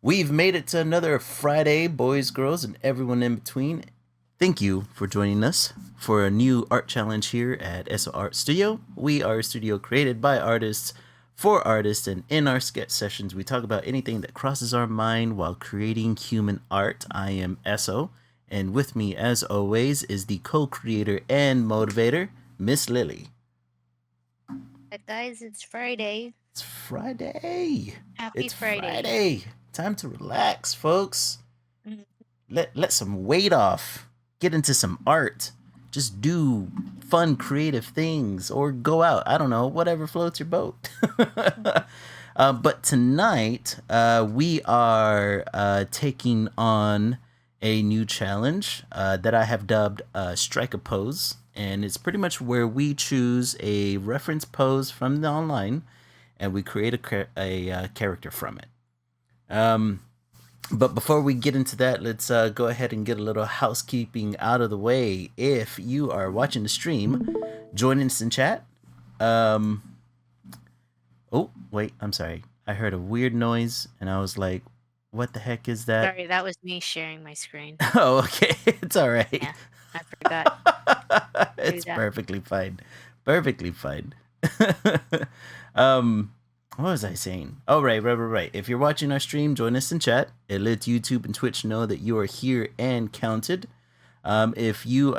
We've made it to another Friday, boys, girls, and everyone in between. Thank you for joining us for a new art challenge here at SO Art Studio. We are a studio created by artists for artists, and in our sketch sessions, we talk about anything that crosses our mind while creating human art. I am SO, and with me, as always, is the co creator and motivator, Miss Lily. Guys, it's Friday. It's Friday. Happy It's Friday. Friday. Time to relax, folks. Mhm. Let some weight off. Get into some art. Just do fun, creative things, or go out. I don't know, whatever floats your boat. But tonight, we are taking on a new challenge that I have dubbed Strike a Pose. And it's pretty much where we choose a reference pose from the online and we create a character from it. Um, but before we get into that, let's go ahead and get a little housekeeping out of the way. If you are watching the stream, join us in chat. Um, oh, wait, I'm sorry. I heard a weird noise and I was like, what the heck is that? Sorry, that was me sharing my screen. Oh, okay. It's all right. Yeah, I forgot to do It's that. perfectly fine. Perfectly fine. um, what was I saying? Oh, right. If you're watching our stream, join us in chat. It lets YouTube and Twitch know that you are here and counted. If you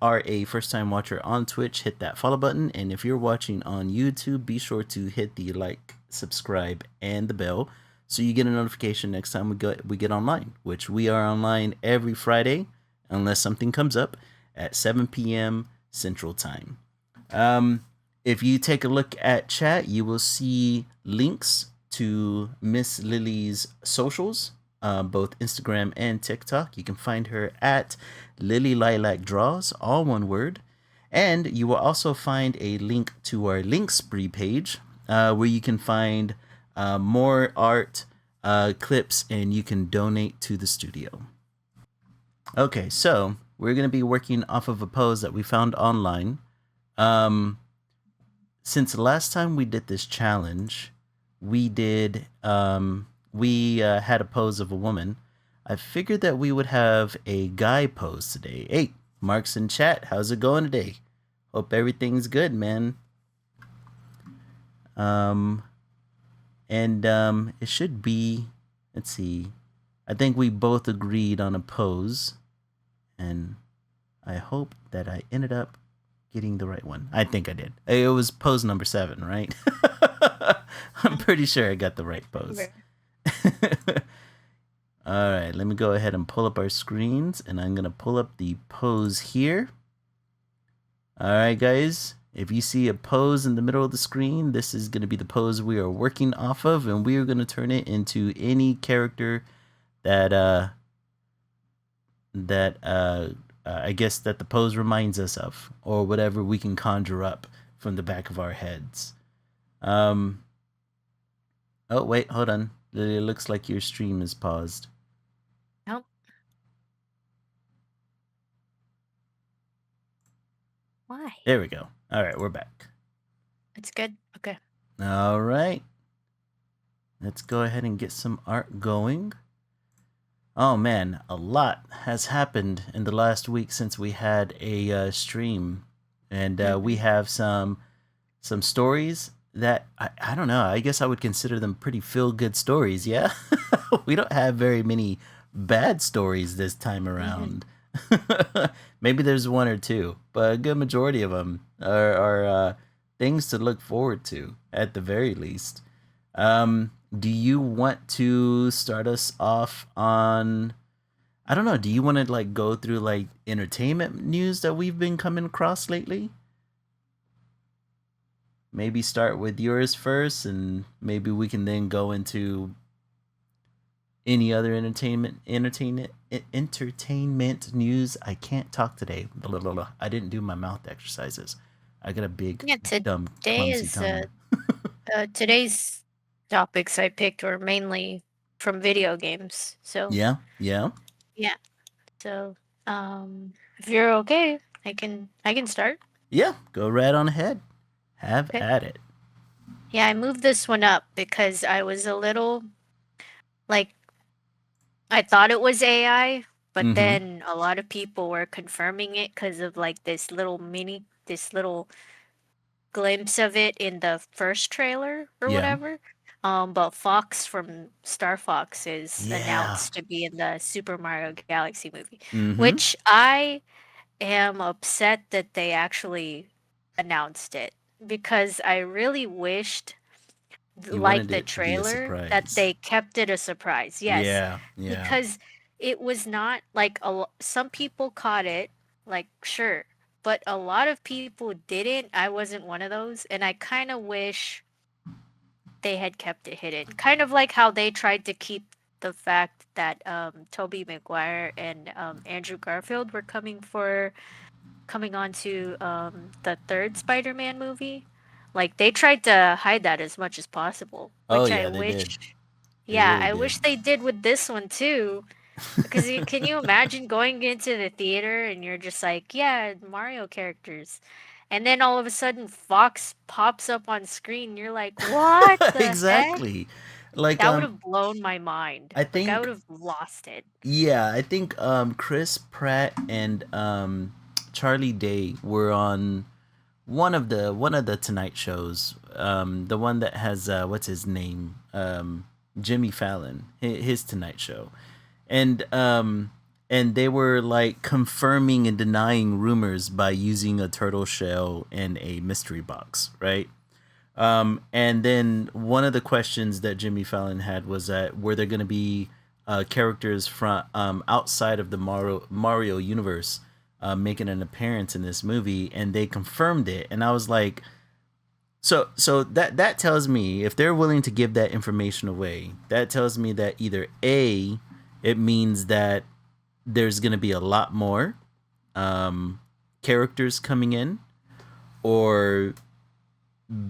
are a first time watcher on Twitch, hit that follow button. And if you're watching on YouTube, be sure to hit the like, subscribe, and the bell so you get a notification next time we get online, which we are online every Friday, unless something comes up at 7 p.m. Central Time. If you take a look at chat, you will see links to Miss Lily's socials, both Instagram and TikTok. You can find her at Lily Lilac Draws, all one word. And you will also find a link to our link spree page, where you can find more art clips and you can donate to the studio. Okay, so we're going to be working off of a pose that we found online. Since the last time we did this challenge, we had a pose of a woman. I figured that we would have a guy pose today. Hey, Mark's in chat. How's it going today? Hope everything's good, man. It should be. Let's see. I think we both agreed on a pose, and I hope that I ended up getting the right one. I think I did. It was pose number 7, right? I'm pretty sure I got the right pose. All right, let me go ahead and pull up our screens, and I'm going to pull up the pose here. All right, guys. If you see a pose in the middle of the screen, this is going to be the pose we are working off of, and we are going to turn it into any character that I guess that the pose reminds us of, or whatever we can conjure up from the back of our heads. Oh wait, hold on. It looks like your stream is paused. Nope. Why? There we go. All right, we're back. It's good. Okay. All right. Let's go ahead and get some art going. Oh man, a lot has happened in the last week since we had a stream, and we have some stories that I don't know. I guess I would consider them pretty feel good stories. Yeah, we don't have very many bad stories this time around. Maybe there's one or two, but a good majority of them are things to look forward to at the very least. Do you want to start us off on? I don't know. Do you want to like go through like entertainment news that we've been coming across lately? Maybe start with yours first, and maybe we can then go into any other entertainment news. I can't talk today. I didn't do my mouth exercises. I got a big dumb clumsy tongue. Today's topics I picked were mainly from video games. So Yeah. yeah. So if you're okay, I can start. Yeah, go right on ahead. Have Okay. at it. Yeah, I moved this one up because I was a little like I thought it was AI, but Mm-hmm. then a lot of people were confirming it because of like this little glimpse of it in the first trailer or Yeah. whatever. But Fox from Star Fox is Yeah. announced to be in the Super Mario Galaxy movie, Mm-hmm. which I am upset that they actually announced it because I really wished, You like wanted the it to be a trailer, that surprise. they kept it a surprise. Yes, Yeah. Yeah. because it was not like some people caught it, like sure, but a lot of people didn't. I wasn't one of those, and I kind of wish they had kept it hidden. Kind of like how they tried to keep the fact that Tobey Maguire and Andrew Garfield were coming on to the third Spider-Man movie. Like they tried to hide that as much as possible, Oh which I yeah, they did. wish, They yeah, really I did. wish they did with this one too. Because can you imagine going into the theater and you're just like, yeah, Mario characters. And then all of a sudden Fox pops up on screen. You're like, what the heck? Exactly. Like That would have blown my mind. I Like I would think have lost it. yeah, I think Chris Pratt and Charlie Day were on one of the Tonight shows. The one that has what's his name? Jimmy Fallon. His Tonight Show. And they were like confirming and denying rumors by using a turtle shell and a mystery box, right? And then one of the questions that Jimmy Fallon had was that were there going to be characters from outside of the Mario universe making an appearance in this movie, and they confirmed it. And I was like, so that tells me if they're willing to give that information away, that tells me that either A, it means that there's going to be a lot more characters coming in, or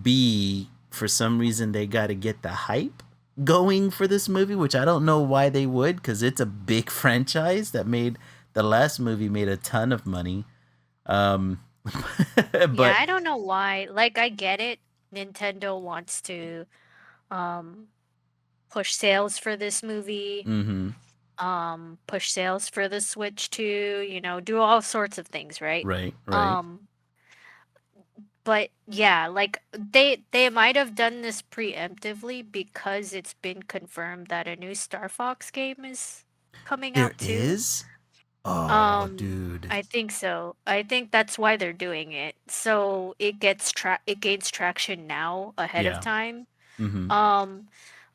B, for some reason they got to get the hype going for this movie, which I don't know why they would, because it's a big franchise that made the last movie made a ton of money. Um, Yeah, but I don't know why. Like I get it. Nintendo wants to um push sales for this movie, mm-hmm, push sales for the Switch too, do all sorts of things, right? right, right, Um, but yeah, like they might have done this preemptively because it's been confirmed that a new Star Fox game is coming there out too. is. Oh, dude, I think so. I think that's why they're doing it. So it gains traction now ahead of yeah, time. mm-hmm. Um,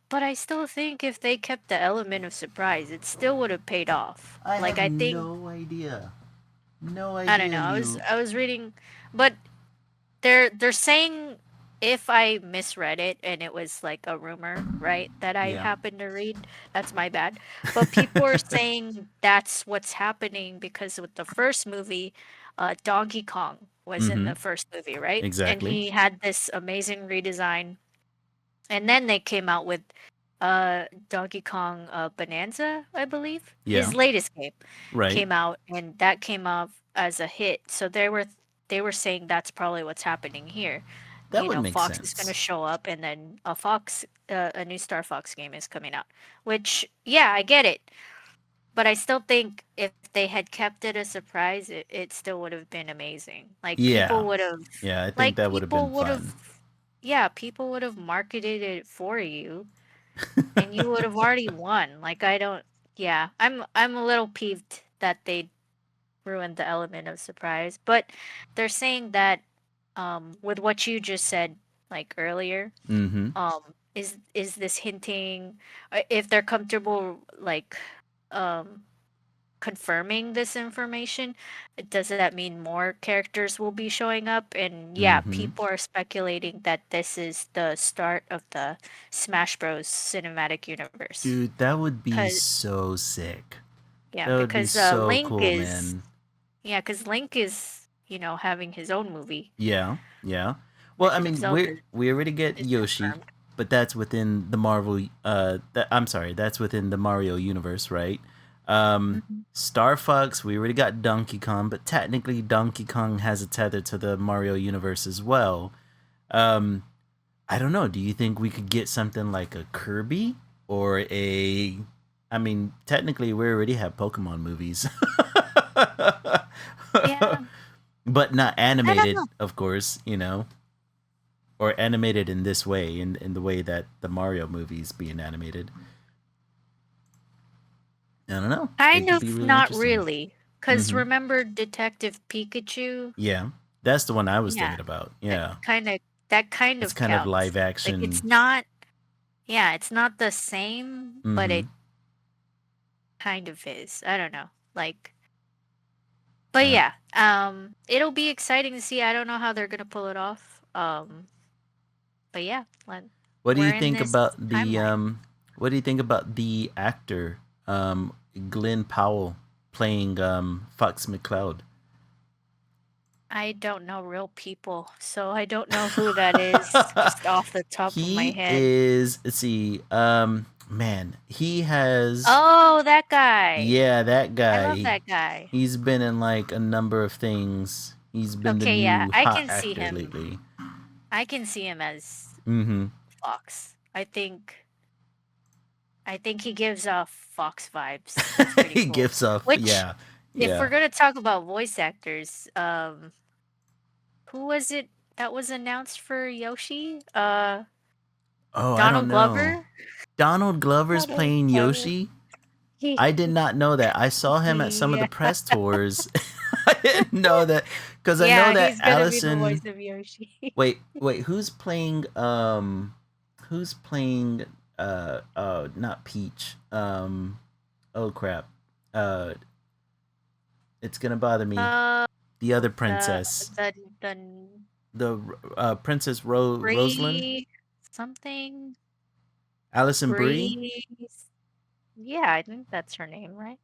but I still think if they kept the element of surprise, it still would have paid off. I Like have I think no idea, no I don't idea. know. You, I was reading, but they're saying, if I misread it and it was like a rumor, right, that I yeah, happened to read, that's my bad. But people are saying that's what's happening because with the first movie, Donkey Kong was in mm-hmm, the first movie, right? And exactly, he had this amazing redesign. And then they came out with Donkey Kong Bonanza, I believe. yeah, His latest game right. came out and that came off as a hit. So they were saying that's probably what's happening here. That would make Fox is going to sense. show up and then a new Star Fox game is coming out. Which, yeah, I get it. But I still think if they had kept it a surprise, it still would have been amazing. Yeah, yeah, I think that would have been People would have, fun. yeah, people would have marketed it for you and you would have already won. Like I don't, yeah, I'm a little peeved that they ruined the element of surprise, but they're saying that with what you just said like earlier, Mm-hmm. is this hinting, if they're comfortable like um confirming this information, does that mean more characters will be showing up? And yeah, Mm-hmm. people are speculating that this is the start of the Smash Bros. Cinematic universe. Dude, that would be Cause so sick. yeah, That would be because so cool, man. Link is, having his own movie. Yeah, yeah. Well, I Legend of mean, Zelda we already get is Yoshi, confirmed. but that's within the Marvel. I'm sorry, that's within the Mario universe, right? Mhm. Star Fox, we already got Donkey Kong, but technically Donkey Kong has a tether to the Mario universe as well. Um, I don't know. Do you think we could get something like a Kirby or a I mean, technically, we already have Pokemon movies, Yeah, but not I don't animated, know. of course. Or animated in this way, in the way that the Mario movies being animated. I don't know. It Kind could be of really not interesting. really. Cause Mm-hmm. remember Detective Pikachu? Yeah, that's the one I was Yeah, thinking about. that Yeah, kind of that kind it's of kind of counts. live Like it's action. not, yeah, it's not the same, but Mm-hmm. it kind of is. I don't know. Like, but Uh, yeah, it'll be exciting to see. I don't know how they're gonna pull it off. But yeah, what do we're you in think this about the timeline. What do you think about the actor Glenn Powell playing Fox McCloud? I don't know real people, so I don't know who that is just off the top of my He head. is. Let's see. Man, he has. Oh, that guy. Yeah, that I love guy. that guy. He's been in like a number of things. He's been the Okay, yeah, new hot actor lately. I can see him as Mm-hmm. Fox. I think he gives off Fox vibes. That's pretty He cool. gives off. Which, Yeah, if we're yeah. gonna talk about voice actors, who was it that was announced for Yoshi? Oh, I don't Donald know. Glover? Donald Glover's Donald playing Glover. Yoshi. I did not know that. I saw him at some of the Yeah. press tours. I didn't know that because I know Yeah, that he's gonna be the Allison. voice of Yoshi. Wait. Who's playing? Who's playing? Not Peach. Oh crap. Uh, it's gonna bother me. Uh, The other the princess, the the the Princess Rosalind, Bree something Allison Brie, Bree. Yeah, I think that's her name, right?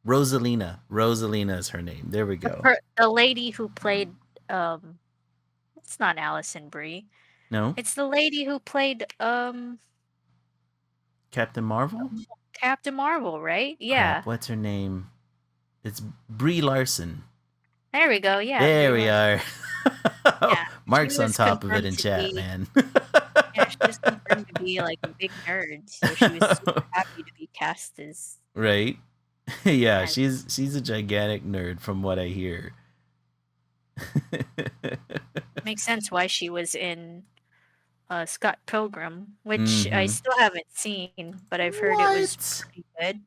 Rosalina. Rosalina is her name. There we go. The lady who played it's not Allison Brie. No, It's the lady who played Captain Marvel. Captain Marvel, right? Yeah. Crap, what's her name? It's Brie Larson. There we go. Yeah, There Brie we Larson. are. Yeah. She Mark's on was top of it confirmed in to chat, be man. yeah, she was confirmed to be like a big nerd, so she was super happy to be cast Right? Yeah, as she's a gigantic nerd from what I hear. makes sense why she was in Scott Pilgrim, which I Mm-hmm. still haven't seen, but I've heard it was What? pretty good.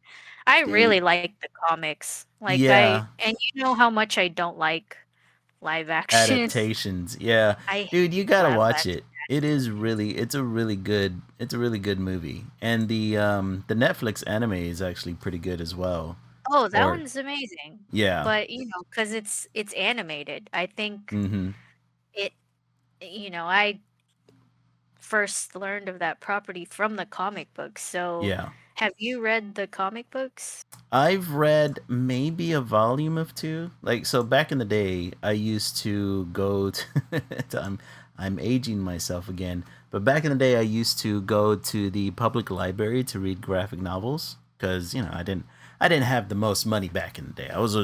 I Dude. really like the comics. Like Yeah. and you know how much I don't like live action. Adaptations. Yeah. I Dude, you hate gotta live watch action. it. It's a really good movie. And the Netflix anime is actually pretty good as well. Oh, that Or one's amazing. yeah. But, because it's animated. I think Mm-hmm. it I first learned of that property from the comic books. So, Yeah. have you read the comic books? I've read maybe a volume of two. Like so back in the day, I used to go to I'm aging myself again. But back in the day, I used to go to the public library to read graphic novels because I didn't have the most money back in the day. I was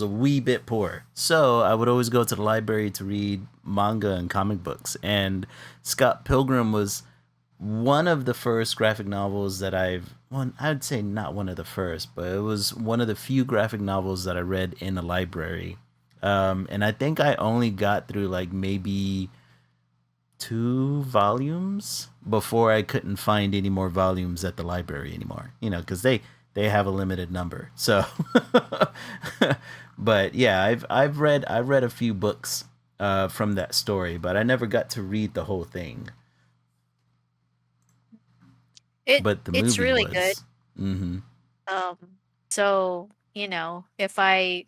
a wee bit poor, so I would always go to the library to read manga and comic books. And Scott Pilgrim was one of the first graphic novels that I'd say not one of the first, but it was one of the few graphic novels that I read in a library. And I think I only got through like maybe two volumes before I couldn't find any more volumes at the library anymore. Because they have a limited number. So, but yeah, I've read a few books from that story, but I never got to read the whole thing. But the It's movie really good. was. Mm-hmm. Um, so, if I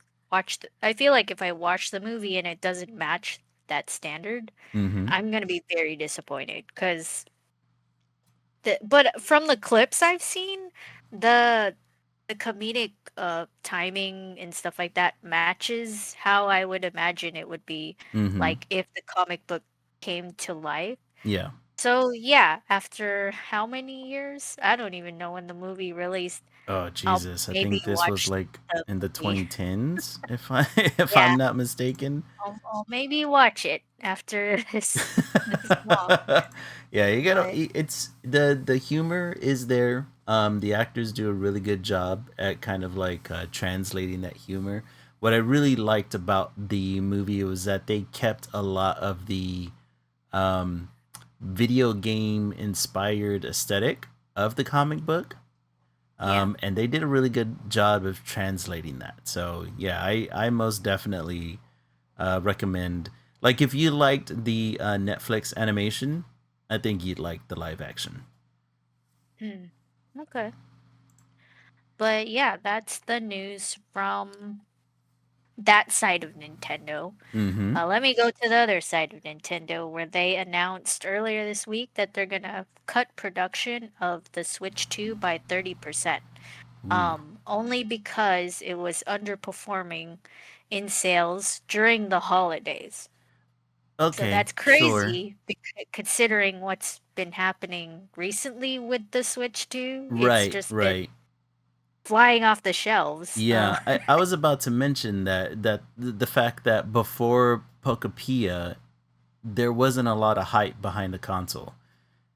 feel like if I watch the movie and it doesn't match that standard, Mm-hmm. I'm gonna be very disappointed because but from the clips I've seen, the the comedic timing and stuff like that matches how I would imagine it would be Mm-hmm. like if the comic book came to life. Yeah. So yeah, after how many years? I don't even know when the movie released. Oh I'll Jesus, I maybe think this was watch like the in the movie. 2010s, if I if Yeah, I'm not mistaken. I'll maybe watch it after this long, Yeah, you gotta. but It's the humor is there. The actors do a really good job at kind of like translating that humor. What I really liked about the movie was that they kept a lot of the um, video game inspired aesthetic of the comic book. yeah. And they did a really good job of translating that. So yeah, I most definitely recommend. Like if you liked the Netflix animation, I think you'd like the live action. Hmm. Okay. But yeah, that's the news from that side of Nintendo. Mm-hmm. Let me go to the other side of Nintendo, where they announced earlier this week that they're gonna cut production of the Switch 2 by 30%. Ooh. Only because it was underperforming in sales during the holidays. So Okay, that's sure. crazy considering what's been happening recently with the Switch 2. It's Right, just been right. flying off the shelves. Yeah, I was about to mention that the fact that before Pokepia, there wasn't a lot of hype behind the console.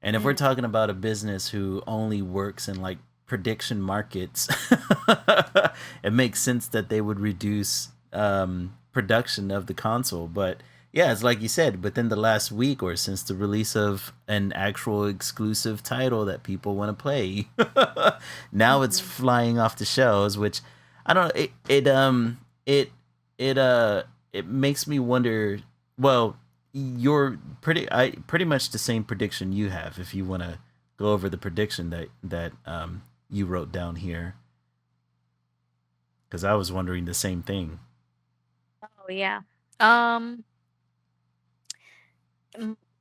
And if we're Mm, talking about a business who only works in like prediction markets, it makes sense that they would reduce production of the console. But yeah, it's like you said, within the last week or since the release of an actual exclusive title that people want to play, now it's mhm. flying off the shelves. Which I don't know. It it it makes me wonder. Well, you're pretty much the same prediction you have if you want to go over the prediction that you wrote down here because I was wondering the same thing. Oh yeah. Um,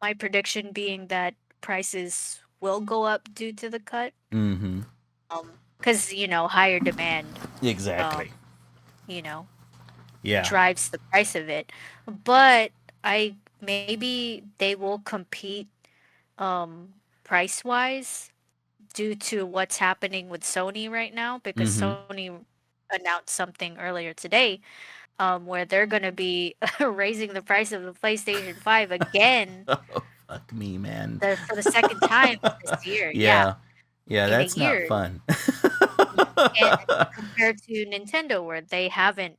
my prediction being that prices will go up due to the cut. Mm-hmm. Because higher demand, um, Exactly. you know, Yeah. drives the price of it. But I maybe they will compete price wise due to what's happening with Sony right now because Mm-hmm. Sony announced something earlier today where they're going to be raising the price of the PlayStation 5 again Oh, fuck me, man. for the second time this year. Yeah, Yeah. Yeah, in a that's not year. fun. And compared to Nintendo where they haven't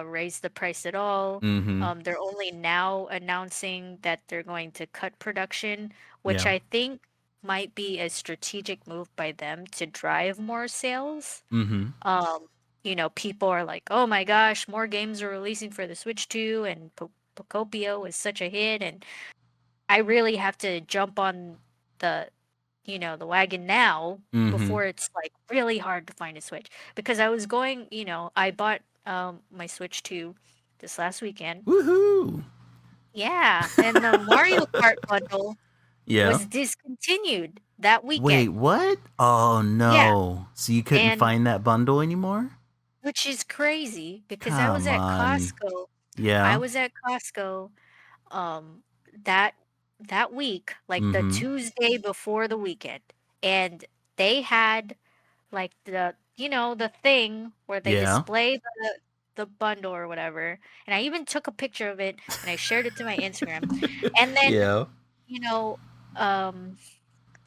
raise the price at all. Mm-hmm. They're only now announcing that they're going to cut production, which Yeah. I think might be a strategic move by them to drive more sales. Mm-hmm. Um, people are like, "Oh my gosh, more games are releasing for the Switch 2 and Pocopio is such a hit and I really have to jump on the the wagon now Mm-hmm. before it's like really hard to find a Switch because I was going, I bought my Switch 2 this last weekend. Woohoo. Yeah, and the Mario Kart bundle Yeah. was discontinued that Wait, weekend. what? Oh Yeah, no. So you couldn't and find that bundle anymore? which is crazy because I was Come at on. Costco. I Yeah. was at Costco um that that week, like the Mm-hmm. Tuesday before the weekend, and they had like the thing where they Yeah. display the bundle or whatever. And I even took a picture of it and I shared it to my Instagram. And then, Yeah. you know, um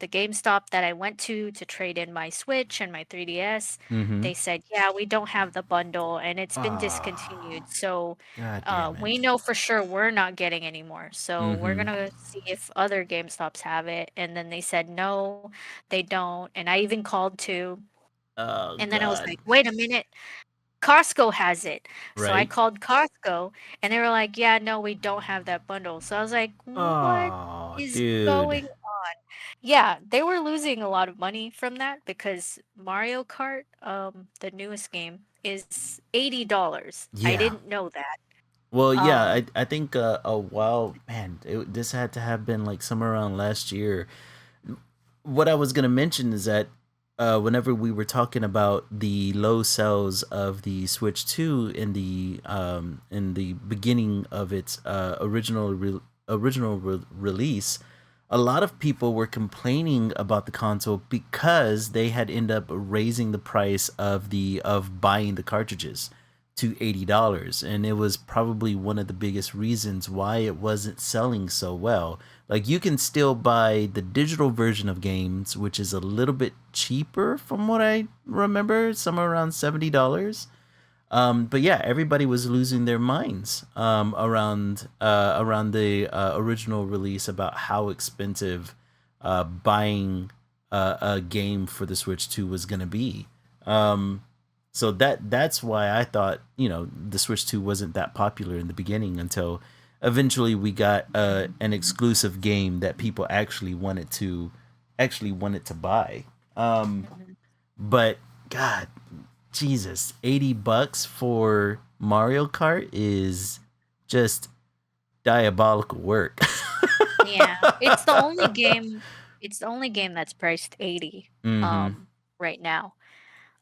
the GameStop that I went to trade in my Switch and my 3DS, Mm-hmm. they said, "Yeah, we don't have the bundle and it's been Ah, discontinued." So, god damn we it. know for sure we're not getting any more. So, we're Mm-hmm. gonna see if other GameStops have it. And then they said, "No, they don't." And I even called to Oh and then I was god. like, "Wait a minute, Costco has it." So I Right? called Costco and they were like, "Yeah, no, we don't have that bundle." So I was like, "What Oh, is dude. going on?" Yeah, they were losing a lot of money from that because Mario Kart, the newest game, is $80. I Yeah. didn't know that. Well, yeah, Um, I think a while, man, this had to have been like somewhere around last year. What I was gonna mention is that whenever we were talking about the low sales of the Switch 2 in the beginning of its original release, a lot of people were complaining about the console because they had ended up raising the price of buying the cartridges to $80, and it was probably one of the biggest reasons why it wasn't selling so well. Like, you can still buy the digital version of games, which is a little bit cheaper from what I remember, somewhere around $70. But yeah, everybody was losing their minds around the original release about how expensive buying a game for the Switch 2 was gonna be. So that's why I thought, the Switch 2 wasn't that popular in the beginning until eventually we got an exclusive game that people actually wanted to buy. Mhm. But God, Jesus, $80 for Mario Kart is just diabolical work. Yeah, it's the only game. It's the only game that's priced 80 Mm-hmm. right now.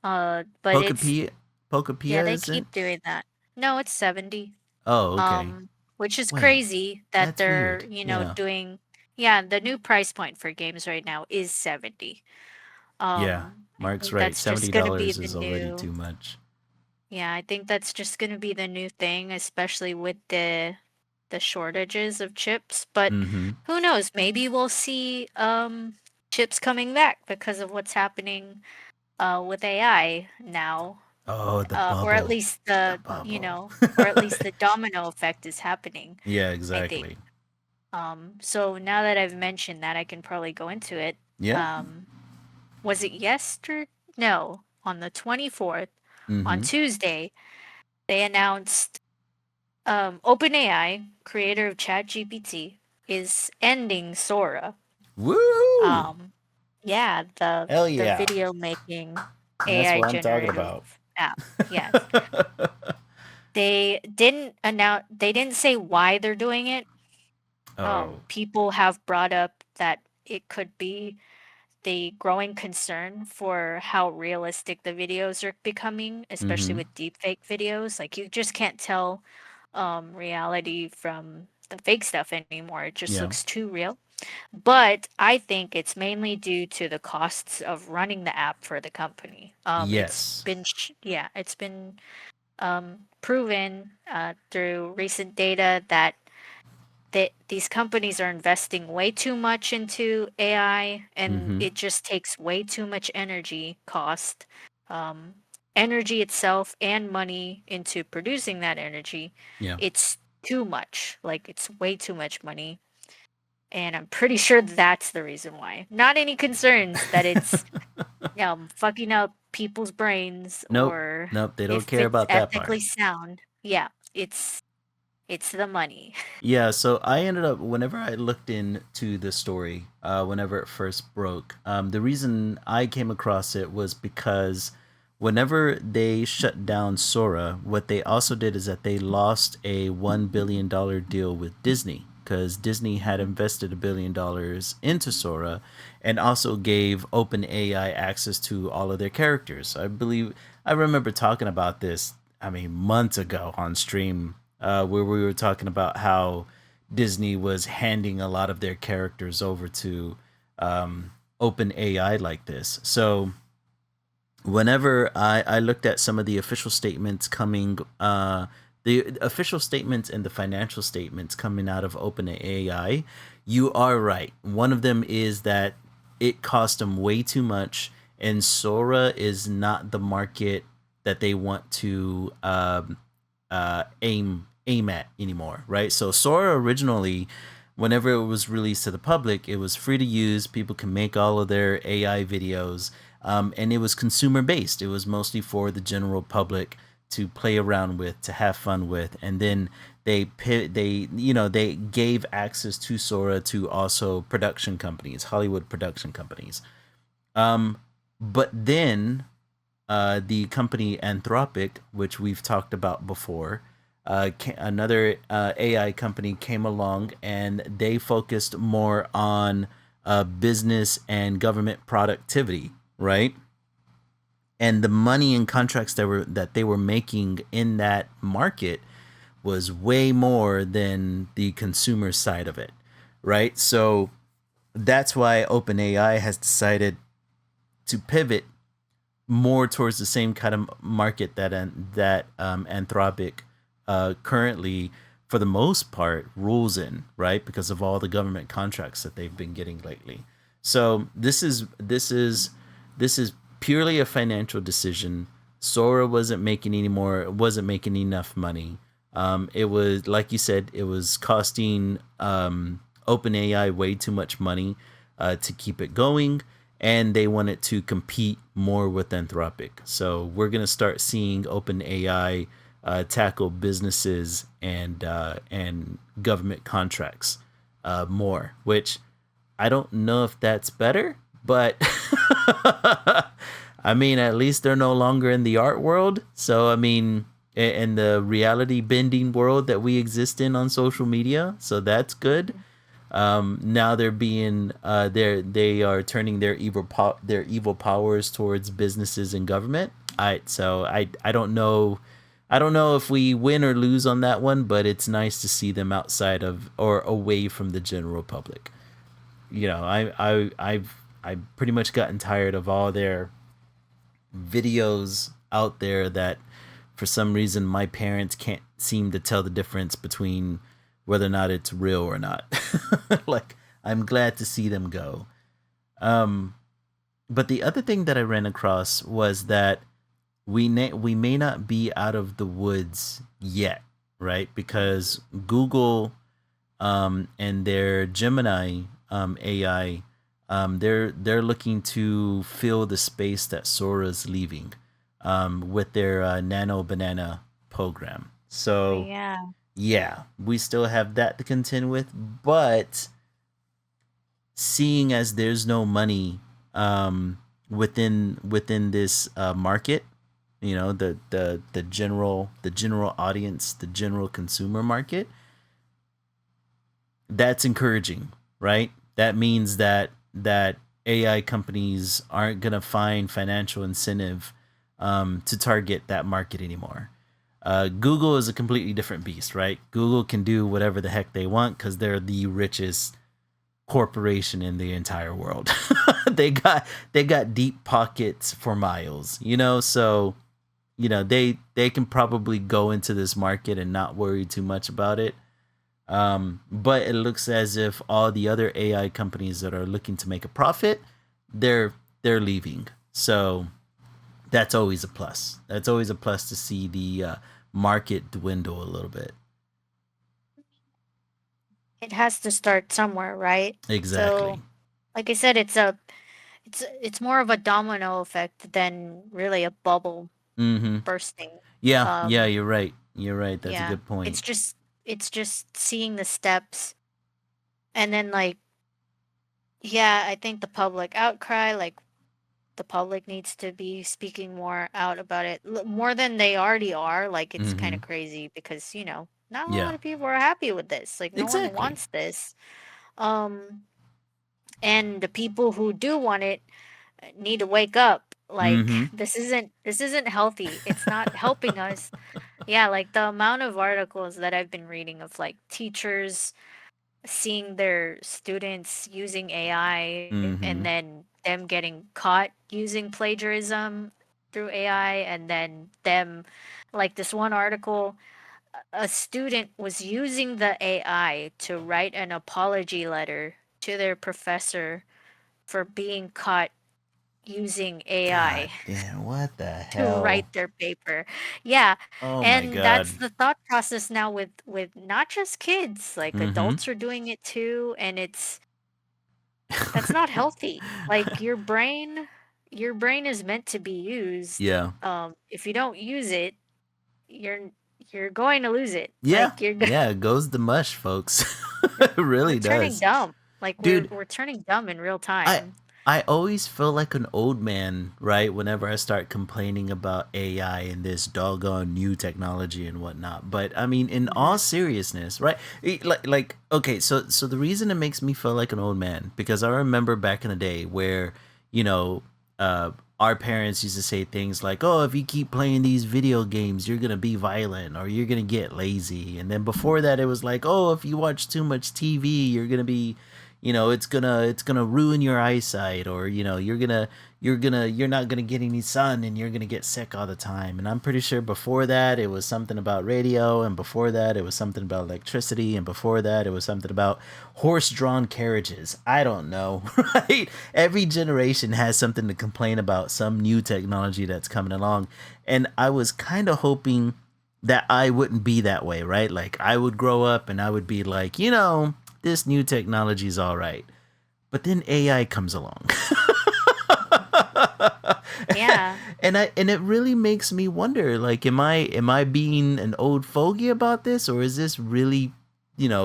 But it's Pokepia, yeah, Pokepia they isn't? keep doing that. No, it's 70. Oh, okay. Which is Wait, crazy that that's they're, weird. Yeah, doing yeah, the new price point for games right now is 70. yeah. I Mark's think right. that's just seventy gonna be dollars the is already new too much. yeah, I think that's just gonna be the new thing, especially with the shortages of chips. But Mm-hmm. who knows? Maybe we'll see chips coming back because of what's happening with AI now. Oh, the Or at bubble, least the the, bubble. or at least the domino effect is happening, Yeah, I think. exactly. So now that I've mentioned that, I can probably go into it. Yeah. Um, was it yesterday? No, on the 24th, on Mm-hmm. Tuesday, they announced OpenAI, creator of ChatGPT, is ending Sora. Woo! Um, yeah, Hell the yeah! video making That's AI what I'm talking generative about. app. Yes. They didn't say why they're doing it. Oh. People have brought up that it could be the growing concern for how realistic the videos are becoming, especially Mm-hmm. with deepfake videos. Like, you just can't tell reality from the fake stuff anymore. It just Yeah. looks too real. But I think it's mainly due to the costs of running the app for the company. Yes. Yeah, it's been proven through recent data that these companies are investing way too much into AI, and Mm-hmm. it just takes way too much energy cost, um, energy itself, and money into producing that energy. Yeah. It's too much. Like, it's way too much money. And I'm pretty sure that's the reason why. Not any concerns that it's fucking up people's brains Nope. or Nope. They don't if care it's about that part. ethically sound. Yeah, it's the money. Yeah, so I ended up whenever I looked into the story, whenever it first broke, the reason I came across it was because whenever they shut down Sora, what they also did is that they lost a $1 billion deal with Disney because Disney had Mhm. invested $1 billion into Sora and also gave OpenAI access to all of their characters. I believe I remember talking about this, I mean, months ago on stream, where we were talking about how Disney was handing a lot of their characters over to OpenAI like this. So whenever I looked at some of the official statements the official statements and the financial statements coming out of OpenAI, you are right. One of them is that it cost them way too much, and Sora is not the market that they want to aim at anymore, right? So Sora originally, whenever it was released to the public, it was free to use. People can make all of their AI videos, and it was consumer based. It was mostly for the general public to play around with, to have fun with, and then they gave access to Sora to also production companies, Hollywood production companies. But then the company Anthropic, which we've talked about before, another AI company came along and they focused more on business and government productivity, right? And the money and contracts that they were making in that market was way more than the consumer side of it, right? So that's why OpenAI has decided to pivot more towards the same kind of market that Anthropic currently, for the most part, rules in, right? Because of all the government contracts that they've been getting lately. So this is purely a financial decision. Sora wasn't making enough money. It was, like you said, it was costing OpenAI way too much money to keep it going, and they wanted to compete more with Anthropic. So we're gonna start seeing OpenAI tackle businesses and government contracts more, which I don't know if that's better, but I mean, at least they're no longer in the art world. So I mean, in the reality bending world that we exist in on social media, so that's good. Now they're being they are turning their evil powers towards businesses and government. I don't know. I don't know if we win or lose on that one, but it's nice to see them outside of or away from the general public. I've pretty much gotten tired of all their videos out there that for some reason my parents can't seem to tell the difference between whether or not it's real or not. Like, I'm glad to see them go. Um, but the other thing that I ran across was that we may not be out of the woods yet, right? Because Google and their Gemini AI, they're looking to fill the space that Sora's leaving with their Nano Banana program. So Yeah. yeah, we still have that to contend with, but seeing as there's no money within this market, the general audience, the general consumer market, that's encouraging, right? That means that AI companies aren't gonna find financial incentive to target that market anymore. Google is a completely different beast, right? Google can do whatever the heck they want because they're the richest corporation in the entire world. they got deep pockets for miles, so they can probably go into this market and not worry too much about it. But it looks as if all the other AI companies that are looking to make a profit, they're leaving. So that's always a plus. That's always a plus to see the market dwindle a little bit. It has to start somewhere, right? Exactly. So, like I said, it's more of a domino effect than really a bubble Mm-hmm. bursting. Yeah. Yeah. Um, You're right. You're right. That's a yeah, good point. it's just seeing the steps, and then like, yeah, I think the public outcry, like the public needs to be speaking more out about it, more than they already are. Like it's kind Mm-hmm. of crazy because not a Yeah. lot of people are happy with this. Like no one Exactly. wants this. Um, and the people who do want it need to wake up. Like Mm-hmm. this isn't healthy. It's not helping us. Yeah, like the amount of articles that I've been reading of like teachers seeing their students using AI Mm-hmm. and then them getting caught using plagiarism through AI, and then them, like this one article, a student was using the AI to write an apology letter to their professor for being caught using God AI damn, what the to hell? write their paper. Yeah, Oh my and that's god. the thought process now with not just kids, like Mm-hmm. adults are doing it too, and that's not healthy. Like your brain is meant to be used. Yeah. If you don't use it, you're you're going to lose it. Yeah. Like Yeah, it goes the mush, folks. we're, It we're really turning does. dumb. Like we're Dude, we're turning dumb in real I time. I always feel like an old man, right? Whenever I start complaining about AI and this doggone new technology and whatnot. But I mean, in all Mhm. seriousness, right? Like, okay, so the reason it makes me feel like an old man because I remember back in the day where, you know, uh, our parents used to say things like, "Oh, if you keep playing these video games, you're gonna be violent or you're gonna get lazy." And then before that, it was like, "Oh, if you watch too much TV, you're gonna be." it's gonna ruin your eyesight, or you're not gonna get any sun and you're gonna get sick all the time. And I'm pretty sure before that it was something about radio, and before that it was something about electricity, and before that it was something about horse-drawn carriages. I don't know, right? Every generation has something to complain about, some new technology that's coming along. And I was kind of hoping that I wouldn't be that way, right? Like I would grow up and I would be like, this new technology is all right. But then AI comes along. Yeah. And it really makes me wonder, like, am I being an old fogey about this, or is this really,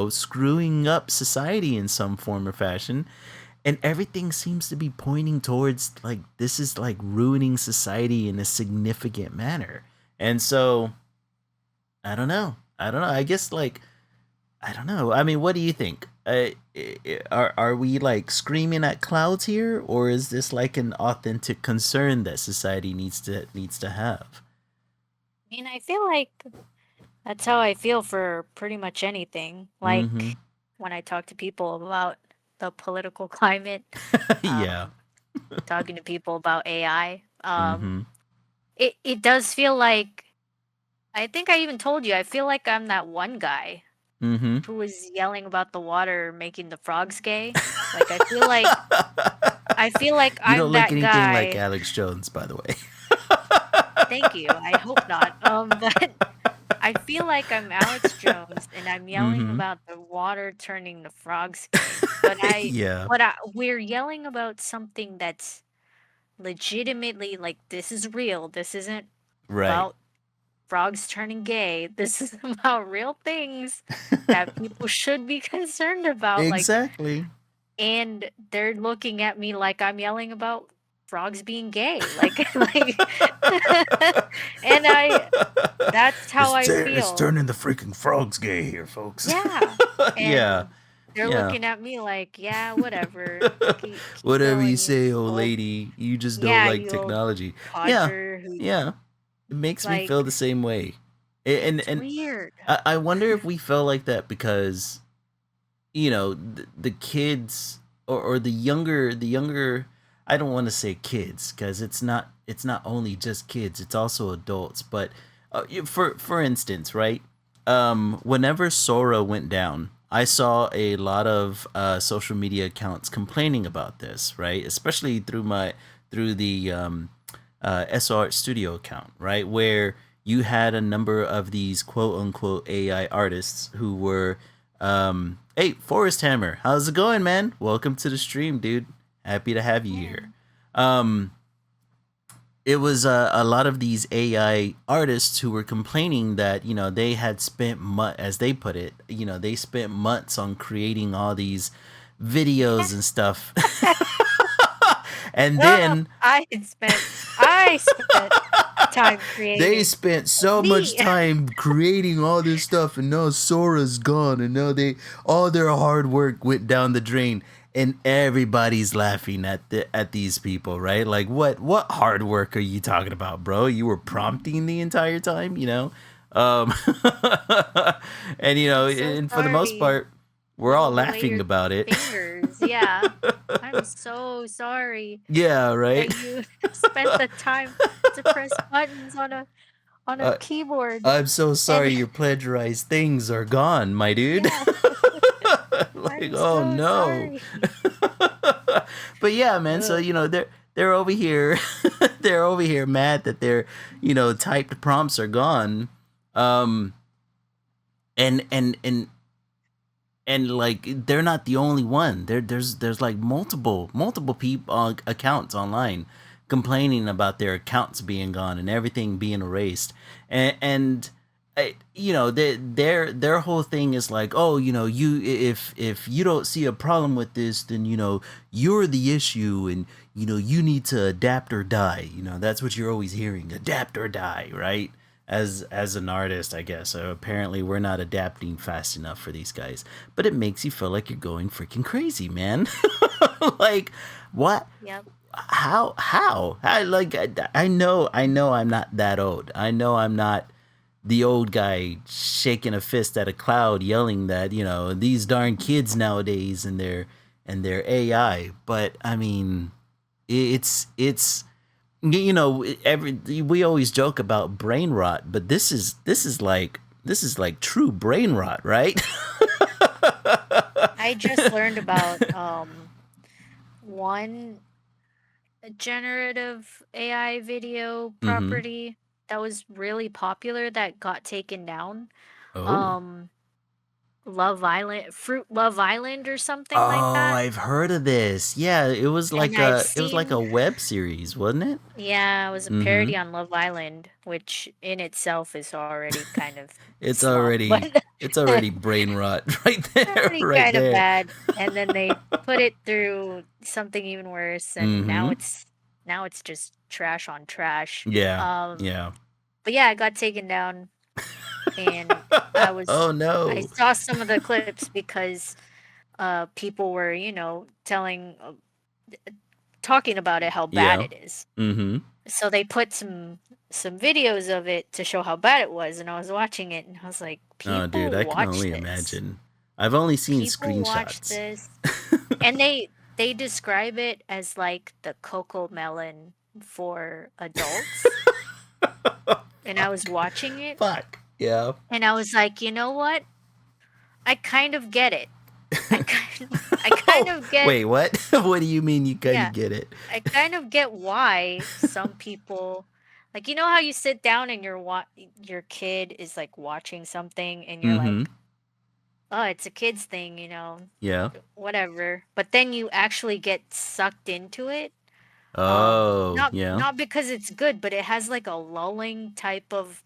screwing up society in some form or fashion? And everything seems to be pointing towards, like, this is like ruining society in a significant manner. And so I don't know. I don't know. I guess, like, I don't know. I mean, what do you think? Are we like screaming at clouds here, or is this like an authentic concern that society needs to have? I mean, I feel like that's how I feel for pretty much anything. Mm-hmm. Like when I talk to people about the political climate, Yeah. um, talking to people about AI, Mm-hmm. it does feel like, I think I even told you, I feel like I'm that one guy Mm-hmm. who was yelling about the water making the frogs gay. Like I feel like You I'm don't look that anything like guy. Alex Jones, by the way. Thank you. I hope not. But I feel like I'm Alex Jones and I'm yelling Mm-hmm. about the water turning the frogs gay. But Yeah. we're yelling about something that's legitimately, like, this is real. This isn't Right. about frogs turning gay. This is about real things that people should be concerned about. Like, Exactly. and they're looking at me like I'm yelling about frogs being gay. Like, and that's how I It's feel. turning the freaking frogs gay here, folks. Yeah. Yeah. And they're Yeah. looking at me like, yeah, whatever. Keep Whatever you going, you say, old old, lady, you just don't yeah, like you old technology. Yeah. codger who, Yeah. It makes me feel like, the same way. And it's and weird. I wonder if we feel like that because the kids, or the younger, I don't want to say kids, because it's not only just kids, it's also adults. But for instance, right, whenever Sora went down, I saw a lot of social media accounts complaining about this, right, especially through the SR Studio account, right, where you had a number of these quote unquote AI artists who were, hey, Forest Hammer, how's it going, man? Welcome to the stream, dude. Happy to have you Yeah. here. Um, it was a lot of these AI artists who were complaining that they had spent as they put it, they spent months on creating all these videos and stuff, and Oh, then I spent time they creating spent so much me. time creating all this stuff, and now Sora's gone, and now all their hard work went down the drain, and everybody's laughing at these people, right? Like, what hard work are you talking about, bro? You were prompting the entire time, um, and I'm so and for the most sorry. part, we're all Little laughing layered about it. fingers. Yeah. I'm so sorry Yeah, right. that you spent the time to press buttons on a uh, keyboard. I'm so And sorry your plagiarized things are gone, my dude. yeah, Like, I'm oh so no. sorry. But yeah, man, so Ugh. they're over here they're over here mad that their typed prompts are gone. Um and and and and like, they're not the only one. There's like multiple people accounts online complaining about their accounts being gone and everything being erased. And their whole thing is like, oh, you, if you don't see a problem with this, then you're the issue, and you need to adapt or die. That's what you're always hearing: adapt or die, right? As an artist, I guess. Apparently, we're not adapting fast enough for these guys, but it makes you feel like you're going freaking crazy, man. Like, what? Yep. How? I know I'm not that old. I know I'm not the old guy shaking a fist at a cloud, yelling that these darn kids nowadays, and and their AI. But I mean, it's you know, every we always joke about brain rot, but this is like true brain rot, right? I just learned about one generative AI video Mm-hmm. property that was really popular that got taken down. Oh. Um, Love Island, Fruit Love Island or something like Oh, that. I've heard of this. Yeah, And I've it was like a seen, web series, wasn't it? yeah, it was a Mm-hmm. parody on Love Island, which in itself is already kind of It's slop, but already it's already brain rot right there, already right kind of there. bad. And then they put it through something even worse, and Mm-hmm. now it's just trash on trash. Yeah. Um, Yeah. but yeah, it got taken down, and I was Oh I no. saw some of the clips because people were, telling talking about it how bad Yeah. it is. Mm-hmm. So they put some videos of it to show how bad it was, and I was watching it and I was like, Oh dude, people I can watch only this. imagine. I've only seen People watch screenshots. this. And they describe it as like the Coco Melon for adults. And I was watching it Fuck. Yeah. and I was like, "You know what? I kind of get it. I kind Oh, of get wait, what? What do you mean you kind yeah, of get it? I kind of get why some people like how you sit down and your kid is like watching something and you're Mm-hmm. like, "Oh, it's a kid's thing, Yeah. whatever." But then you actually get sucked into it. Oh, Not yeah. not because it's good, but it has like a lulling type of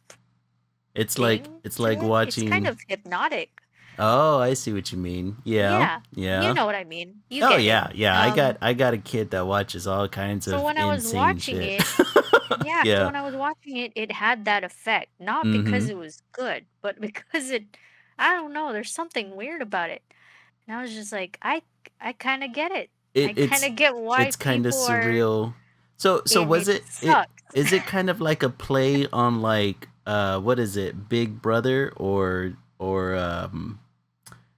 It's like thing it's to like it. It's kind watching. of hypnotic. Oh, I see what you mean. Yeah. Yeah, you Yeah. know what I mean. You Oh get it. yeah, yeah. I got a kid that watches all kinds So of when I was insane watching shit. it, yeah, so Yeah. when I was watching it, it had that effect, not because Mm-hmm. it was good, but because I don't know, there's something weird about it. And I was just like, I kind of get it. It I kind it's of get why it's kind of people are surreal. So and was it it sucks. is it kind of like a play on like what is it, Big Brother or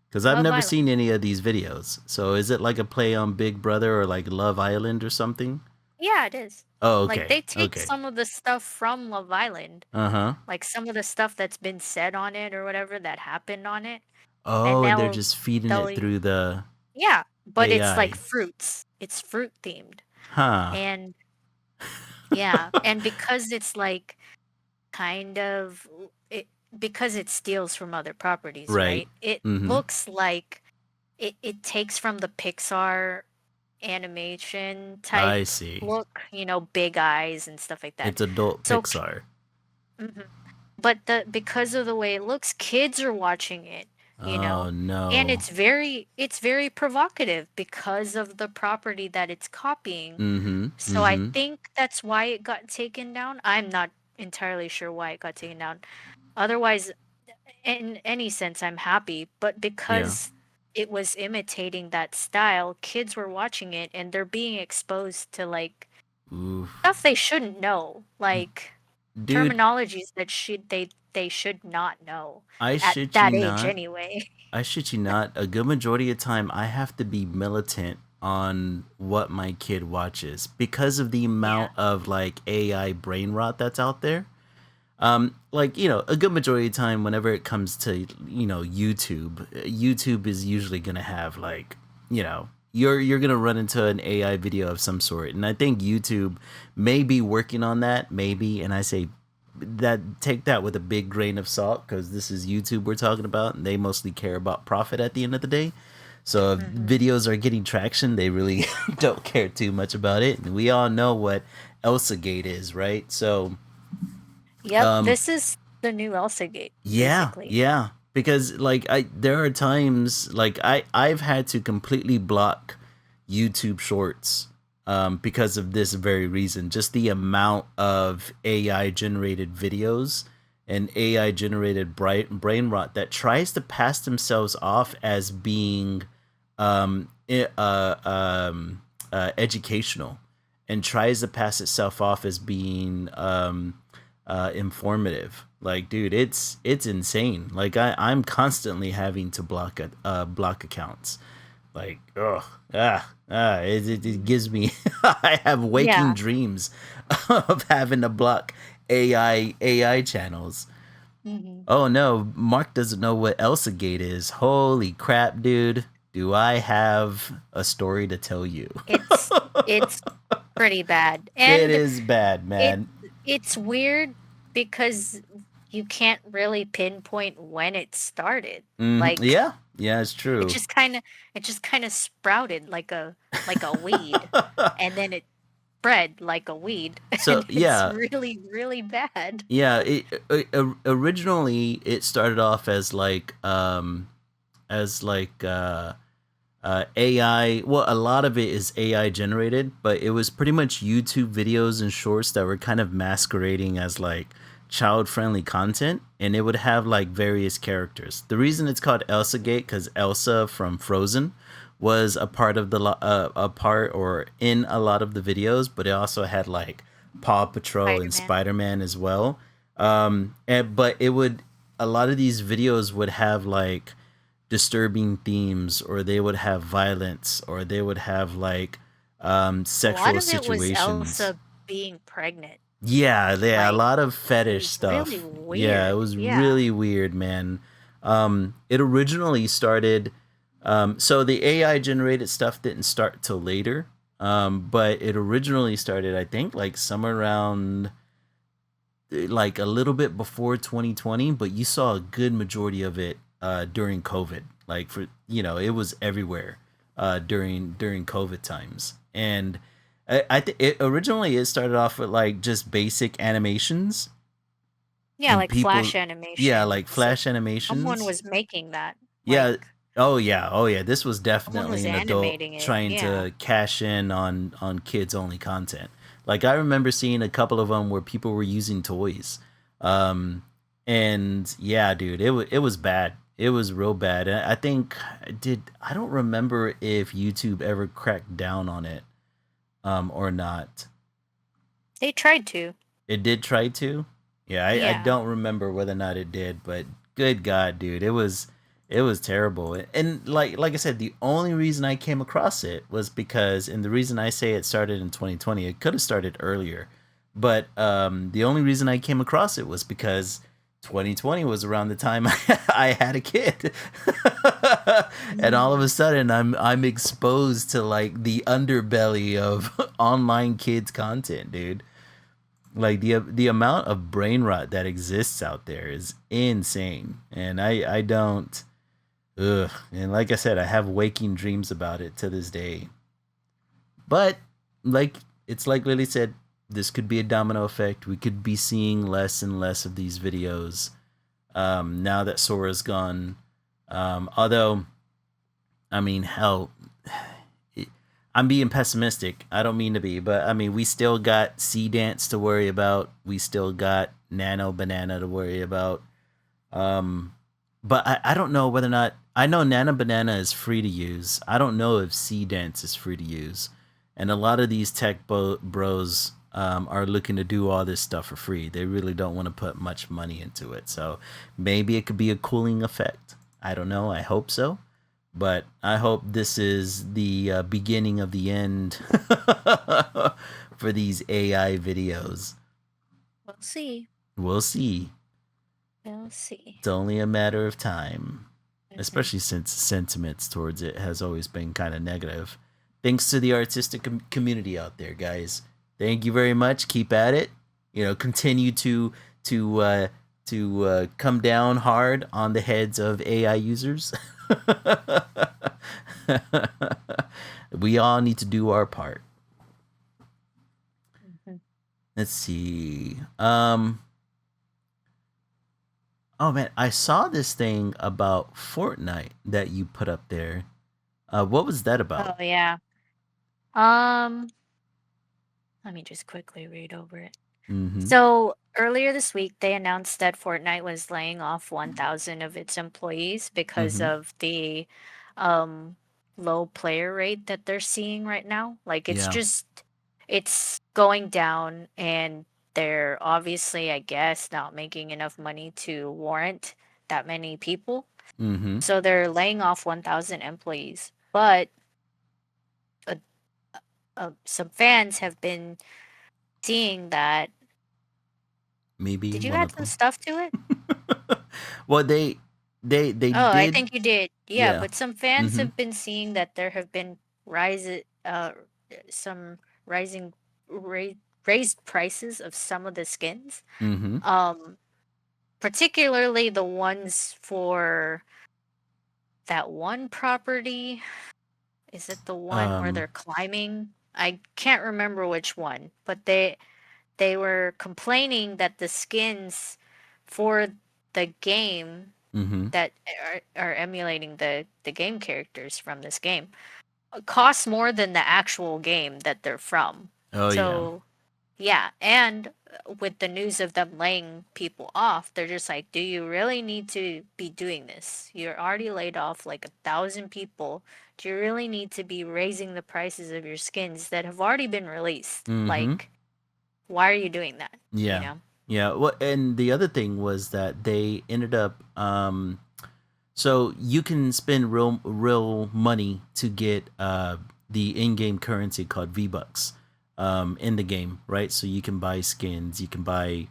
because I've Love never Island. seen any of these videos. So is it like a play on Big Brother or like Love Island or something? Yeah, it is. Oh, Like okay. they take Okay. some of the stuff from Love Island, Uh-huh. like some of the stuff that's been said on it or whatever that happened on it, and Oh, and they're just feeding they'll it through the yeah, but it's like AI. fruits. It's fruit themed. Huh. And yeah, and because it's like kind of it because it steals from other properties, Right. right? It Mm-hmm. looks like it takes from the Pixar animation type I see. look, big eyes and stuff like that. It's adult So, Pixar. mhm. But because of the way it looks, kids are watching it, you Oh know. And no. it's very provocative because of the property that it's copying. Mm-hmm. So I Mm-hmm. think that's why it got taken down. I'm not entirely sure why it got taken down. Otherwise, in any sense, I'm happy, but Yeah. because it was imitating that style, kids were watching it and they're being exposed to like Oof. stuff they shouldn't know, like Dude, terminologies that they should not know I at shit you that age not. anyway. I shit you not. A good majority of the time, I have to be militant on what my kid watches because of the Yeah. amount of like AI brain rot that's out there. Like a good majority of the time, whenever it comes to YouTube is usually gonna have like you're gonna run into an AI video of some sort, and I think YouTube may be working on that, maybe, and I say that take that with a big grain of salt because this is YouTube we're talking about, and they mostly care about profit at the end of the day. So if Hmm. videos are getting traction, they really don't care too much about it, and we all know what Elsa Gate is, right? So Yep, um, this is the new Elsa Gate, yeah, basically. yeah. Because like there are times like I've had to completely block YouTube Shorts because of this very reason. Just the amount of AI generated videos and AI generated brain rot that tries to pass themselves off as being um, i- uh, um, educational and tries to pass itself off as being informative. Like, dude, it's insane. Like, I'm constantly having to block accounts Like, it gives me. I have waking Yeah. dreams of having to block AI channels. Hmm. Oh no, Mark doesn't know what Elsa Gate is. Holy crap, dude! Do I have a story to tell you? It's it's pretty bad. It And is bad, it man. it's weird because you can't really pinpoint when it started. Like Yeah, yeah, it's it true. just kind of it just kind of sprouted like a weed, and then it spread like a weed, So and it's yeah, really really bad. yeah. Originally it started off as like AI. Well, a lot of it is AI generated, but it was pretty much YouTube videos and shorts that were kind of masquerading as like child friendly content, and it would have like various characters. The reason it's called Elsa Gate because Elsa from Frozen was a part of a part or in a lot of the videos, but it also had like Paw Patrol and Spider-Man. Spider Man as well. But it would a lot of these videos would have like disturbing themes, or they would have violence, or they would have like A lot sexual of it was situations. Elsa being pregnant. Yeah, a Like lot of it fetish was really stuff. Yeah, it weird. was Yeah. really weird, man. It originally started. So the AI generated stuff didn't start till later. But it originally started, I think, like somewhere around like a little bit before 2020, but you saw a good majority of it during COVID. Like for it was everywhere during COVID times, and I think it originally it started off with like just basic animations Yeah, and like people, flash yeah, like animations. flash Someone animations. was making that. Yeah. Like Oh yeah. This was someone definitely was an adult animating it. trying Yeah. to cash in on kids only content. Like I remember seeing a couple of them where people were using toys, um, and yeah, dude, it was bad. It was real bad. And I think I don't remember if YouTube ever cracked down on it, or not. They tried to. It did try to. Yeah, I Yeah. don't remember whether or not it did, but good God, dude, it was terrible. And like I said, the only reason I came across it was because, and the reason I say it started in 2020, it could have started earlier, but the only reason I came across it was because 2020 was around the time I had a kid, and all of a Mm. sudden I'm exposed to like the underbelly of online kids content, dude. Like the amount of brain rot that exists out there is insane, and I don't. Ugh. And like I said, I have waking dreams about it to this day. But like it's like Lily said, this could be a domino effect. We could be seeing less and less of these videos now that Sora's gone. Although, I mean, hell, I'm being pessimistic. I don't mean to be, but I mean, we still got Sea Dance to worry about. We still got Nano Banana to worry about. Um, but I don't know whether or not I know Nano Banana is free to use. I don't know if Sea Dance is free to use, and a lot of these bros are looking to do all this stuff for free. They really don't want to put much money into it. So maybe it could be a cooling effect. I don't know. I hope so, but I hope this is the beginning of the end for these AI videos. We'll see. We'll see. We'll see. It's only a matter of time, Hmm. especially since sentiments towards it has always been kind of negative. Thanks to the artistic community out there, guys. Thank you very much. Keep at it. Continue to come down hard on the heads of AI users. We all need to do our part. Hmm. Let's see. Oh man, I saw this thing about Fortnite that you put up there. What was that Oh about? yeah. Um, Let me just quickly read over it. Mm-hmm. So earlier this week, they announced that Fortnite was laying off 1,000 of its employees because Mm-hmm. of the um, low player rate that they're seeing right now. Like Yeah. it's going down, and they're obviously, I guess, not making enough money to warrant that many people. Mm-hmm. So they're laying off 1,000 employees. but uh, some fans have been seeing that. Maybe Did you one add of some them. stuff to it? Well, they Oh, I did. think you did. Yeah, Yeah. but some fans Mm-hmm. have been seeing that there have been some rising ra- raised prices of some of the skins. Mm-hmm. Um, particularly the ones for that one property. Is it the one where Um. they're climbing? I can't remember which one, but they were complaining that the skins for the game Mm-hmm. that are emulating the game characters from this game cost more than the actual game that they're from. Oh yeah. So, yeah, and with the news of them laying people off, they're just like, do you really need to be doing this? You're already laid off like 1,000 people. Do you really need to be raising the prices of your skins that have already been released? Mm-hmm. Like, why are you doing that? You Yeah. know? Yeah. Well, and the other thing was that they ended up so you can spend real money to get the in-game currency called V-Bucks in the game, right? So you can buy skins, you can buy,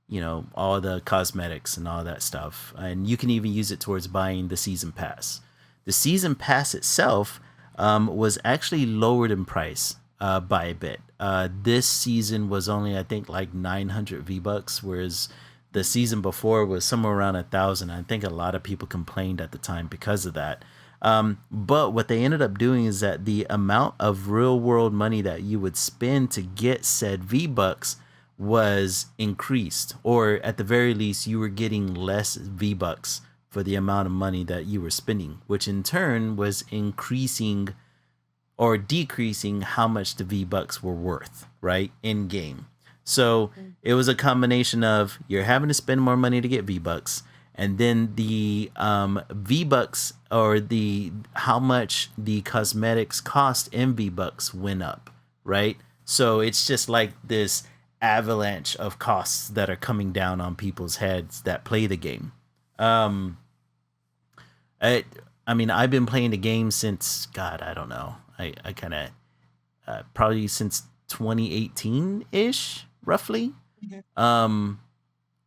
you know, all the cosmetics and all that stuff, and you can even use it towards buying the season pass. The season pass itself was actually lowered in price by a bit. This season was only, I think, like 900 V-Bucks, whereas the season before was somewhere around 1,000. I think a lot of people complained at the time because of that. But what they ended up doing is that the amount of real world money that you would spend to get said V-Bucks was increased, or at the very least, you were getting less V-Bucks for the amount of money that you were spending, which in turn was increasing or decreasing how much the V-Bucks were worth, right? In game. So Mm. it was a combination of you're having to spend more money to get V-Bucks, and then the V-Bucks or the how much the cosmetics cost in V-Bucks went up, right? So it's just like this avalanche of costs that are coming down on people's heads that play the game. Um, I, I mean, I've been playing the game since God, I don't know. I kind of probably since 2018 ish, roughly. Mhm. Um,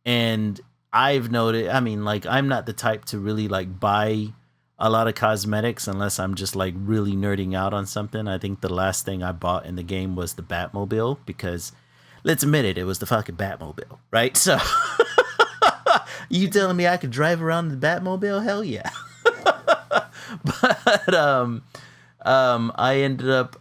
and I've noted. I mean, like I'm not the type to really like buy a lot of cosmetics unless I'm just like really nerding out on something. I think the last thing I bought in the game was the Batmobile because let's admit it, it was the fucking Batmobile, right? So you telling me I could drive around the Batmobile? Hell yeah. But I ended up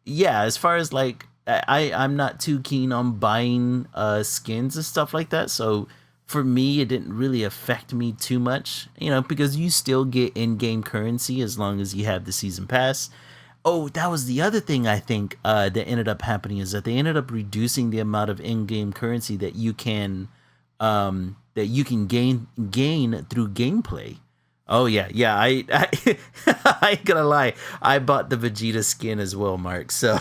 yeah, as far as like I'm not too keen on buying skins and stuff like that. So for me it didn't really affect me too much, you know, because you still get in-game currency as long as you have the season pass. Oh, that was the other thing I think that ended up happening is that they ended up reducing the amount of in-game currency that you can gain through gameplay. Oh yeah, yeah. I I ain't gonna lie. I bought the Vegeta skin as well, Mark. So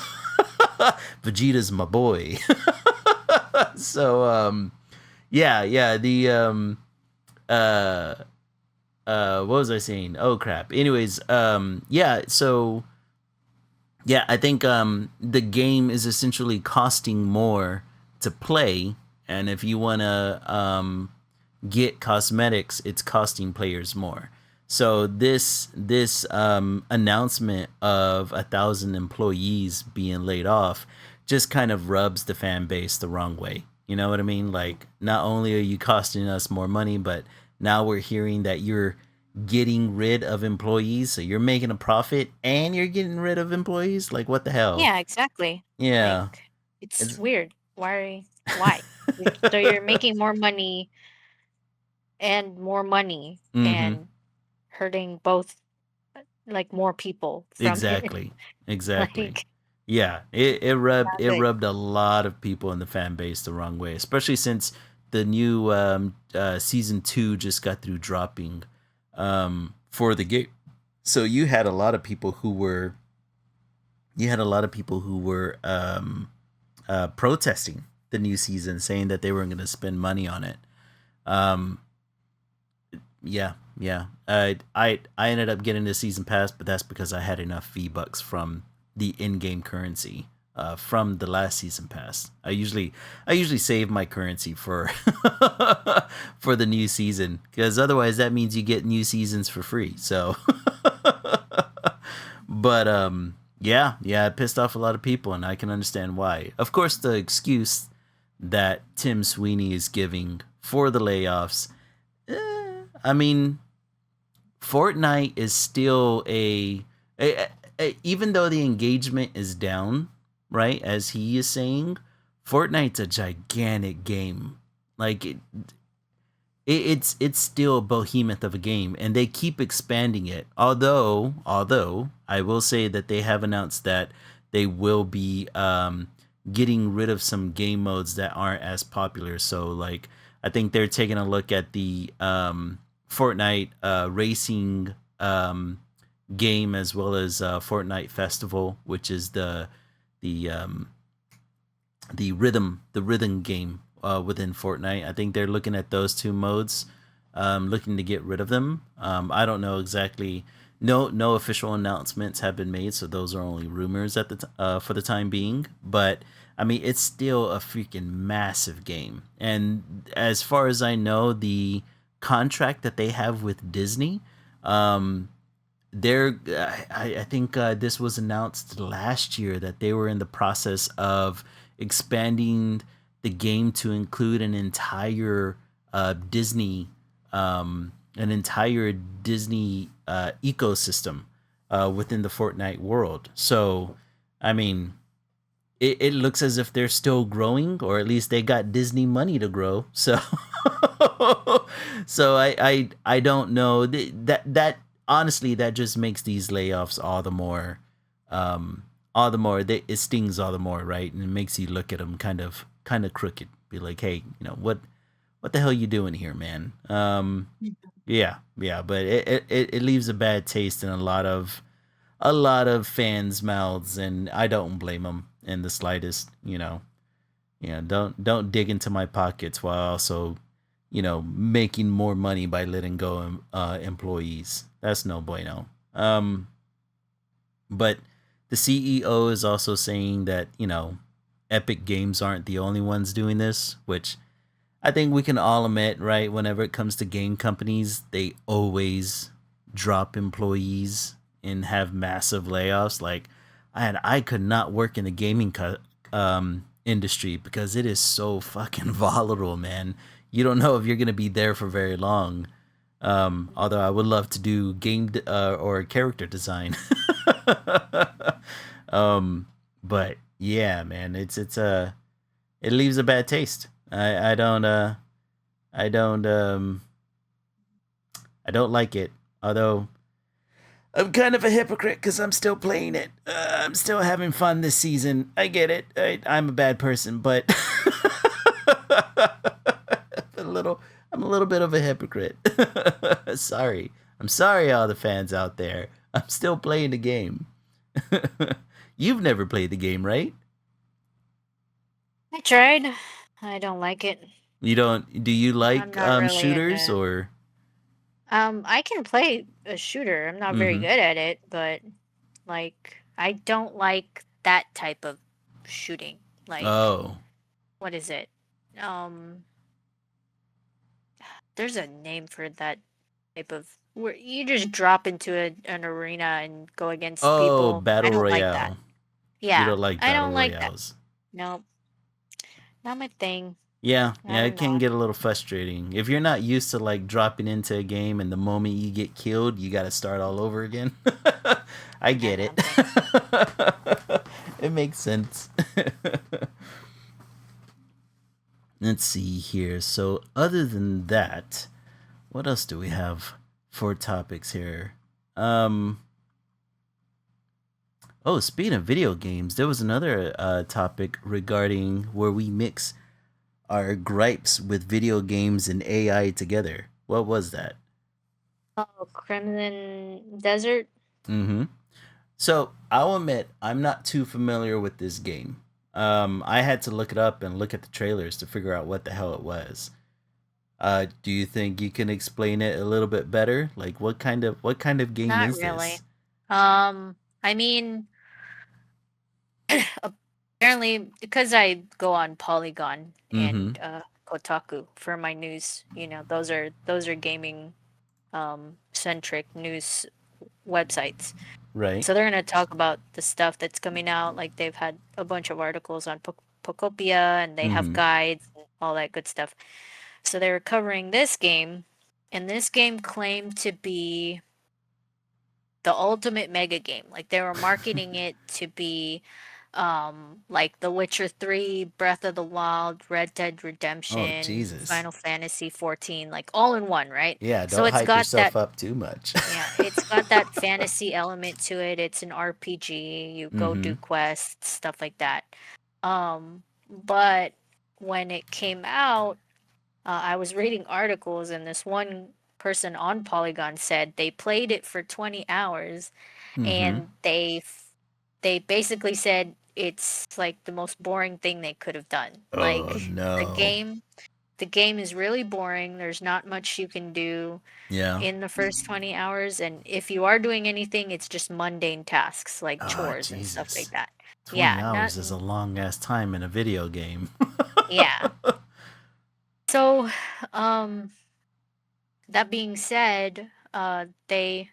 Vegeta's my boy. So yeah, yeah. The uh what was I saying? Oh crap. Anyways, yeah. So yeah, I think the game is essentially costing more to play, and if you wanna get cosmetics, it's costing players more. So this announcement of 1,000 employees being laid off just kind of rubs the fan base the wrong way. You know what I mean? Like, not only are you costing us more money, but now we're hearing that you're getting rid of employees, so you're making a profit and you're getting rid of employees. Like, what the hell? Yeah, exactly. Yeah, Like, it's it's weird. Why? Why? So you're making more money and more money mm-hmm. and hurting both, like, more people from it. Exactly. Exactly. Like, Yeah, not it good. rubbed a lot of people in the fan base the wrong way, especially since the new season 2 just got through dropping for the game. So you had a lot of people who were protesting the new season, saying that they weren't going to spend money on it. Um, yeah, yeah. I ended up getting the season pass, but that's because I had enough V Bucks from the in-game currency from the last season pass. I usually save my currency for for the new season because otherwise that means you get new seasons for free. So, but yeah, it pissed off a lot of people, and I can understand why. Of course, the excuse that Tim Sweeney is giving for the layoffs. I mean, Fortnite is still even though the engagement is down, right? As he is saying, Fortnite's a gigantic game. Like it's still a behemoth of a game, and they keep expanding it. Although I will say that they have announced that they will be getting rid of some game modes that aren't as popular. So like I think they're taking a look at the Fortnite racing game as well as Fortnite Festival, which is the rhythm game within Fortnite. I think they're looking at those two modes, looking to get rid of them. I don't know exactly. No official announcements have been made, so those are only rumors at for the time being. But I mean, it's still a freaking massive game, and as far as I know, the contract that they have with Disney, um, they're I think this was announced last year that they were in the process of expanding the game to include an entire Disney ecosystem within the Fortnite world. So, I mean, it looks as if they're still growing, or at least they got Disney money to grow. So, so I don't know that honestly that just makes these layoffs it stings all the more, right? And it makes you look at them kind of crooked. Be like, hey, what the hell you doing here, man? Yeah, but it leaves a bad taste in a lot of fans' mouths, and I don't blame them in the slightest. Don't dig into my pockets while also, making more money by letting go employees. That's no bueno. But the CEO is also saying that Epic Games aren't the only ones doing this, which I think we can all admit, right? Whenever it comes to game companies, they always drop employees and have massive layoffs. Like, I could not work in the gaming industry because it is so fucking volatile, man. You don't know if you're gonna be there for very long. Although I would love to do or character design. um, but yeah, man, it leaves a bad taste. I don't I don't like it. Although I'm kind of a hypocrite because I'm still playing it. I'm still having fun this season. I get it. I'm a bad person, but I'm a little bit of a hypocrite. Sorry. I'm sorry, all the fans out there. I'm still playing the game. You've never played the game, right? I tried. I don't like it. You don't? Do you I'm like not really shooters into. or? I can play a shooter. I'm not very Mm-hmm. good at it, but like I don't like that type of shooting. Like Oh. what is it? Um, there's a name for that type of where you just drop into an arena and go against Oh, people. I battle don't like that. royale. You Yeah, don't like I battle don't like that. royales. No, not my thing. I Yeah, don't it can know. get a little frustrating. If you're not used to like dropping into a game and the moment you get killed, you got to start all over again. I Yeah, get it. no thanks. It makes sense. Let's see here. So, other than that, what else do we have for topics here? Um, oh, speaking of video games, there was another topic regarding where we mix our gripes with video games and AI together. What was that? Oh, Crimson Desert. Mm-hmm. So I'll admit I'm not too familiar with this game. I had to look it up and look at the trailers to figure out what the hell it was. Do you think you can explain it a little bit better? Like what kind of game Not is really. this? I mean, apparently because I go on Polygon Mm-hmm. and Kotaku for my news, those are gaming centric news websites. Right. So they're going to talk about the stuff that's coming out. Like they've had a bunch of articles on Pocopia and they have Mm-hmm. guides and all that good stuff. So they were covering this game, and this game claimed to be the ultimate mega game. Like they were marketing it to be like The Witcher 3, Breath of the Wild, Red Dead Oh Redemption, Jesus. Final Fantasy 14, like all in one, right? Yeah, So don't it's hype got that yourself up too much. yeah, it's got that fantasy element to it. It's an RPG. You go Mm-hmm. do quests, stuff like that. But when it came out, I was reading articles, and this one person on Polygon said they played it for 20 hours, Mm-hmm. and they basically said it's like the most boring thing they could have done. Oh Like the no. game, the game is really boring. There's not much you can do Yeah. in the first 20 hours, and if you are doing anything, it's just mundane tasks like Oh chores and stuff like Jesus. that. 20 Yeah, not hours is a long ass time in a video game. yeah. So, um that being said, they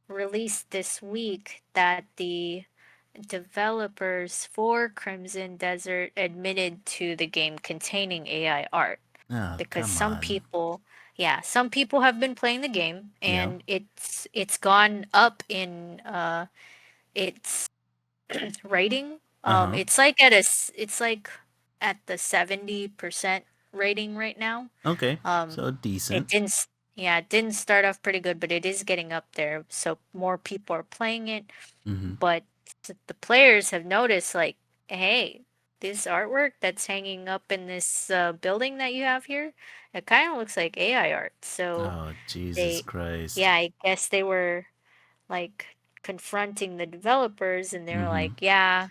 released this week that the developers for Crimson Desert admitted to the game containing AI art Oh, because come on. some people have been playing the game Yeah. and it's gone up in its rating. Uh-huh. It's like at the 70% rating right now. Okay. Um, So it decent. didn't, s- yeah, it didn't start off pretty good, but it is getting up there. So more people are playing it, Mm-hmm. but the players have noticed, like, hey, this artwork that's hanging up in this building that you have here, it kind of looks like AI art. So Oh, Jesus they, Christ. yeah, I guess they were like confronting the developers, and they were Mm-hmm. like, yeah,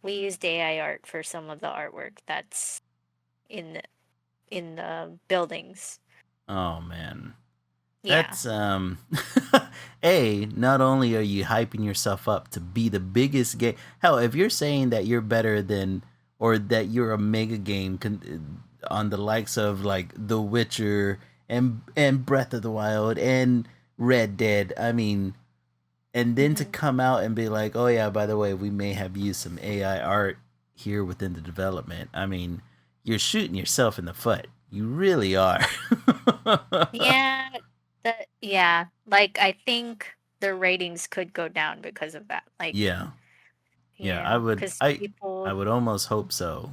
we used AI art for some of the artwork that's in the buildings. Oh man. Yeah. That's not only are you hyping yourself up to be the biggest game, hell, if you're saying that you're better than or that you're a mega game on the likes of like The Witcher and Breath of the Wild and Red Dead, I mean, and then to Mhm. come out and be like, "Oh yeah, by the way, we may have used some AI art here within the development." I mean, you're shooting yourself in the foot. You really are. Yeah, like I think the ratings could go down because of that. Like, Yeah. Yeah, I yeah, would because I people, would almost hope so.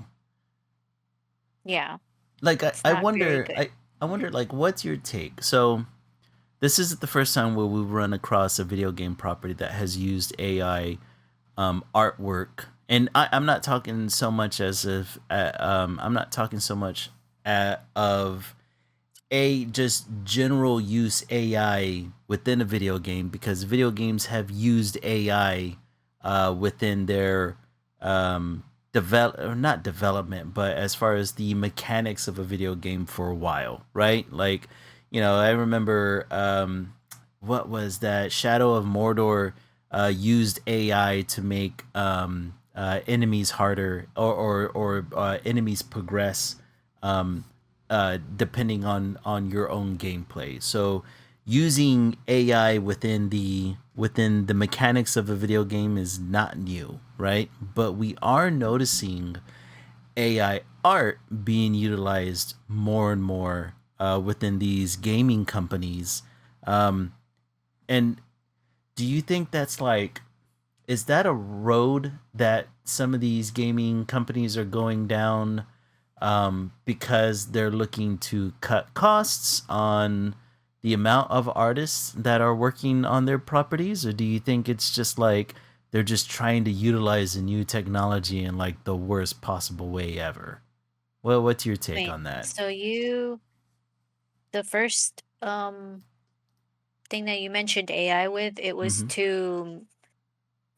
yeah, Like it's not very good. I wonder like what's your take? So this isn't the first time where we run across a video game property that has used AI artwork. And I'm not talking so much as if I'm not talking so much of a just general use AI within a video game because video games have used AI within their develop or not development, but as far as the mechanics of a video game for a while, right? Like, I remember what was that Shadow of Mordor used AI to make enemies harder or enemies progress depending on your own gameplay. So using AI within the mechanics of a video game is not new, right? But we are noticing AI art being utilized more and more within these gaming companies. And do you think that's like is that a road that some of these gaming companies are going down because they're looking to cut costs on the amount of artists that are working on their properties, or do you think it's just like they're just trying to utilize a new technology in like the worst possible way ever? Well, what's your take Wait, on that? so the first thing that you mentioned AI with, it was Mm-hmm. to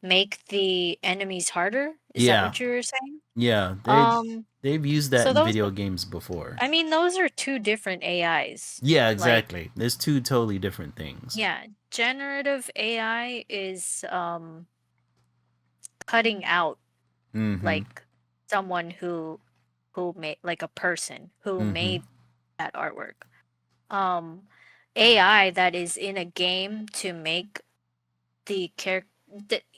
make the enemies harder? Is that Yeah, what you were saying? Yeah, Um, they've used that so in those, video games before. I mean, those are two different AIs. Yeah, Like, exactly. There's two totally different things. yeah, generative AI is cutting out Mm-hmm. like someone who made like a person who Mm-hmm. made that artwork. Um, AI that is in a game to make the character,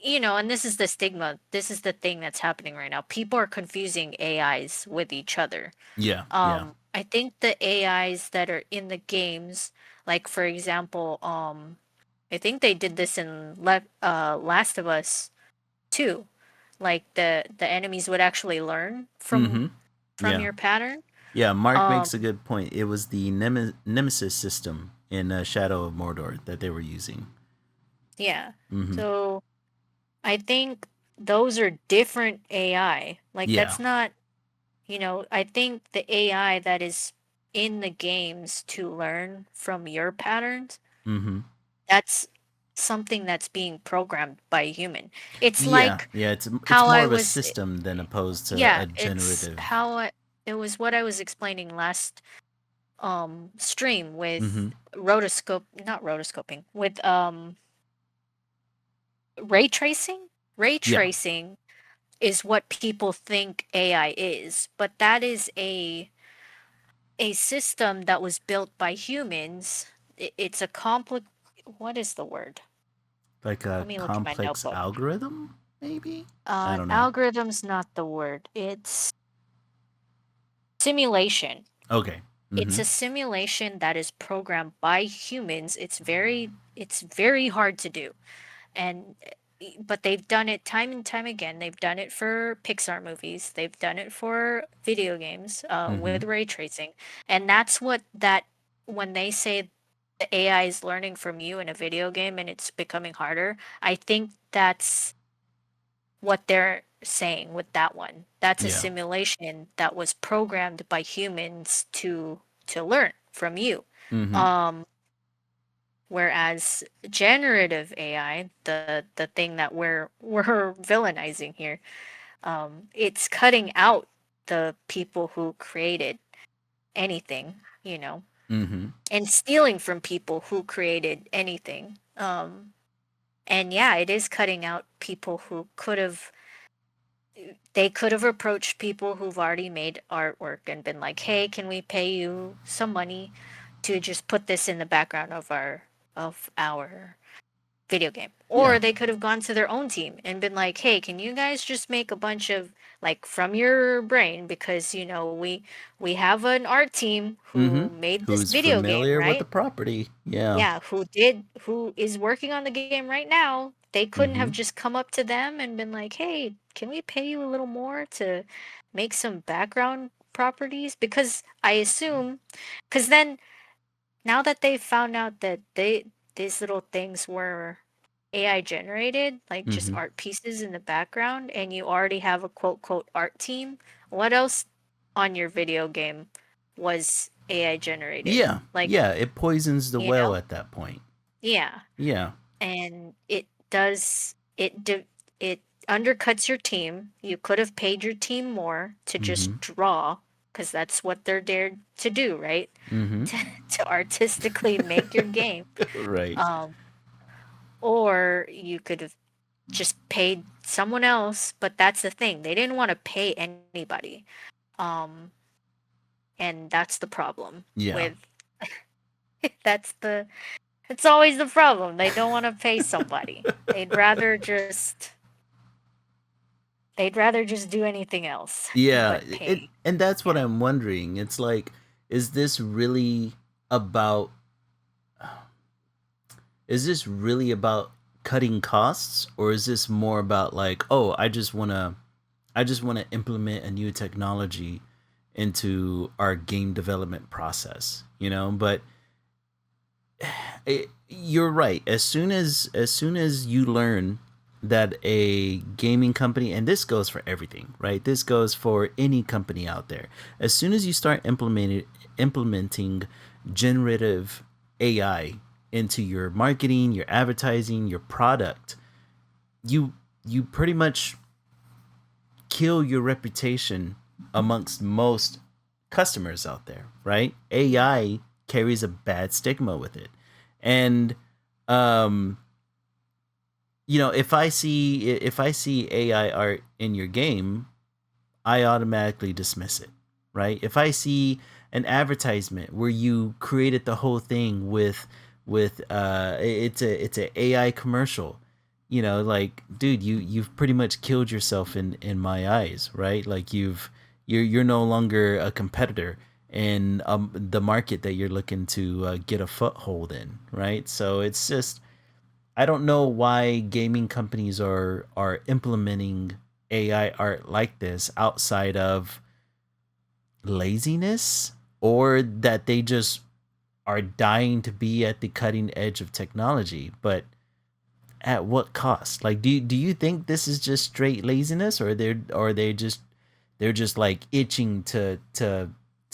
you know, and this is the stigma. This is the thing that's happening right now. People are confusing AIs with each other. Yeah, yeah. I think the AIs that are in the games, like for example, I think they did this in Last of Us too. Like the enemies would actually learn Mm-hmm. from Yeah. your pattern. Yeah, Mark Um, makes a good point. It was the Nemesis system in Shadow of Mordor that they were using. yeah. Mm-hmm. So I think those are different AI. Like Yeah. that's not, you know, I think the AI that is in the games to learn from your patterns, Mm-hmm. that's something that's being programmed by a human. It's Yeah, like yeah. It's how more I of a was, system than opposed to yeah, a it's generative. how it was what I was explaining last stream with Mm-hmm. not rotoscoping, with ray tracing. Ray Yeah. tracing is what people think AI is, but that is a system that was built by humans. It's a complex, what is the word? Like a Let me look at my complex notebook. algorithm, maybe? I An don't know. algorithm's not the word. It's simulation. Okay. It's Mm-hmm. a simulation that is programmed by humans. It's very hard to do. And but they've done it time and time again. They've done it for Pixar movies. They've done it for video games Mm-hmm. with ray tracing. And that's what that when they say the AI is learning from you in a video game and it's becoming harder, I think that's what they're saying with that one. That's a Yeah. simulation that was programmed by humans to learn from you. Mm-hmm. Um, Whereas generative AI, the thing that we're villainizing here, it's cutting out the people who created anything, you know, Mm-hmm. and stealing from people who created anything. And yeah, it is cutting out people who could have approached people who've already made artwork and been like, "Hey, can we pay you some money to just put this in the background of our video game?" Or Yeah. they could have gone to their own team and been like, "Hey, can you guys just make a bunch of like from your brain because you know we have an art team Mm-hmm. who made this Who's video game, familiar with the right? property? Yeah. Yeah, who is working on the game right now. They couldn't Mm-hmm. have just come up to them and been like, "Hey, can we pay you a little more to make some background properties?" Because I assume, because then now that they've found out that these little things were AI generated, like just Mm-hmm. art pieces in the background, and you already have a quote art team, what else on your video game was AI generated? Yeah. Like, Yeah. It poisons the you well know? at that point. Yeah. Yeah. And it undercuts your team. You could have paid your team more to Mm-hmm. just draw, because that's what they're there to do, right? Mm-hmm. To artistically make your game. Right. Um, or you could have just paid someone else, but that's the thing. They didn't want to pay anybody. Um, and that's the problem Yeah. with that's the it's always the problem. They don't want to pay somebody. They'd rather just do anything else Yeah. but It pay. and that's what Yeah. I'm wondering. It's like, is this really about is this really about cutting costs, or is this more about like, oh, I just want to implement a new technology into our game development process, you know? But you're right. As soon as you learn that a gaming company, and this goes for everything, right? This goes for any company out there. As soon as you start implementing generative AI into your marketing, your advertising, your product, you you pretty much kill your reputation amongst most customers out there, right? AI carries a bad stigma with it. And um if I see AI art in your game, I automatically dismiss it, right? If I see an advertisement where you created the whole thing with it's a AI commercial, like, dude, you've pretty much killed yourself in my eyes, right? Like you're no longer a competitor in the market that you're looking to get a foothold in, right? So it's just, I don't know why gaming companies are implementing AI art like this outside of laziness, or that they just are dying to be at the cutting edge of technology. But at what cost? Like, do you think this is just straight laziness, or they're just like itching to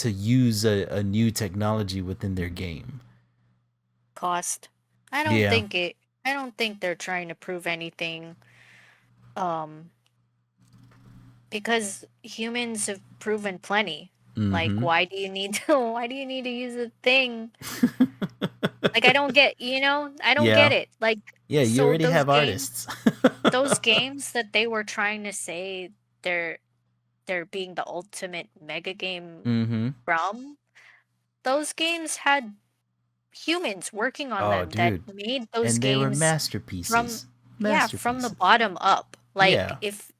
use a new technology within their game? Cost. I don't Yeah. think it. I don't think they're trying to prove anything. Um, because humans have proven plenty. Like, Mm-hmm. why do you need to? Why do you need to use a thing? Like, I don't get. I don't get Yeah. it. Like, Yeah, you so already have artists. those games that they were trying to say they're they're being the ultimate mega game Mm-hmm. from, those games had humans working on Oh, them that dude. made those And they were games from, masterpieces. yeah, from the Masterpieces. bottom up. Like, Yeah. if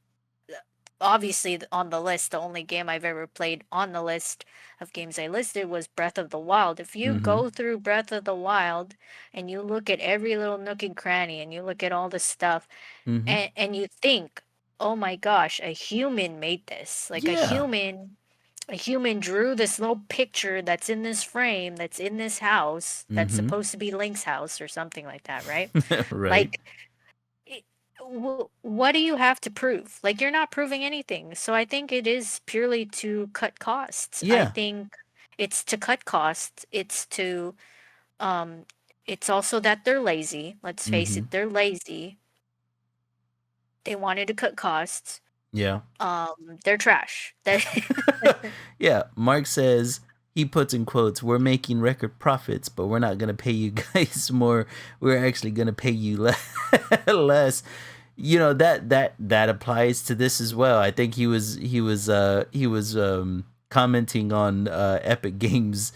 obviously on the list, the only game I've ever played on the list of games I listed was Breath of the Wild. If you Mm-hmm. go through Breath of the Wild and you look at every little nook and cranny and you look at all the stuff, Mm-hmm. and you think, oh my gosh, a human made this. Like, Yeah. a human drew this little picture that's in this frame, that's in this house, that's Mm-hmm. supposed to be Link's house or something like that, right? Right. Like, it, what do you have to prove? Like, you're not proving anything. So I think it is purely to cut costs. I Yeah. think it's to cut costs. Um, it's also that they're lazy. Let's face Mm-hmm. it, they're lazy. They wanted to cut costs. Yeah. They're trash. Yeah. Mark says, he puts in quotes, "We're making record profits, but we're not gonna pay you guys more. We're actually gonna pay you less." That applies to this as well. I think he was commenting on Epic Games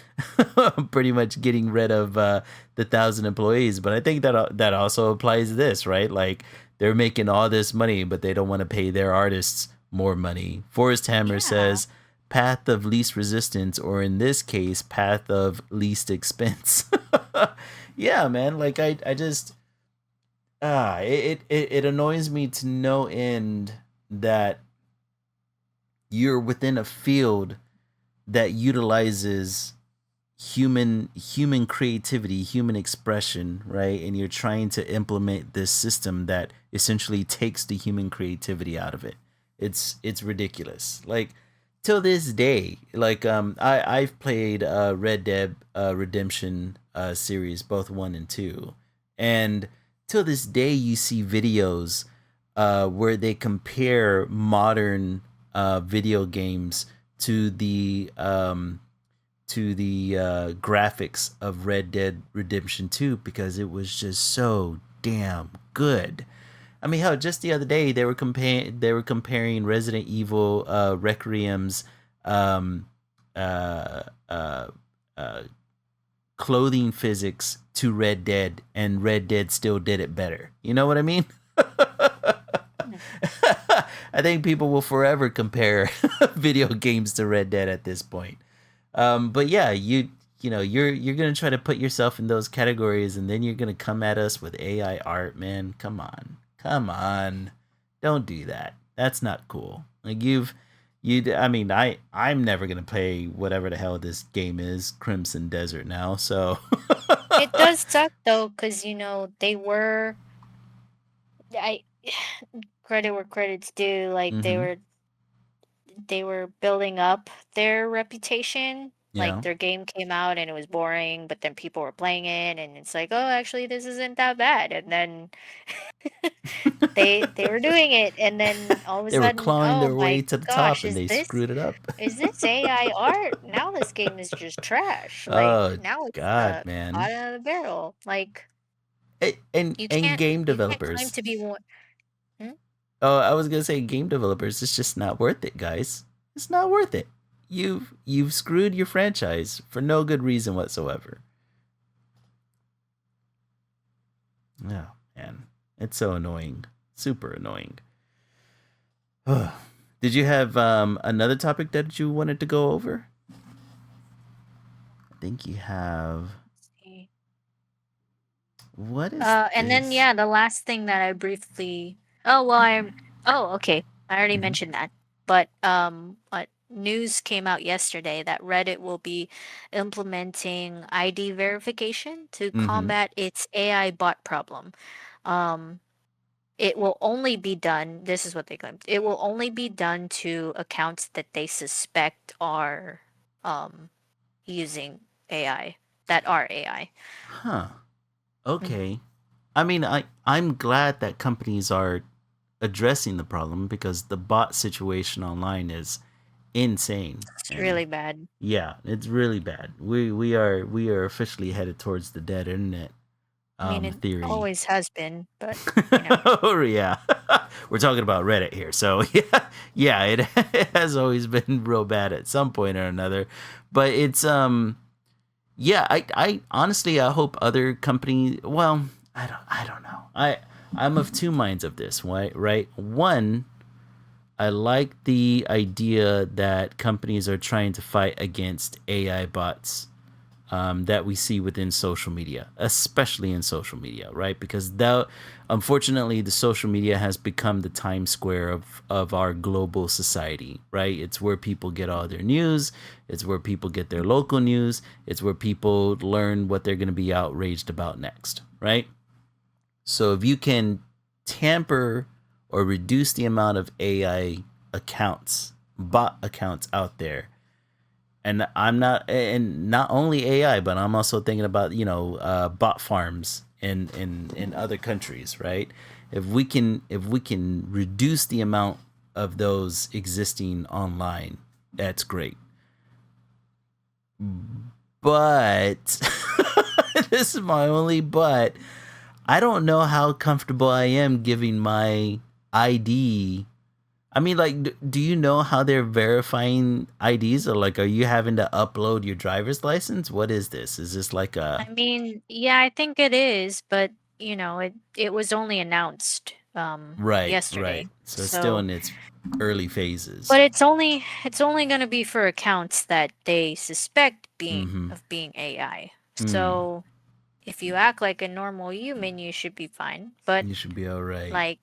pretty much getting rid of the 1,000 employees, but I think that also applies to this, right? Like, they're making all this money, but they don't want to pay their artists more money. Forrest Hammer Yeah. says, "Path of least resistance, or in this case, path of least expense." Yeah, man. Like, I just, it annoys me to no end that you're within a field that utilizes human creativity, human expression, right? And you're trying to implement this system that essentially takes the human creativity out of it. It's ridiculous. Like, till this day, like, I've played Red Dead Redemption series, both 1 and 2. And till this day you see videos where they compare modern video games to the graphics of Red Dead Redemption 2, because it was just so damn good. I mean, hell, just the other day they were comparing Resident Evil Requiem's um, uh, uh, uh, clothing physics to Red Dead, and Red Dead still did it better. You know what I mean? Hmm. I think people will forever compare video games to Red Dead at this point. But yeah, you're gonna try to put yourself in those categories, and then you're gonna come at us with AI art, man. Come on, don't do that. That's not cool. Like, I mean, I'm never gonna play whatever the hell this game is, Crimson Desert, now. So It does suck though, because they were I credit where credit's due. Like, mm-hmm. they were building up their reputation, Like Yeah. their game came out and it was boring, but then people were playing it and it's like, "Oh, actually this isn't that bad." And then they were doing it and then all of a They were sudden, clawing "Oh their way my to the top gosh, and they screwed it up. is this AI art? Now this game is just trash." Like Oh now it's God, man. bottom of the barrel. Like And game you can't claim developers. to be one. Hmm? Oh, I was gonna say game developers. It's just not worth it, guys. It's not worth it. You've screwed your franchise for no good reason whatsoever. Yeah, man, it's so annoying. Super annoying. Did you have another topic that you wanted to go over? I think you have. See. What is And then this? yeah, the last thing that I briefly okay. I already Mm-hmm. mentioned that. But news came out yesterday that Reddit will be implementing ID verification to Mm-hmm. combat its AI bot problem. Um it will only be done, this is what they claim. It will only be done to accounts that they suspect are um using AI, that are AI. Huh. Mhm. Okay. I mean, I'm glad that companies are addressing the problem because the bot situation online is insane. It's And really bad. yeah, it's really bad. We are officially headed towards the dead internet I mean, it theory. always has been, but you know, Oh yeah. We're talking about Reddit here. So yeah, it has always been real bad at some point or another. But it's yeah, I honestly I hope other companies, well, I don't know. I'm of two minds of this, right? One, I like the idea that companies are trying to fight against AI bots that we see within social media, especially in social media, right? Because that, unfortunately, the social media has become the Times Square of our global society, right? It's where people get all their news. It's where people get their local news. It's where people learn what they're going to be outraged about next, right? So if you can tamper or reduce the amount of AI accounts, bot accounts out there, and I'm not, and not only AI, but I'm also thinking about bot farms in other countries, right? If we can reduce the amount of those existing online, that's great. But this is my only but. I don't know how comfortable I am giving my ID. I mean, like, do you know how they're verifying IDs? Or, like, are you having to upload your driver's license? What is this? Is this like I a. mean, yeah, I think it is, but you know, it was only announced Right, right. yesterday. So it's still So, in its early phases. but it's only going to be for accounts that they suspect Mm-hmm. being AI. Mm. So, if you act like a normal human, you should be fine. But You should be all right. like,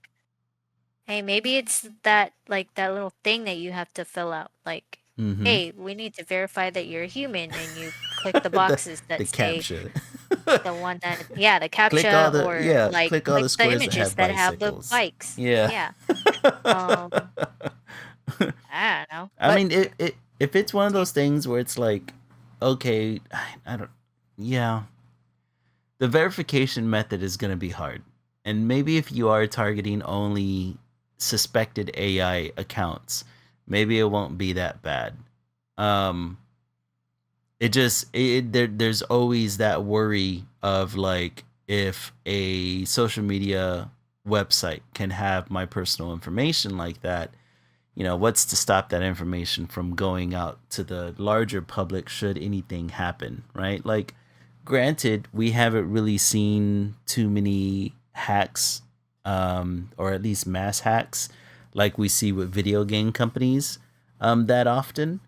hey, maybe it's that like that little thing that you have to fill out. Like, Mm-hmm. hey, we need to verify that you're a human, and you click the the boxes the that say captcha. the one that, yeah, the click all captcha, the or yeah. like Click all click the the squares that images have that have the bicycles. bikes. Yeah. Yeah. Um, I don't know, I but mean, if it's one of those things where it's like, okay, I don't, yeah, the verification method is going to be hard. And maybe if you are targeting only suspected AI accounts, maybe it won't be that bad. Um, there's always that worry of like if a social media website can have my personal information like that, what's to stop that information from going out to the larger public should anything happen, right? Like, granted, we haven't really seen too many hacks, or at least mass hacks, like we see with video game companies, that often.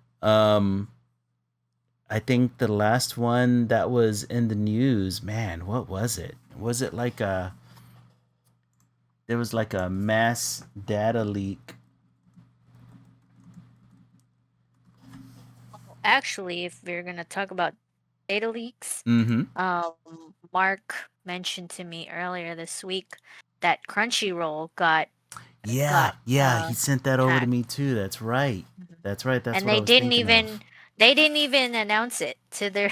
I think the last one that was in the news, man, what was it? Was it like there was like a mass data leak. actually, if we're gonna talk about data leaks, Mm-hmm. Mark mentioned to me earlier this week that Crunchyroll got Yeah, got yeah, he sent that over to hacked. me too. That's right. Mhm. That's right. That's And what I they was didn't thinking even of. They didn't even announce it to their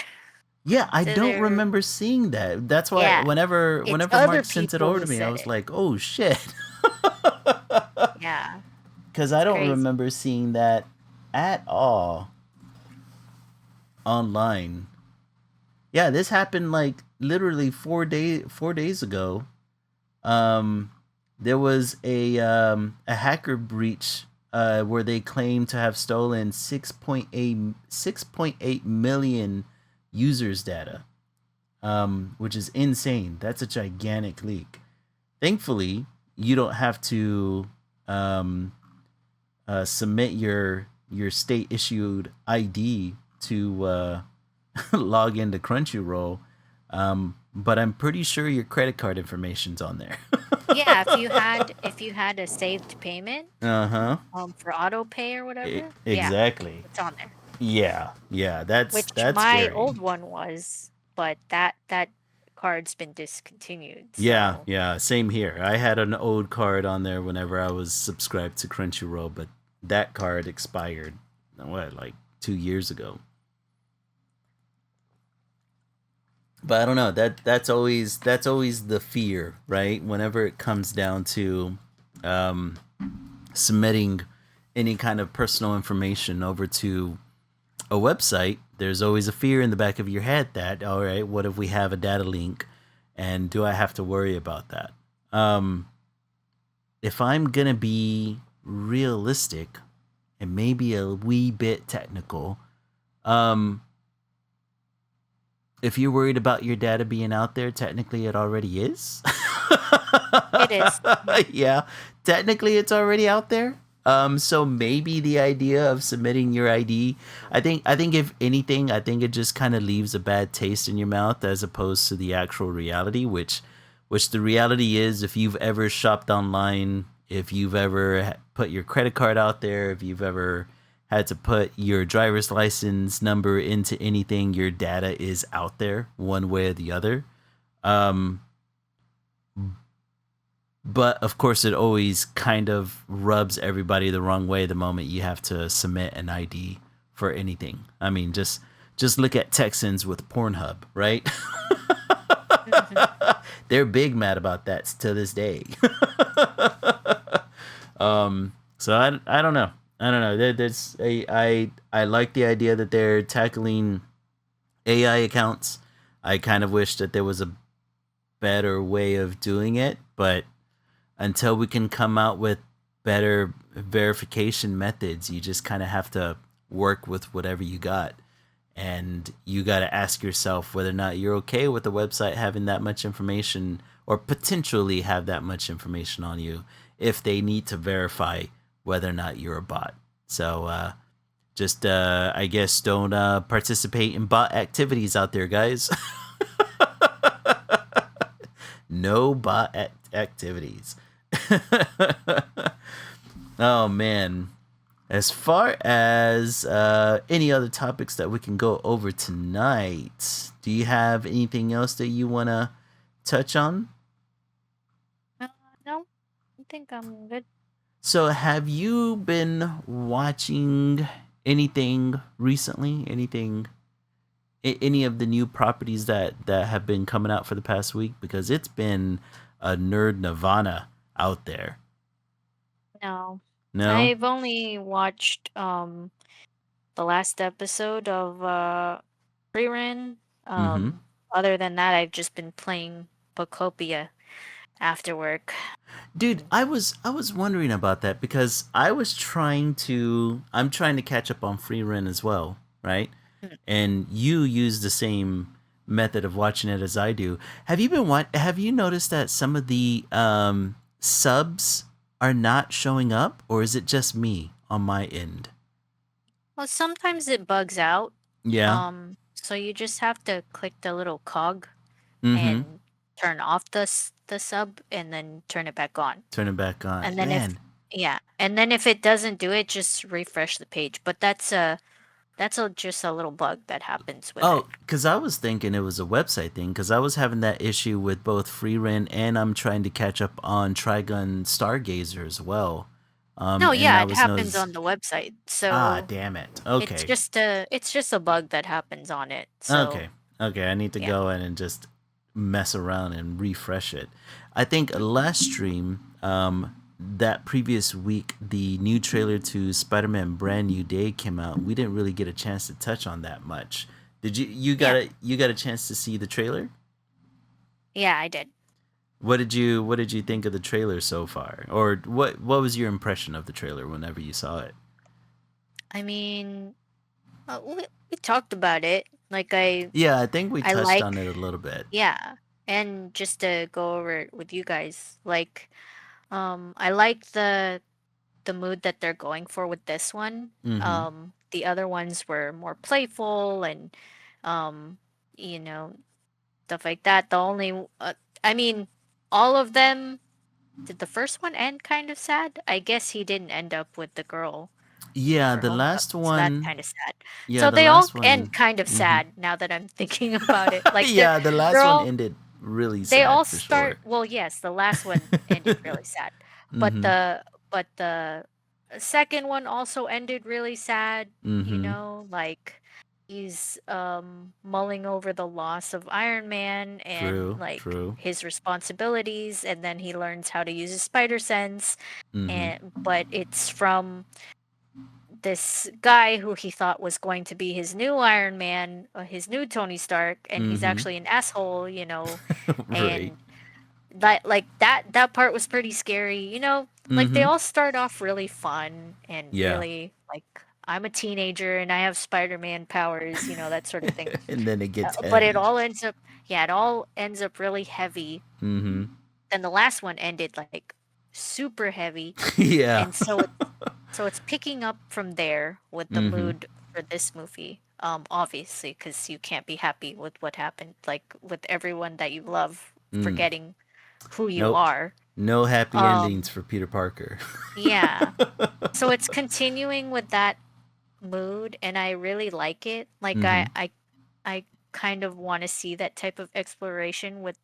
Yeah, I to don't their remember seeing that. That's why yeah. It's whenever other Mark sent it people over who to me, I said was it. like, "Oh shit." Yeah, Cuz I it's don't crazy. remember seeing that at all online. Yeah, this happened like literally 4 days ago. Um there was a hacker breach where they claim to have stolen 6.8 million users data, which is insane. That's a gigantic leak. Thankfully, you don't have to um, submit your state issued ID to log into Crunchyroll, but I'm pretty sure your credit card information's on there. Yeah, if you had a saved payment, Uh huh. for auto pay or whatever, yeah, Exactly. it's on there. Yeah. Yeah. That's Which that's my scary. old one was, but that card's been discontinued. Yeah, So yeah, same here. I had an old card on there whenever I was subscribed to Crunchyroll, but that card expired, what, like 2 years ago. But I don't know. That's always the fear, right? Whenever it comes down to um, submitting any kind of personal information over to a website, there's always a fear in the back of your head that, all right, what if we have a data link, and do I have to worry about that? Um, if I'm gonna be realistic and maybe a wee bit technical, um, if you're worried about your data being out there, technically it already is. it is. Mhm. Yeah, technically it's already out there. So maybe the idea of submitting your ID, I think if anything, I think it just kind of leaves a bad taste in your mouth as opposed to the actual reality, which the reality is, if you've ever shopped online, if you've ever put your credit card out there, if you've ever had to put your driver's license number into anything, your data is out there one way or the other. Um, but of course, it always kind of rubs everybody the wrong way the moment you have to submit an ID for anything. I mean, just look at Texans with Pornhub, right? Mhm. They're big mad about that to this day. So I don't know. I don't know. There's I like the idea that they're tackling AI accounts. I kind of wish that there was a better way of doing it, but until we can come out with better verification methods, you just kind of have to work with whatever you got. And you got to ask yourself whether or not you're okay with the website having that much information or potentially have that much information on you if they need to verify whether or not you're a bot. So, just, I guess, don't participate in bot activities out there, guys. No bot activities. Oh, man. As far as any other topics that we can go over tonight, do you have anything else that you want to touch on? Uh, no, I think I'm good. So, have you been watching anything recently? Any of the new properties that have been coming out for the past week? Because it's been a nerd nirvana out there. No, No? I've only watched the last episode of Rerun. Mm-hmm. Other than that, I've just been playing Bocopia after work. Dude, Mm. I was wondering about that because I'm trying to catch up on free rent as well, right? Mm. And you use the same method of watching it as I do. Have you noticed that some of the subs are not showing up, or is it just me on my end? Well, sometimes it bugs out. Yeah. So you just have to click the little cog Mm-hmm. and turn off the sub and then turn it back on. Turn it back on. And then if Man. yeah, and then if it doesn't do it, just refresh the page. But that's just a little bug that happens with it. Oh, because I was thinking it was a website thing, because I was having that issue with both Free Rent and I'm trying to catch up on Trigun Stargazer as well. No, And yeah, that it was happens knows. on the website. Ah, So damn it. it's Okay. just a bug that happens on it. So Okay. Okay. I need to yeah. go in and just mess around and refresh it. I think last stream, that previous week, the new trailer to Spider-Man Brand New Day came out. We didn't really get a chance to touch on that much. Did you? Yeah. You got a chance to see the trailer? Yeah, I did. What did you think of the trailer so far? Or what was your impression of the trailer whenever you saw it? I mean, we talked about it. Like I Yeah, I think we I touched like on it a little bit. yeah. And just to go over it with you guys, like I like the mood that they're going for with this one. Mm-hmm. The other ones were more playful and um you know, stuff like that. The only I mean, all of them. Did the first one end kind of sad? I guess he didn't end up with the girl Yeah, for the Homecoming, last so that's one. kind of sad. Yeah, So the they all last end one. kind of Mm-hmm. sad now that I'm thinking about it. Like Yeah, the they're last one all ended really they sad all for start sure. well, yes, the last one ended really sad. But Mm-hmm. the second one also ended really sad, Mm-hmm. like he's mulling over the loss of Iron Man and True. like True. his responsibilities, and then he learns how to use his spider sense, Mm-hmm. and but it's from this guy who he thought was going to be his new Iron Man, his new Tony Stark, and he's Mm-hmm. actually an asshole, Right. and that part was pretty scary, like they Mm-hmm. all start off really fun and Yeah. really like I'm a teenager and I have Spider-Man powers, that sort of thing. And then it gets But it heavy. all ends up yeah, it all ends up really heavy. Mm-hmm. Then the last one ended like super heavy, Yeah. and so it's picking up from there with the Mm-hmm. mood for this movie. Obviously, because you can't be happy with what happened, like with everyone that you love Mm. forgetting who you Nope. are. No happy endings Um, for Peter Parker. yeah. So it's continuing with that mood, and I really like it. Like Mm-hmm. I kind of want to see that type of exploration with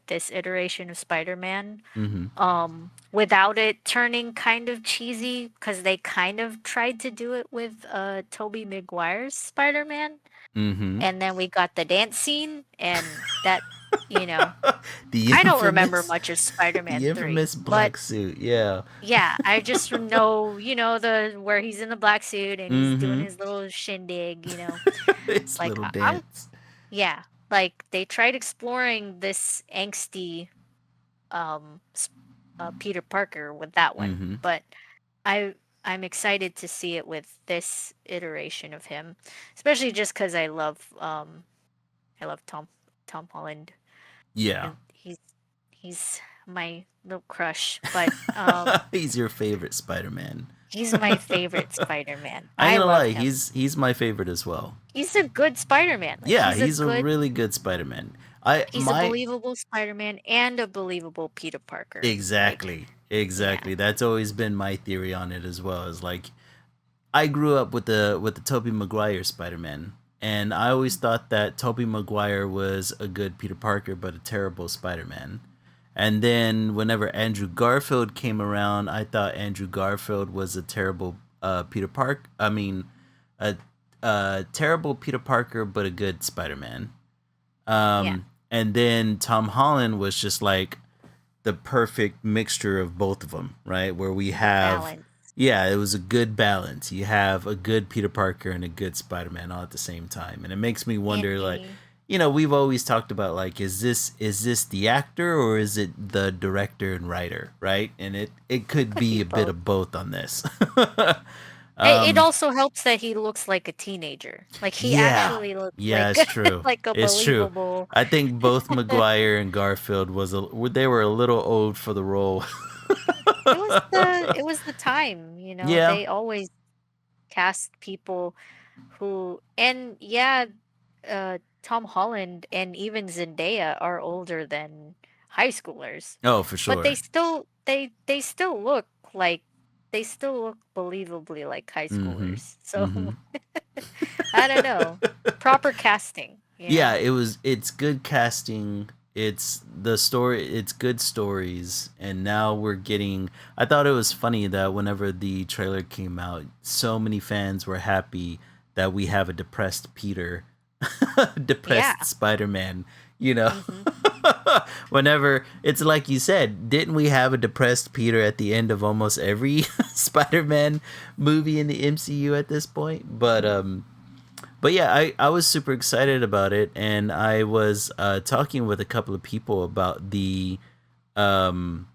this iteration of Spider-Man. Mm-hmm. Without it turning kind of cheesy, because they kind of tried to do it with Tobey Maguire's Spider-Man, Mm-hmm. and then we got the dance scene, and that, you know, The I don't remember infamous much of the Spider-Man 3, infamous but black suit. Yeah. yeah, I just know, the where he's in the black suit and he's doing Mm-hmm. his little shindig. Its Like little I'm dance. yeah, like they tried exploring this angsty um s- Peter Parker with that one, Mm-hmm. but I I'm excited to see it with this iteration of him, especially just because I love Tom Holland, Yeah. and he's my little crush, but He's your favorite Spider-Man. he's my favorite Spider-Man. I ain't I gonna love lie, him. he's my favorite as well. He's a good Spider-Man. Like Yeah, he's a really good Spider-Man. I he's a my believable Spider-Man and a believable Peter Parker. Like, Exactly. yeah. Exactly. That's always been my theory on it as well. Is like I grew up with the Tobey Maguire Spider-Man, and I always thought that Tobey Maguire was a good Peter Parker but a terrible Spider-Man. And then whenever Andrew Garfield came around, I thought Andrew Garfield was a terrible Peter Park. I mean, a terrible Peter Parker but a good Spider-Man. Yeah. And then Tom Holland was just like the perfect mixture of both of them, right? Where we The have, balance. yeah, it was a good balance. You have a good Peter Parker and a good Spider Man all at the same time, and it makes me And wonder, like, he we've always talked about like, is this the actor or is it the director and writer, right? And it could could be be a bit both. of both on this. It um, also helps that he looks like a teenager. Like he yeah, actually looks yeah, like it's true. like a It's true. believable. I think both Maguire and Garfield they were a little old for the role. It was the time, Yeah. they always cast people who, and yeah, Tom Holland and even Zendaya are older than high schoolers, Oh, for but sure. they still look like they still look believably like high Mm-hmm. schoolers. So Mm-hmm. I don't know. Proper casting. Yeah, it's good casting. it's the story, it's good stories, and now we're getting. I thought it was funny that whenever the trailer came out, so many fans were happy that we have a depressed Peter, Yeah. depressed Spider-Man, you know. Mm-hmm. Whenever it's like you said, didn't we have a depressed Peter at the end of almost every Spider-Man movie in the MCU at this point? But yeah, I was super excited about it, and I was talking with a couple of people about the um,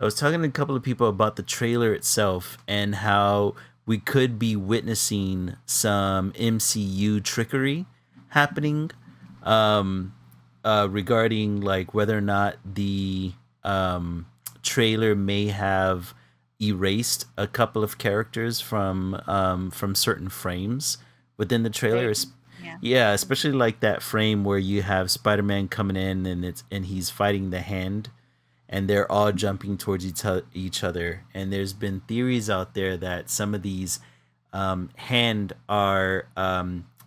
I was talking to a couple of people about the trailer itself and how we could be witnessing some MCU trickery happening, um, regarding like whether or not the trailer may have erased a couple of characters from certain frames within the trailer. Right. Yeah. Yeah, especially like that frame where you have Spider-Man coming in and he's fighting the Hand, and they're all jumping towards each other. And there's been theories out there that some of these Hand are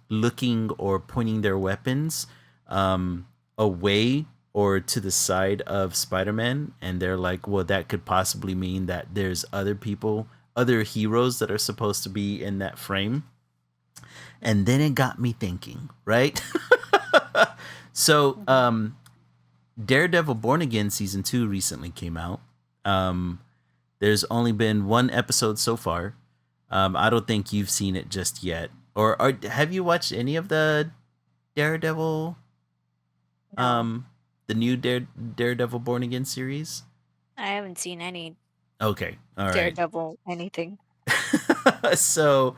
looking or pointing their weapons away or to the side of Spider-Man, and they're like, well, that could possibly mean that there's other people, other heroes that are supposed to be in that frame. And then it got me thinking, right? So, Daredevil Born Again season 2 recently came out. There's only been one episode so far. I don't think you've seen it just yet. Or have you watched any of the Daredevil, No, the new Daredevil Born Again series? I haven't seen any Okay, all right. Daredevil anything. So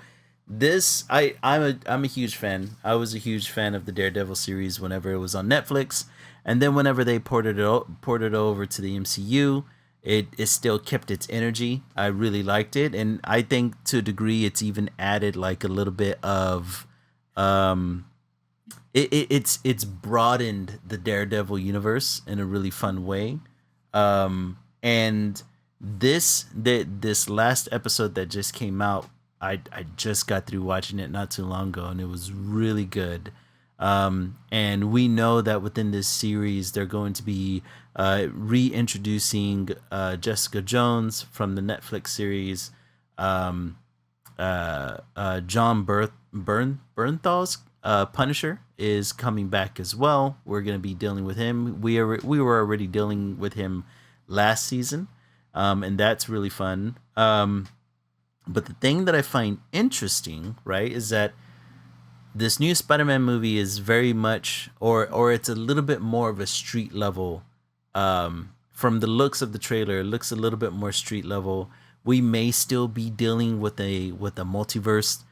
this I'm a huge fan. I was a huge fan of the Daredevil series whenever it was on Netflix, and then whenever they ported it over to the MCU, it still kept its energy. I really liked it, and I think to a degree it's even added like a little bit of um it's broadened the Daredevil universe in a really fun way. And this last episode that just came out, I just got through watching it not too long ago, and it was really good. And we know that within this series, they're going to be reintroducing Jessica Jones from the Netflix series. Um, John Bernthal's Punisher is coming back as well. We're going to be dealing with him. We were already dealing with him last season, and that's really fun. But the thing that I find interesting, right, is that this new Spider-Man movie is very much, or it's a little bit more of a street level. From the looks of the trailer, it looks a little bit more street level. We may still be dealing with a multiverse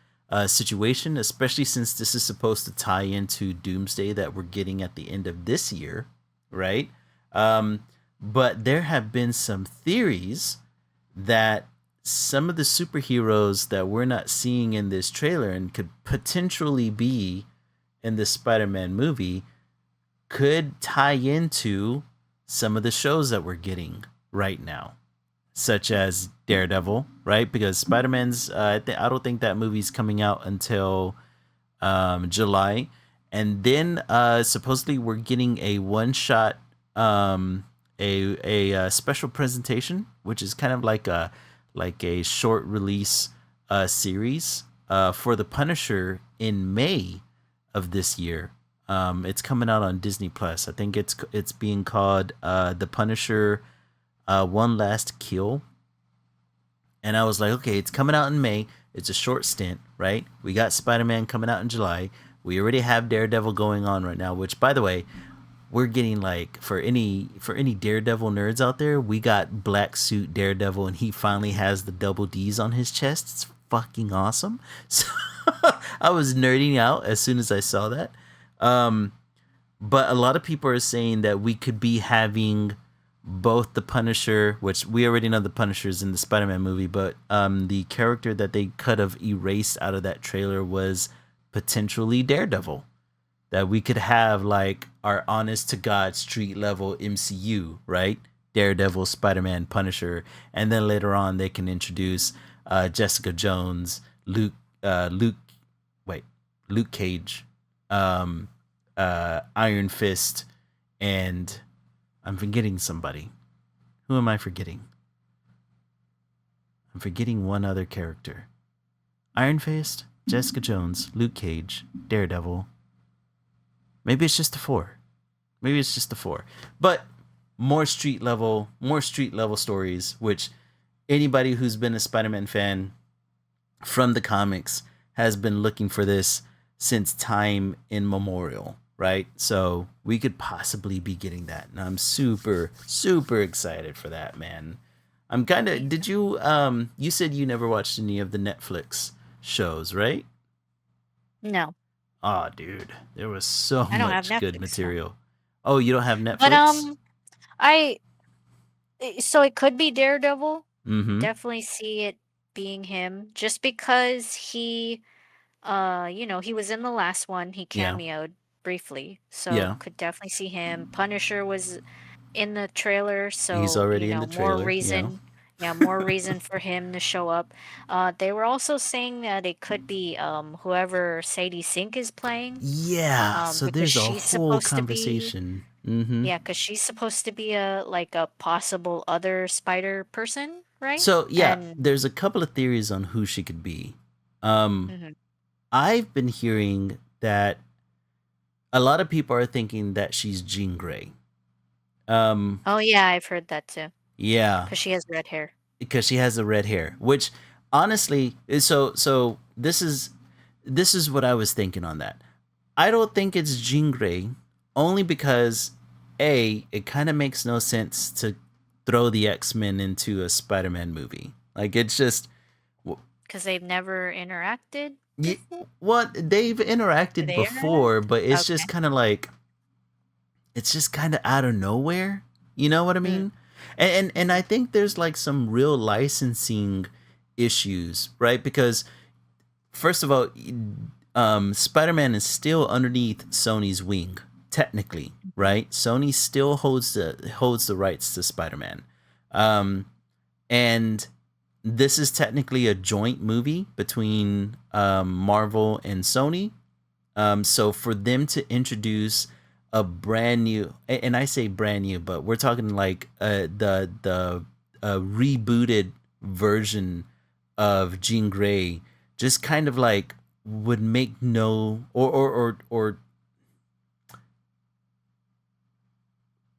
situation, especially since this is supposed to tie into Doomsday that we're getting at the end of this year, right? But there have been some theories that some of the superheroes that we're not seeing in this trailer and could potentially be in the Spider-Man movie could tie into some of the shows that we're getting right now, such as Daredevil, right? Because Spider-Man's, I don't think that movie's coming out until July, and then supposedly we're getting a one-shot, a special presentation, which is kind of like a short release series for the Punisher in May of this year. It's coming out on Disney Plus. I think it's being called The Punisher One Last Kill. And I was like, okay, it's coming out in May. It's a short stint, right? We got Spider-Man coming out in July. We already have Daredevil going on right now, which, by the way, we're getting like for any Daredevil nerds out there, we got Black Suit Daredevil, and he finally has the double D's on his chest. It's fucking awesome. So I was nerding out as soon as I saw that. But a lot of people are saying that we could be having both the Punisher, which we already know the Punisher's in the Spider-Man movie, but the character that they could have erased out of that trailer was potentially Daredevil. That we could have like our honest to God street level MCU, right? Daredevil, Spider-Man, Punisher, and then later on they can introduce Jessica Jones, Luke Cage, Iron Fist, And I'm forgetting somebody. Who am I forgetting? I'm forgetting one other character. Iron Fist, Jessica Jones, Luke Cage, Daredevil. Maybe it's just the four. Maybe it's just the four. But more street level stories, which anybody who's been a Spider-Man fan from the comics has been looking for this since time immemorial, right? So we could possibly be getting that. And I'm super, super excited for that, man. I'm kind of, did you, you said you never watched any of the Netflix shows, right? No, Oh, dude, there was so I don't have much good Netflix, so. material. Oh, you don't have But Netflix? I so it could be Daredevil. Mm-hmm. Definitely see it being him, just because he was in the last one. He Yeah. cameoed briefly, so Yeah. could definitely see him. Punisher was in the trailer, He's so already in the more trailer. Yeah. reason, yeah, more reason for him to show up. They were also saying that it could be whoever Sadie Sink is playing, Yeah. So because there's a she's whole supposed to be, conversation. Mm-hmm. yeah, because she's supposed to be a possible other spider person, right? So yeah, And there's a couple of theories on who she could be. Um, mhm. I've been hearing that a lot of people are thinking that she's Jean Grey. Oh yeah, I've heard that too, Yeah, because she has red hair. because she has the red hair, which honestly is so. This is what I was thinking on that. I don't think it's Jean Grey, only because it kind of makes no sense to throw the X-Men into a Spider-Man movie. Like it's just Because they've never interacted y- before. what they've Do interacted they before, interact? but it's Okay. just kind of like it's just kind of out of nowhere. You know what I Mm, mean? And I think there's like some real licensing issues, right? Because first of all, Spider-Man is still underneath Sony's wing, technically, mhm. right? Sony still holds the rights to Spider-Man, um, and this is technically a joint movie between Marvel and Sony. So for them to introduce a brand new, and I say brand new, but we're talking like the rebooted version of Jean Grey, just kind of like would make no or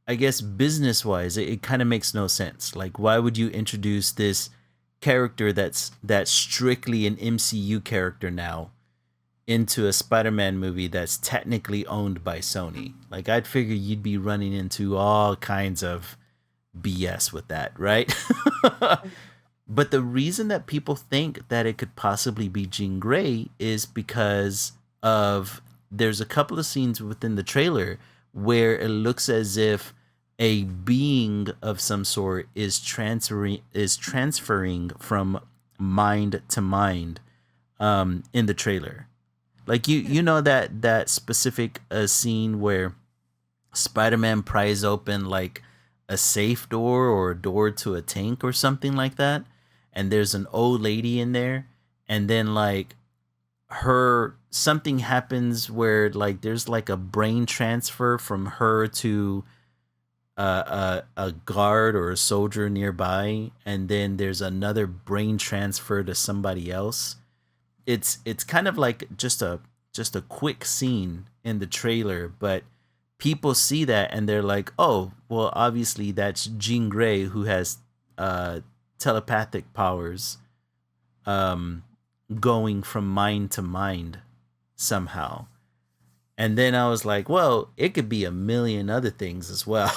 I guess business wise, it kind of makes no sense. Like, why would you introduce this character that's strictly an MCU character now into a Spider-Man movie that's technically owned by Sony? Like, I'd figure you'd be running into all kinds of BS with that, right? But the reason that people think that it could possibly be Jean Grey is because of there's a couple of scenes within the trailer where it looks as if a being of some sort is transferring from mind to mind in the trailer. Like you know that specific scene where Spider-Man pries open like a safe door or a door to a tank or something like that, and there's an old lady in there, and then like her something happens where like there's like a brain transfer from her to a guard or a soldier nearby, and then there's another brain transfer to somebody else. It's kind of like just a quick scene in the trailer, but people see that and they're like, "Oh, well, obviously that's Jean Grey who has uh, telepathic powers, um, going from mind to mind somehow." And then I was like, "Well, it could be a million other things as well."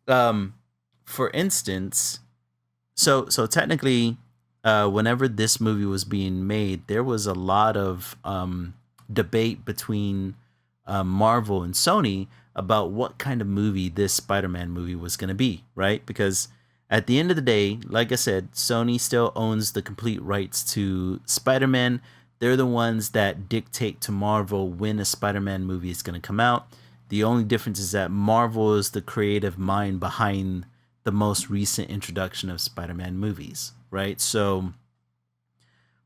um, for instance, so technically, whenever this movie was being made, there was a lot of debate between Marvel and Sony about what kind of movie this Spider-Man movie was going to be, right? Because at the end of the day, like I said, Sony still owns the complete rights to Spider-Man. They're the ones that dictate to Marvel when a Spider-Man movie is going to come out. The only difference is that Marvel is the creative mind behind the most recent introduction of Spider-Man movies, right? So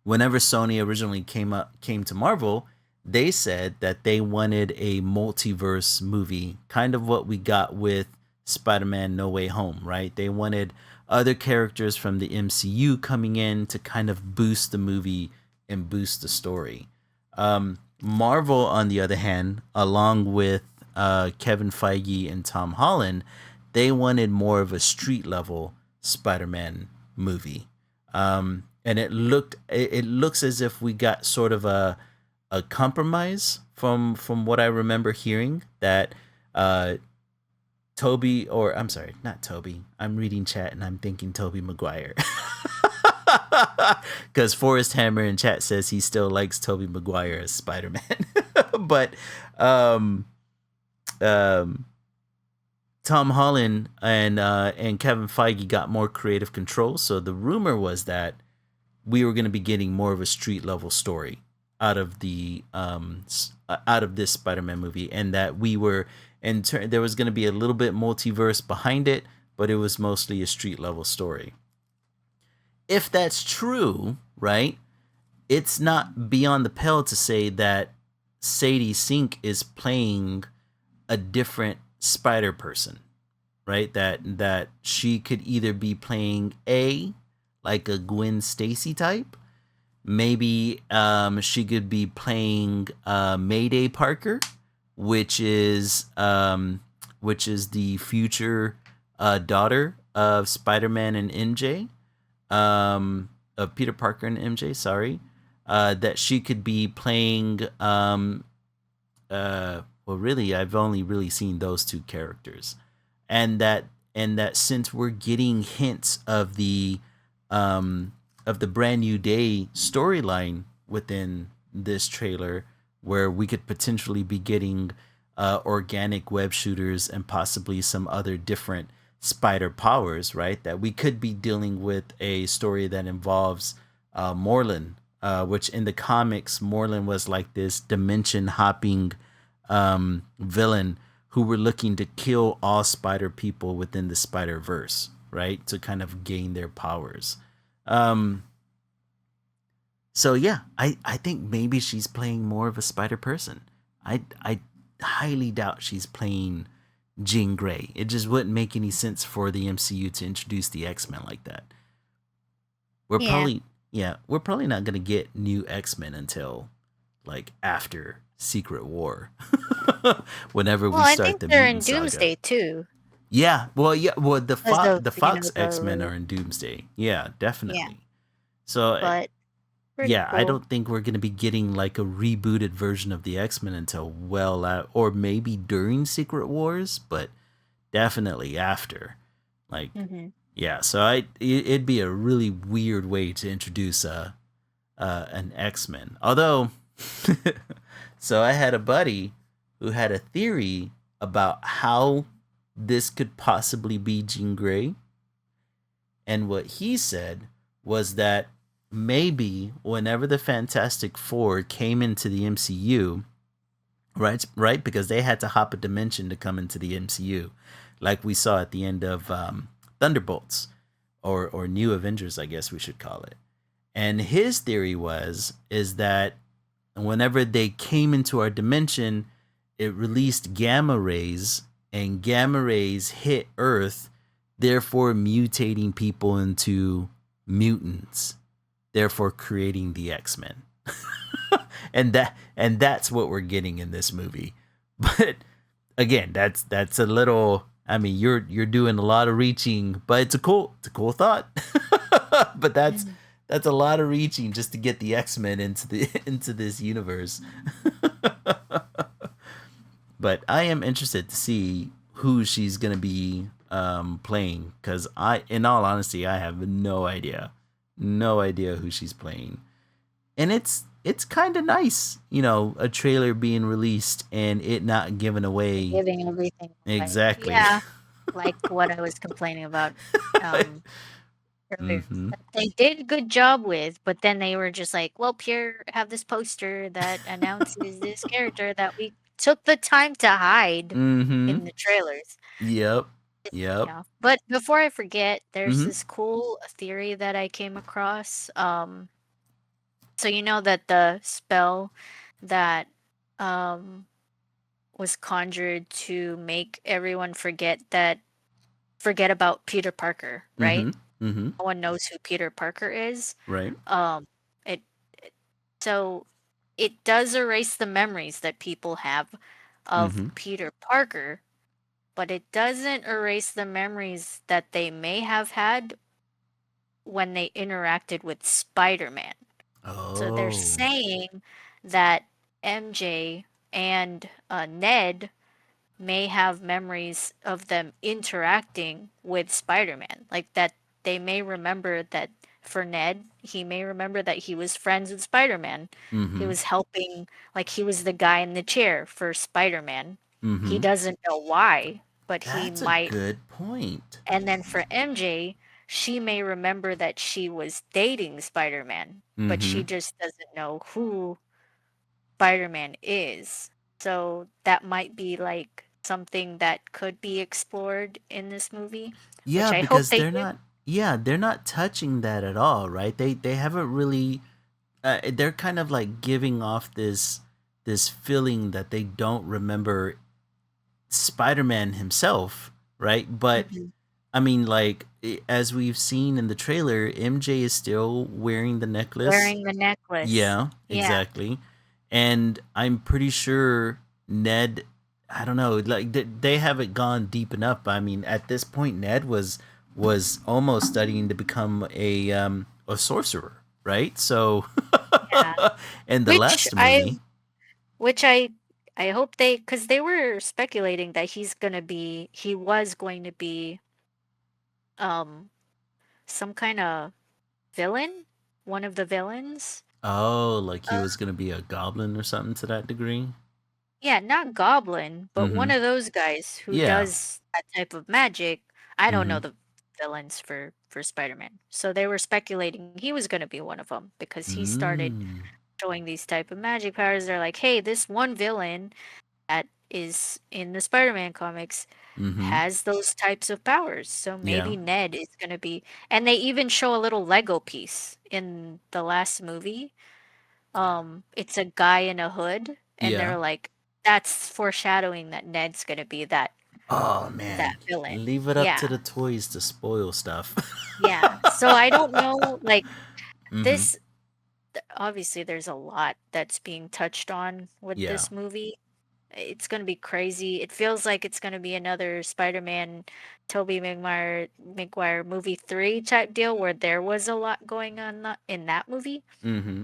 whenever Sony originally came to Marvel, they said that they wanted a multiverse movie, kind of what we got with Spider-Man No Way Home, right? They wanted other characters from the MCU coming in to kind of boost the movie and boost the story. Marvel, on the other hand, along with Kevin Feige and Tom Holland, they wanted more of a street level Spider-Man movie. And it looks as if we got sort of a compromise from what I remember hearing, that Toby, or I'm sorry, not Toby. I'm reading chat and I'm thinking Toby Maguire. Because Forrest Hammer in chat says he still likes Toby Maguire as Spider-Man. But um, um, Tom Holland and Kevin Feige got more creative control. So the rumor was that we were going to be getting more of a street level story out of out of this Spider-Man movie, and that we were there was going to be a little bit multiverse behind it, but it was mostly a street level story. If that's true, right? It's not beyond the pale to say that Sadie Sink is playing a different Spider Person, right? That she could either be playing like a Gwen Stacy type. Maybe she could be playing Mayday Parker, which is the future daughter of Spider-Man and MJ, of Peter Parker and MJ. Sorry, that she could be playing. Well, really, I've only really seen those two characters, and that since we're getting hints of the brand new day storyline within this trailer, where we could potentially be getting organic web shooters and possibly some other different spider powers, right? That we could be dealing with a story that involves Morlun, which in the comics, Morlun was like this dimension hopping villain who were looking to kill all spider people within the Spider Verse, right? To kind of gain their powers. Um, so yeah, I think maybe she's playing more of a Spider Person. I highly doubt she's playing Jean Grey. It just wouldn't make any sense for the MCU to introduce the X-Men like that. We're Yeah. probably we're probably not gonna get new X-Men until like after Secret War. Whenever Well, we I start think the they're mutant in saga. Doomsday too, Well, as the The Fox X-Men are in Doomsday. Yeah, yeah, definitely. So but pretty yeah, I cool. don't think we're gonna be getting like a rebooted version of the X-Men until well out, or maybe during Secret Wars, but definitely after. Like, Hmm. yeah, so it'd be a really weird way to introduce an X-Men. Although, so I had a buddy who had a theory about how this could possibly be Jean Grey, and what he said was that maybe whenever the Fantastic Four came into the MCU, right, because they had to hop a dimension to come into the MCU, like we saw at the end of Thunderbolts, or New Avengers, I guess we should call it. And his theory is that whenever they came into our dimension, it released gamma rays, and gamma rays hit Earth, therefore mutating people into mutants, therefore creating the X-Men. And that's what we're getting in this movie. But again, that's a little, I mean, you're doing a lot of reaching, but it's a cool thought. But Mhm. that's a lot of reaching just to get the X-Men into the into this universe. But I am interested to see who she's gonna be playing, because in all honesty, I have no idea who she's playing, and it's kind of nice, a trailer being released and it not giving away Giving everything away. exactly. Yeah, like what I was complaining about um earlier. Mm-hmm. That they did a good job with, but then they were just like, "Well, here, have this poster that announces this character that we took the time to hide Mm-hmm. in the trailers." Yep. Pissed me Yep. off. But before I forget, there's Mm-hmm. this cool theory that I came across. So you know that the spell that um was conjured to make everyone forget about Peter Parker, right? Mm-hmm. Mm-hmm. No one knows who Peter Parker is. Right. Um, it, it so it does erase the memories that people have of Mm-hmm. Peter Parker, but it doesn't erase the memories that they may have had when they interacted with Spider-Man. So they're Oh. saying that MJ and Ned may have memories of them interacting with Spider-Man. Like that they may remember that for Ned, he may remember that he was friends with Spider-Man. He Mm-hmm. was helping, like he was the guy in the chair for Spider-Man. He Mm-hmm. doesn't know why, but he That's a might. good point. And then for MJ, she may remember that she was dating Spider-Man, but Mm-hmm. she just doesn't know who Spider-Man is. So that might be like something that could be explored in this movie, which Yeah, I hope because they they're do. not. Yeah, they're not touching that at all, right? They haven't really. They're kind of like giving off this feeling that they don't remember Spider-Man himself, right? But Mhm. I mean, like as we've seen in the trailer, MJ is still wearing the necklace. Wearing the necklace. Yeah, Yeah. exactly. And I'm pretty sure Ned, I don't know, like they haven't gone deep enough. But I mean, at this point, Ned was almost studying to become a sorcerer, right? So, Yeah. in the Which last I movie, which I hope they, because they were speculating that he was going to be um some kind of villain, one of the villains. oh, like he Uh, was gonna be a goblin or something to that degree. Yeah, not Goblin, but Mm-hmm. one of those guys who Yeah. does that type of magic. I don't Mm-hmm. know the villains for Spider-Man. So they were speculating he was going to be one of them because he started Mm. showing these type of magic powers. They're like, "Hey, this one villain that is in the Spider-Man comics Mm-hmm. has those types of powers. So Yeah. maybe Ned is going to be." And they even show a little Lego piece in the last movie. It's a guy in a hood, and Yeah. they're like, that's foreshadowing that Ned's gonna be Oh that man, villain. leave it up Yeah, to the toys to spoil stuff. yeah. So I don't know, like Mm-hmm. this. Obviously, there's a lot that's being touched on with Yeah. this movie. It's gonna be crazy. It feels like it's gonna be another Spider-Man, Tobey Maguire movie 3 type deal where there was a lot going on in that movie. Mm-hmm.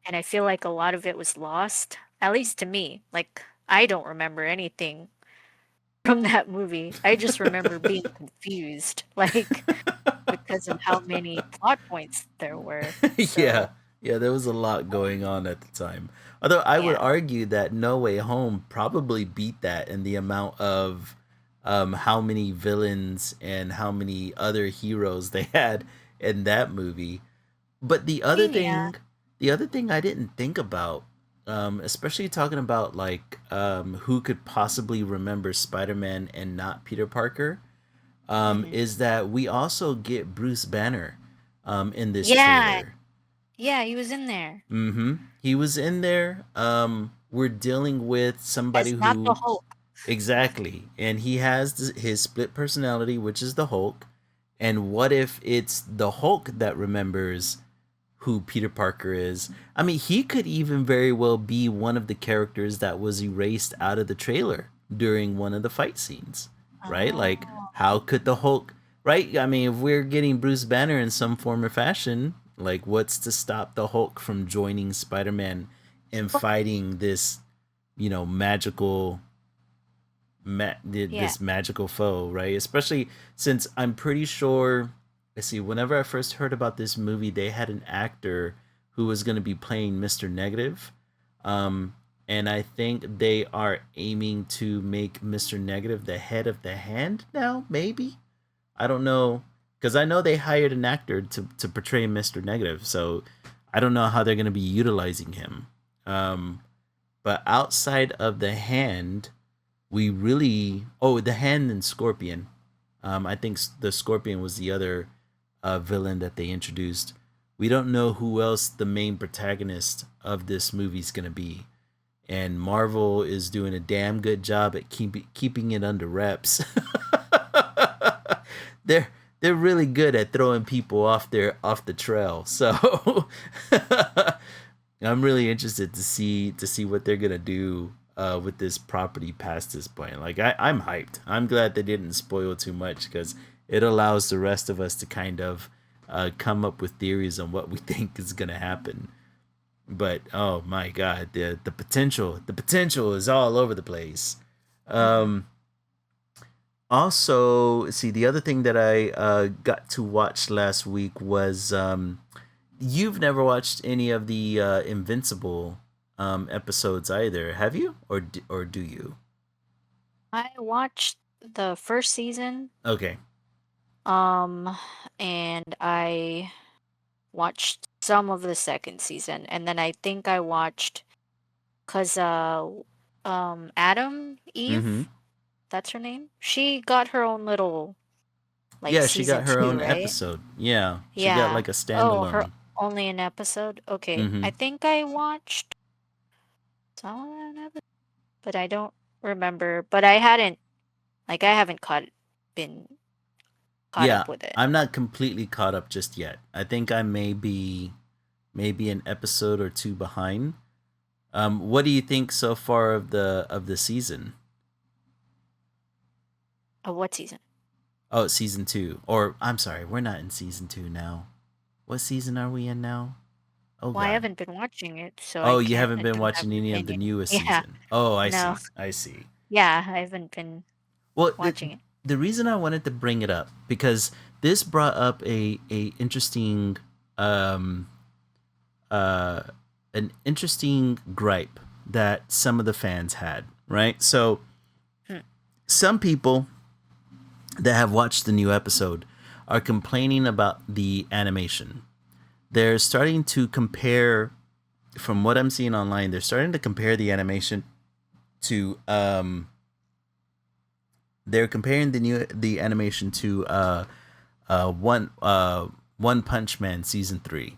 And I feel like a lot of it was lost, at least to me. Like, I don't remember anything from that movie. I just remember being confused, like, because of how many plot points there were. Yeah. So, Yeah, there was a lot going on at the time. Although I would yeah. argue that No Way Home probably beat that in the amount of how many villains and how many other heroes they had in that movie. But I mean, yeah. the other thing I didn't think about, especially talking about like who could possibly remember Spider-Man and not Peter Parker, Mhm. is that we also get Bruce Banner in this Yeah. trailer. Yeah, he was in there Mm-hmm. He was in there. We're dealing with somebody as not the who Hulk. exactly, and he has his split personality, which is the Hulk. And what if it's the Hulk that remembers who Peter Parker is? I mean, he could even very well be one of the characters that was erased out of the trailer during one of the fight scenes, right? Like, Oh. how could the Hulk, right? I mean, if we're getting Bruce Banner in some form or fashion, like, what's to stop the Hulk from joining Spider Man and fighting this, magical Yeah. this magical foe, right? Especially since I'm pretty sure. Let's see. Whenever I first heard about this movie, they had an actor who was going to be playing Mister Negative, um, and I think they are aiming to make Mister Negative the head of the hand now. Maybe I don't know because I know they hired an actor to portray Mister Negative, so I don't know how they're going to be utilizing him. Um, but outside of the hand, we really the hand and Scorpion. I think the Scorpion was the other villain that they introduced. We don't know who else the main protagonist of this movie is gonna be. and Marvel is doing a damn good job at keeping it under wraps. they're they're really good at throwing people off the trail. So I'm really interested to see what they're gonna do with this property past this point. Like I'm hyped. I'm glad they didn't spoil too much because it allows the rest of us to kind of come up with theories on what we think is gonna happen. But oh my god, the potential is all over the place. Mhm. Um, Also, see, the other thing that I got to watch last week was you've never watched any of the Invincible episodes either, have you? Or do you? I watched the first season, Okay. um, and I watched some of the second season, and then I think I watched cause Adam Mm-hmm. Eve, that's her name. She got her own little like Yeah, she got season her 2, own right? episode. Yeah, she got Yeah. like a Oh, her standalone. only an episode? Okay. Mm-hmm. I think I watched some of an episode, but I don't remember. But I haven't been caught Yeah, up with it. I'm not completely caught up just yet. I think I may be maybe an episode or two behind. What do you think so far of the season? Oh, what season? Oh, season two. Or I'm sorry, we're not in season two now. What season are we in now? Oh Well, I God. haven't been watching it, so Oh, you haven't I been don't have watching an any of the opinion. newest Yeah. season. Oh, I No. see. I see. Yeah, I haven't been Well, watching it. the reason I wanted to bring it up because this brought up a interesting um uh an interesting gripe that some of the fans had, right? So Hmm. some people that have watched the new episode are complaining about the animation. They're starting to compare, from what I'm seeing online, they're starting to compare the animation to they're comparing the animation to One Punch Man season 3,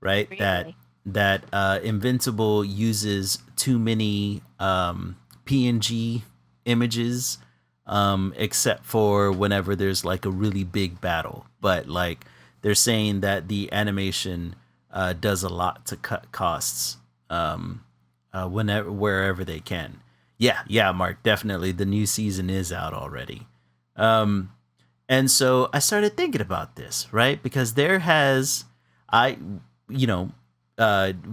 right? Really? That Invincible uses too many PNG images, except for whenever there's like a really big battle. But like they're saying that the animation does a lot to cut costs whenever wherever they can. Yeah, yeah, Mark, definitely. The new season is out already. Um, and so I started thinking about this, right? Because there has, I, you know,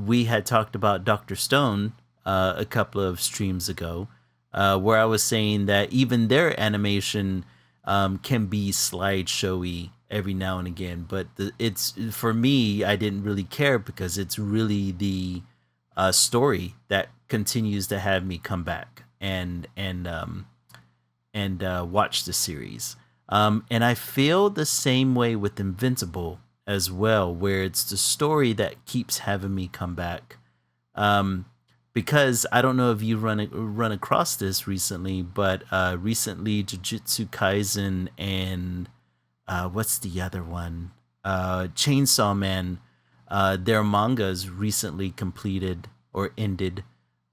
we had talked about Dr. Stone a couple of streams ago, where I was saying that even their animation can be slideshowy every now and again. But it's for me, I didn't really care because it's really the story that continues to have me come back and watch the series. And I feel the same way with Invincible as well, where it's the story that keeps having me come back. Um, because I don't know if you run across this recently, but recently Jujutsu Kaisen and what's the other one? Chainsaw Man. Their mangas recently completed or ended,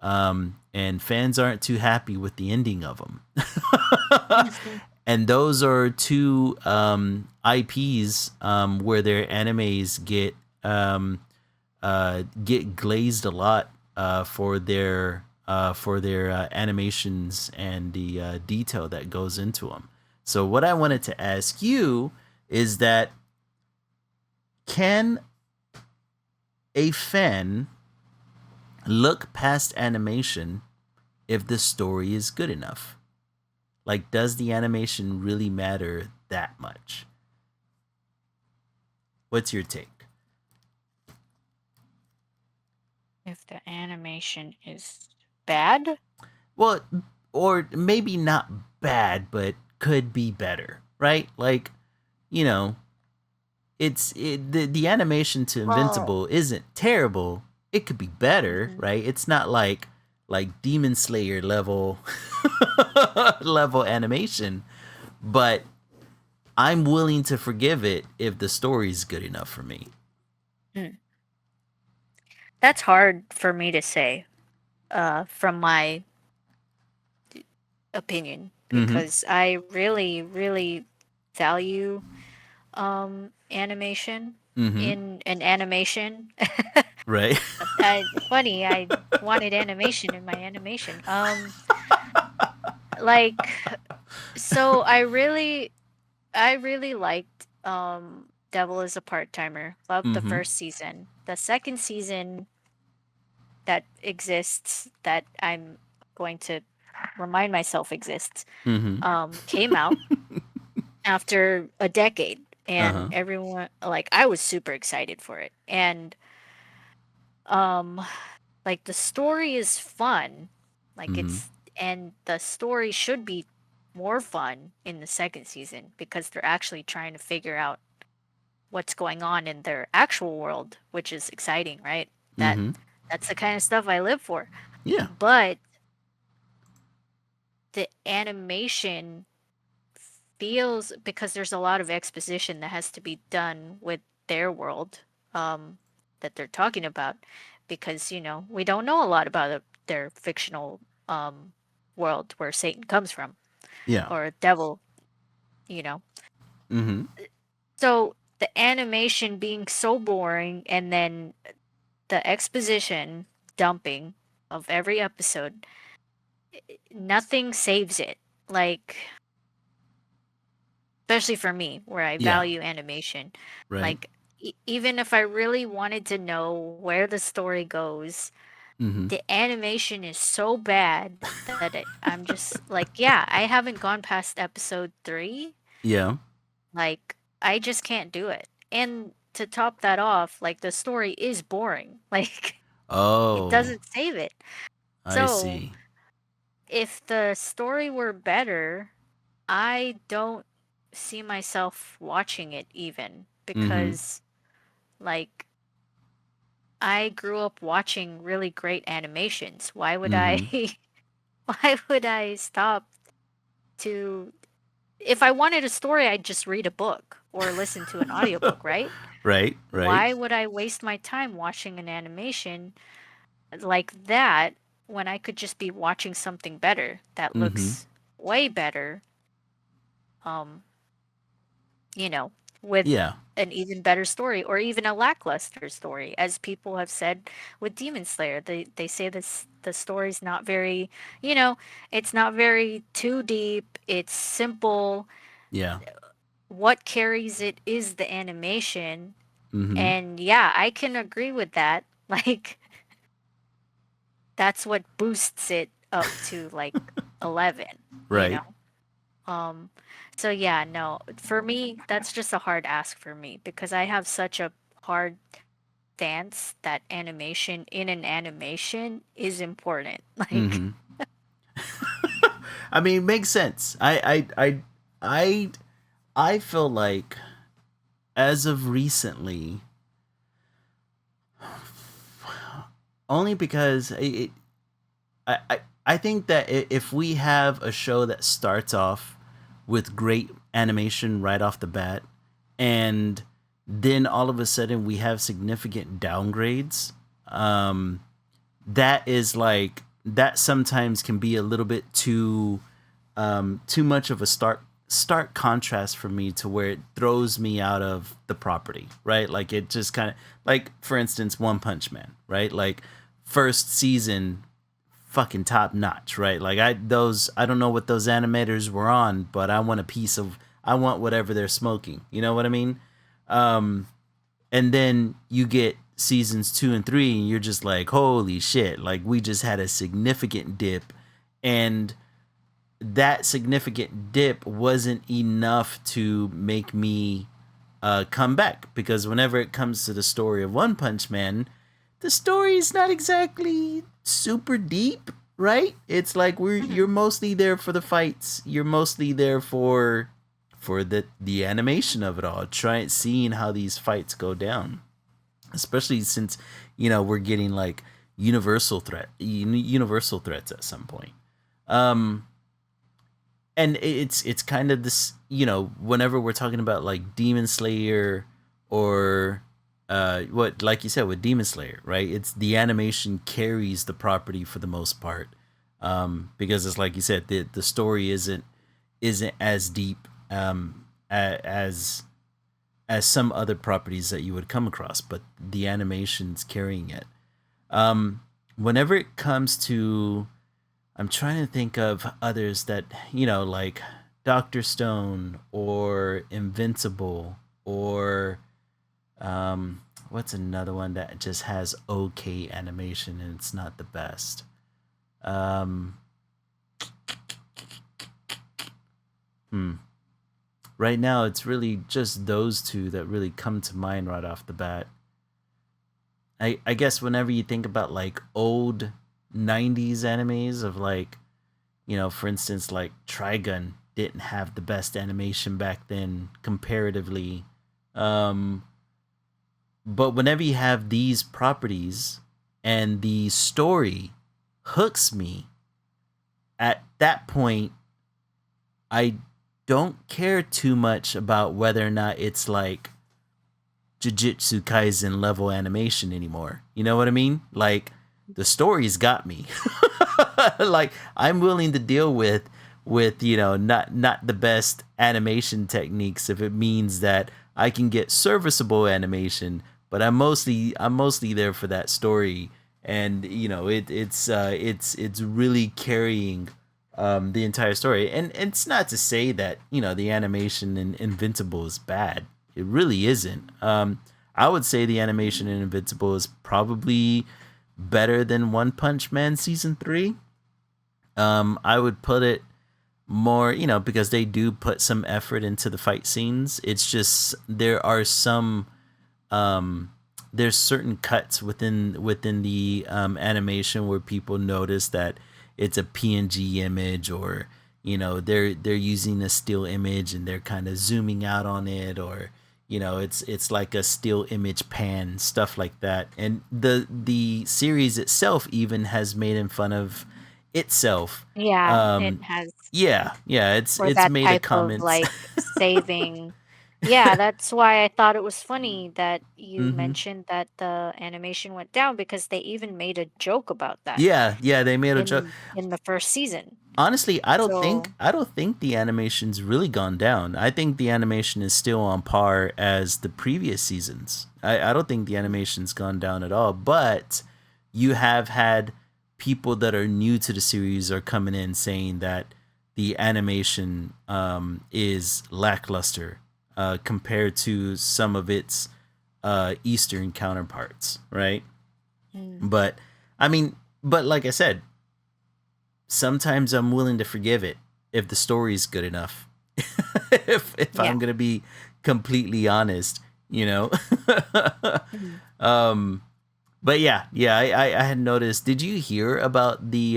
and fans aren't too happy with the ending of them. And those are two IPs where their animes get glazed a lot for their animations and the detail that goes into them. So what I wanted to ask you is that can a fan look past animation if the story is good enough? Like, does the animation really matter that much? What's your take? If the animation is bad? Well, or maybe not bad, but could be better, right? Like, you know, the animation to Well, Invincible isn't terrible. It could be better, mhm. right? It's not like Demon Slayer level level animation, but I'm willing to forgive it if the story's good enough for me. Mm. That's hard for me to say. from my opinion, Mm-hmm. because I really, really value animation Mm-hmm. in an animation. Right. Funny, I wanted animation in my animation. Like, so I really liked Devil is a Part-Timer. Loved the Mm-hmm. first season. The second season that exists, that I'm going to remind myself exists, Mm-hmm. came out after a decade, and Uh-huh. everyone, like, I was super excited for it. And um like, the story is fun. Like, Mm-hmm. and the story should be more fun in the second season because they're actually trying to figure out what's going on in their actual world, which is exciting, right? That Mm-hmm. that's the kind of stuff I live for. Yeah. But the animation feels, because there's a lot of exposition that has to be done with their world, um, that they're talking about, because we don't know a lot about their fictional um, world where Satan comes from, Yeah. or devil, you know. Mm-hmm. So the animation being so boring, and then the exposition dumping of every episode, nothing saves it. Like, especially for me, where I Yeah. value animation. Right. Like, even if I really wanted to know where the story goes, Mm-hmm. the animation is so bad that I'm just like, yeah, I haven't gone past episode 3. Yeah. Like, I just can't do it. And to top that off, like, the story is boring. Like, it Oh, doesn't save it. I So, see. if the story were better, I don't see myself watching it even, Mm-hmm. because, like, I grew up watching really great animations. Why would I Mm-hmm. why would I stop to if I wanted a story, I'd just read a book or listen to an audiobook, right? Right. Right. Why would I waste my time watching an animation like that when I could just be watching something better that Mm-hmm. looks way better, um, you know, with Yeah. an even better story, or even a lackluster story, as people have said with Demon Slayer. They say this the story's not very, you know, it's not very too deep. It's simple. Yeah. What carries it is the animation. Mm-hmm. And yeah, I can agree with that. Like, that's what boosts it up to like 11, you Right. know? Um, so yeah, no, for me, that's just a hard ask for me, because I have such a hard stance that animation in an animation is important. Like, Mm-hmm. I mean, it makes sense. I I feel like as of recently, only because I think that if we have a show that starts off with great animation right off the bat, and then all of a sudden we have significant downgrades, um, that is like that sometimes can be a little bit too much of a stark contrast for me to where it throws me out of the property, right? Like it just kind of like for instance One Punch Man, right? Like first season fucking top notch, right? Like I don't know what those animators were on, but I want whatever they're smoking. You know what I mean? Um and then you get seasons 2 and 3 and you're just like, "Holy shit, like we just had a significant dip." And that significant dip wasn't enough to make me come back, because whenever it comes to the story of One Punch Man, the story is not exactly super deep, right? It's like mhm, you're mostly there for the fights. You're mostly there for the animation of it all, trying seeing how these fights go down. Especially since we're getting like universal threats at some point. Um, and it's kind of this, whenever we're talking about like Demon Slayer or what like you said with Demon Slayer, right? It's the animation carries the property for the most part, because it's like you said, the story isn't as deep, as some other properties that you would come across, but the animation's carrying it. Whenever it comes to, I'm trying to think of others that, like Doctor Stone or Invincible or what's another one that just has okay animation and it's not the best. Um, hmm. Right now, it's really just those two that really come to mind right off the bat. I guess whenever you think about like old 90s animes of like, for instance, like Trigun didn't have the best animation back then comparatively. Um, but whenever you have these properties and the story hooks me, at that point, I don't care too much about whether or not it's like Jujutsu Kaisen level animation anymore. You know what I mean? Like the story's got me. Like I'm willing to deal with not the best animation techniques if it means that I can get serviceable animation, but I'm mostly there for that story, and it's really carrying the entire story. And it's not to say that the animation in Invincible is bad. It really isn't. I would say the animation in Invincible is probably better than One Punch Man season 3. I would put it more, because they do put some effort into the fight scenes. It's just there are some there's certain cuts within the animation where people notice that it's a PNG image, or they're using a still image and they're kind of zooming out on it, or it's like a still image pan, stuff like that. And the series itself even has made in fun of itself. Yeah, it um has yeah, for it's that made a type of comment. like saving. Yeah, that's why I thought it was funny that you Hmm. mentioned that the animation went down because they even made a joke about that Yeah, they made a joke. in the first season. Honestly, I don't think So, I don't think the animation's really gone down. I think the animation is still on par as the previous seasons. I don't think the animation's gone down at all. But you have had people that are new to the series are coming in saying that the animation is lackluster compared to some of its Eastern counterparts, right? mm, But I mean, but like I said, sometimes I'm willing to forgive it if the story's good enough. If yeah. I'm gonna be completely honest, you know. Mhm. um, but yeah, I had noticed. Did you hear about the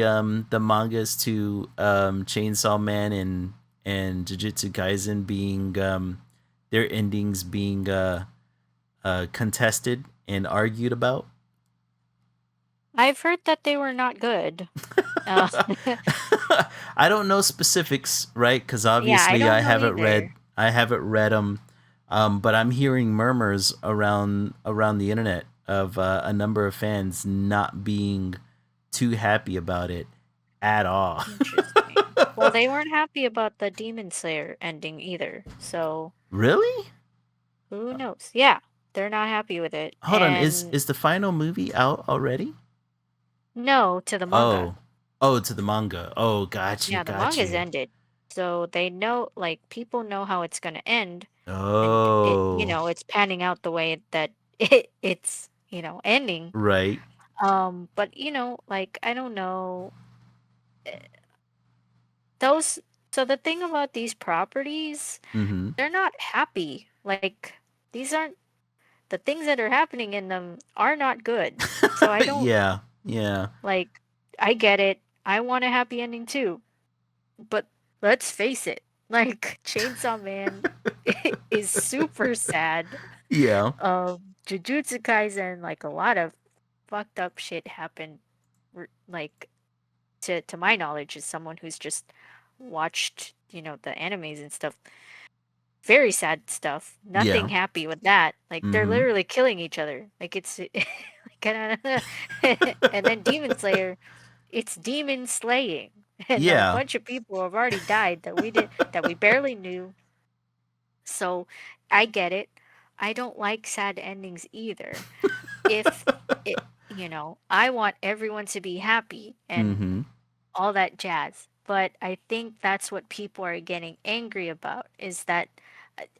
mangas to Chainsaw Man and Jujutsu Kaisen being their endings being contested and argued about? I've heard that they were not good. Uh, I don't know specifics, right? Because yeah, I obviously don't know either. I haven't read them, but I'm hearing murmurs around the internet of a number of fans not being too happy about it at all. Interesting. Well, they weren't happy about the Demon Slayer ending either. So, Really? who knows? Yeah, they're not happy with it. Hold on, And is the final movie out already? no to the manga. Oh, oh, to the manga. Oh, Yeah, the got manga's you. ended. So they know, like, people know how it's gonna end, and Oh, it's panning out the way that it's, ending. right. But like, I don't know. eh, Those so the thing about these properties, Mm-hmm. they're not happy. Like, these aren't the things that are happening in them are not good. So I don't Yeah, yeah. like I get it. I want a happy ending too. But let's face it, like Chainsaw Man is super sad. Yeah. Jujutsu Kaisen, like a lot of fucked up shit happened. Like to my knowledge, as someone who's just watched, the animes and stuff. very sad stuff. Nothing Yeah. happy with that. Like they're Mm-hmm. literally killing each other. Like it's and then Demon Slayer, it's demon slaying. And a Yeah. bunch of people have already died that we barely knew. So I get it. I don't like sad endings either. If it, I want everyone to be happy and Mm-hmm. all that jazz. But I think that's what people are getting angry about is that,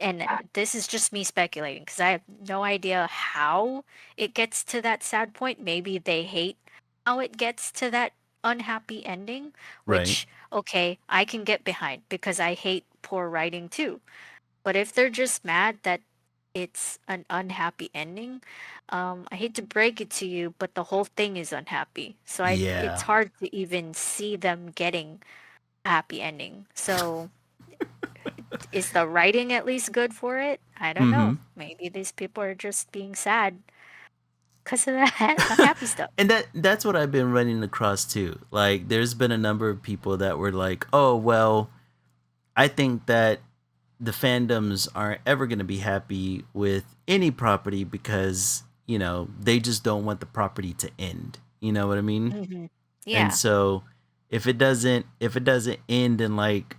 and this is just me speculating because I have no idea how it gets to that sad point. Maybe they hate how it gets to that unhappy ending, Right. which, okay, I can get behind because I hate poor writing too. But if they're just mad that it's an unhappy ending, I hate to break it to you, but the whole thing is unhappy. So it's Yeah. hard to even see them getting a happy ending. So is the writing at least good for it? I don't Mm-hmm. know. Maybe these people are just being sad because of that unhappy stuff. And that's what I've been running across too. Like there's been a number of people that were like, "Oh, well, I think that the fandoms aren't ever going to be happy with any property because, they just don't want the property to end." You know what I mean? Hmm. And Yeah. so if it doesn't end in like,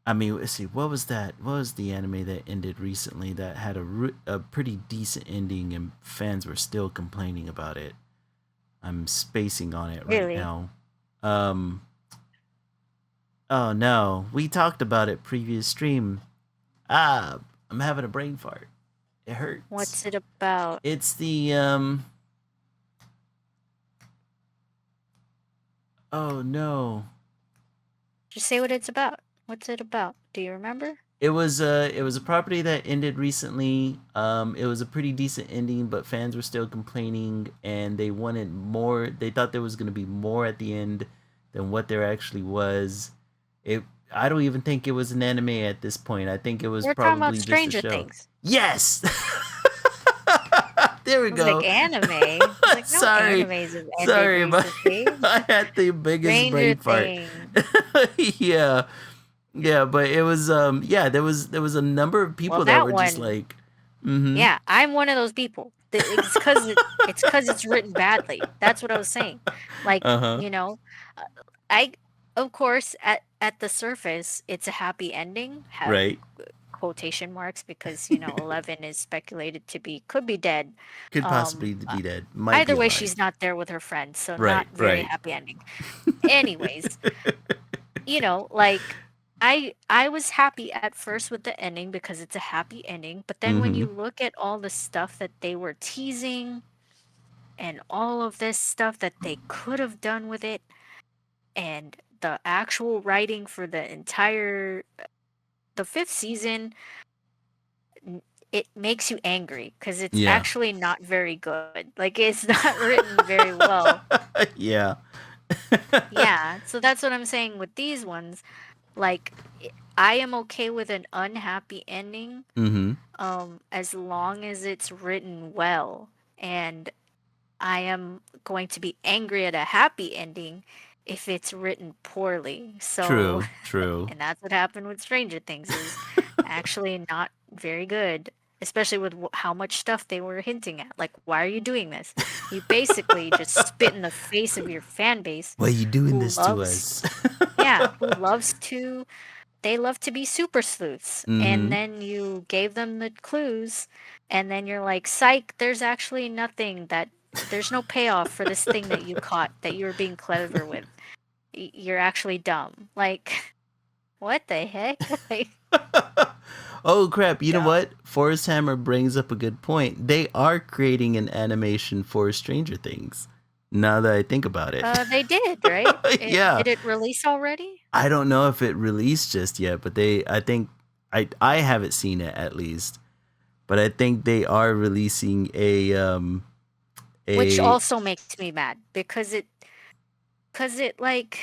I mean, let's see, what was that? What was the anime that ended recently that had a pretty decent ending and fans were still complaining about it? I'm spacing on it right Really? now. Um oh no, we talked about it previous stream. I'm having a brain fart. It hurts. What's it about? It's the oh no. Just say what it's about. What's it about? Do you remember? It was a property that ended recently. It was a pretty decent ending, but fans were still complaining and they wanted more. They thought there was going to be more at the end than what there actually was. It I don't even think it was an anime at this point. I think it was We're talking about probably just a Stranger show. Things. Yes. There we I was like, go. anime? I was like, no Sorry. animes have ended Sorry, but recently. I had the biggest Stranger brain fart. Things. Yeah. Yeah, but it was yeah, there was a number of Well, people that that were just one, like, mm-hmm. yeah, I'm one of those people. It's because it's written badly. That's what I was saying. Like, Uh-huh. uh, I of course at the surface it's a happy ending, Right. quotation marks because 11 is speculated to be could be dead. Could Um, possibly uh, be dead. Might be Either way, alive. she's not there with her friends, so Right, not very right. happy ending. Anyways, like I was happy at first with the ending because it's a happy ending, but then when Mm-hmm. you look at all the stuff that they were teasing and all of this stuff that they could have done with it and the actual writing for the fifth season, it makes you angry because it's Yeah. actually not very good. Like it's not written very well. Yeah. Yeah, so that's what I'm saying with these ones. Like I am okay with an unhappy ending, Mm-hmm. as long as it's written well. And I am going to be angry at a happy ending if it's written poorly. So, True, true. and that's what happened with Stranger Things is actually not very good, especially with how much stuff they were hinting at. Like, why are you doing this? You basically just spit in the face of your fan base Why are you doing who this to loves, us? yeah, who loves to they love to be super sleuths. And Mm-hmm. then you gave them the clues, and then you're like, psych, there's actually there's no payoff for this thing that you caught that you were being clever with. You're actually dumb. Like, what the heck? Like, Oh crap, you know dumb. what? Forrest Hammer brings up a good point. They are creating an animation for Stranger Things. Now that I think about it. They did, right? Yeah. Did it release already? I don't know if it released just yet, but I think I haven't seen it at least. But I think they are releasing Which a also makes me mad because it like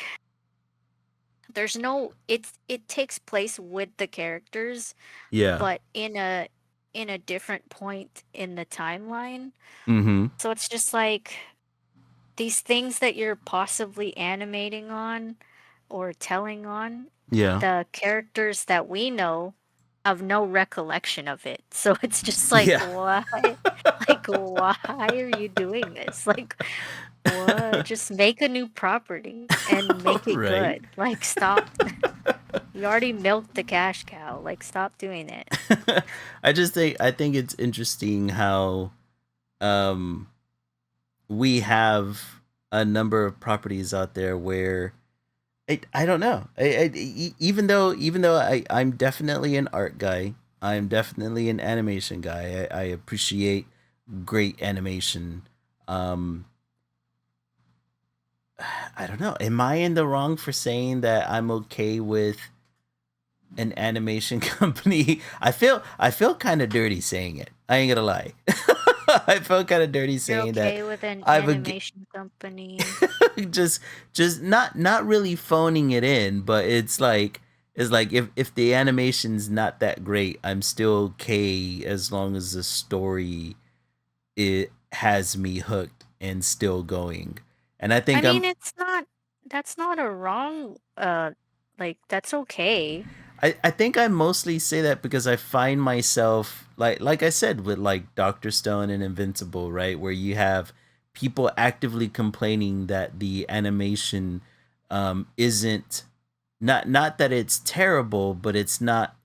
there's no it takes place with the characters yeah. but in a different point in the timeline. Mhm. So it's just like these things that you're possibly animating on or telling on, Yeah. the characters that we know, have no recollection of it. So it's just like, Yeah. why? Like, why are you doing this? Like, what? Just make a new property and make it Right. good. Like, stop. You already milked the cash cow. Like, stop doing it. I think it's interesting how um we have a number of properties out there where I don't know. Even though I'm definitely an art guy, I'm definitely an animation guy. I appreciate great animation. Um, I don't know. Am I in the wrong for saying that I'm okay with an animation company? I feel kind of dirty saying it. I ain't gonna lie. I felt kind of dirty You're saying that okay with an I've a animation company. just not really phoning it in, but it's like if the animation's not that great, I'm still okay as long as the story it has me hooked and still going. And I I think mean, that's not a wrong, like, that's okay. I think I mostly say that because I find myself like I said with like Doctor Stone and Invincible, right, where you have people actively complaining that the animation isn't not that it's terrible, but it's not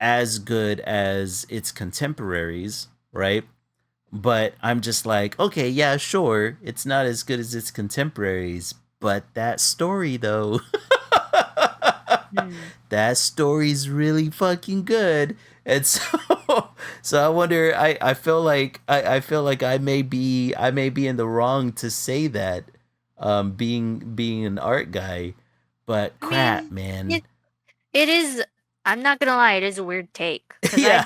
as good as its contemporaries, right? But I'm just like, okay, yeah, sure, it's not as good as its contemporaries, but that story though, Hmm. that story's really fucking good. And so so I wonder I feel like I feel like I may be in the wrong to say that being an art guy, but I crap, mean, man. it it is. I'm not gonna lie, it is a weird take because Yeah.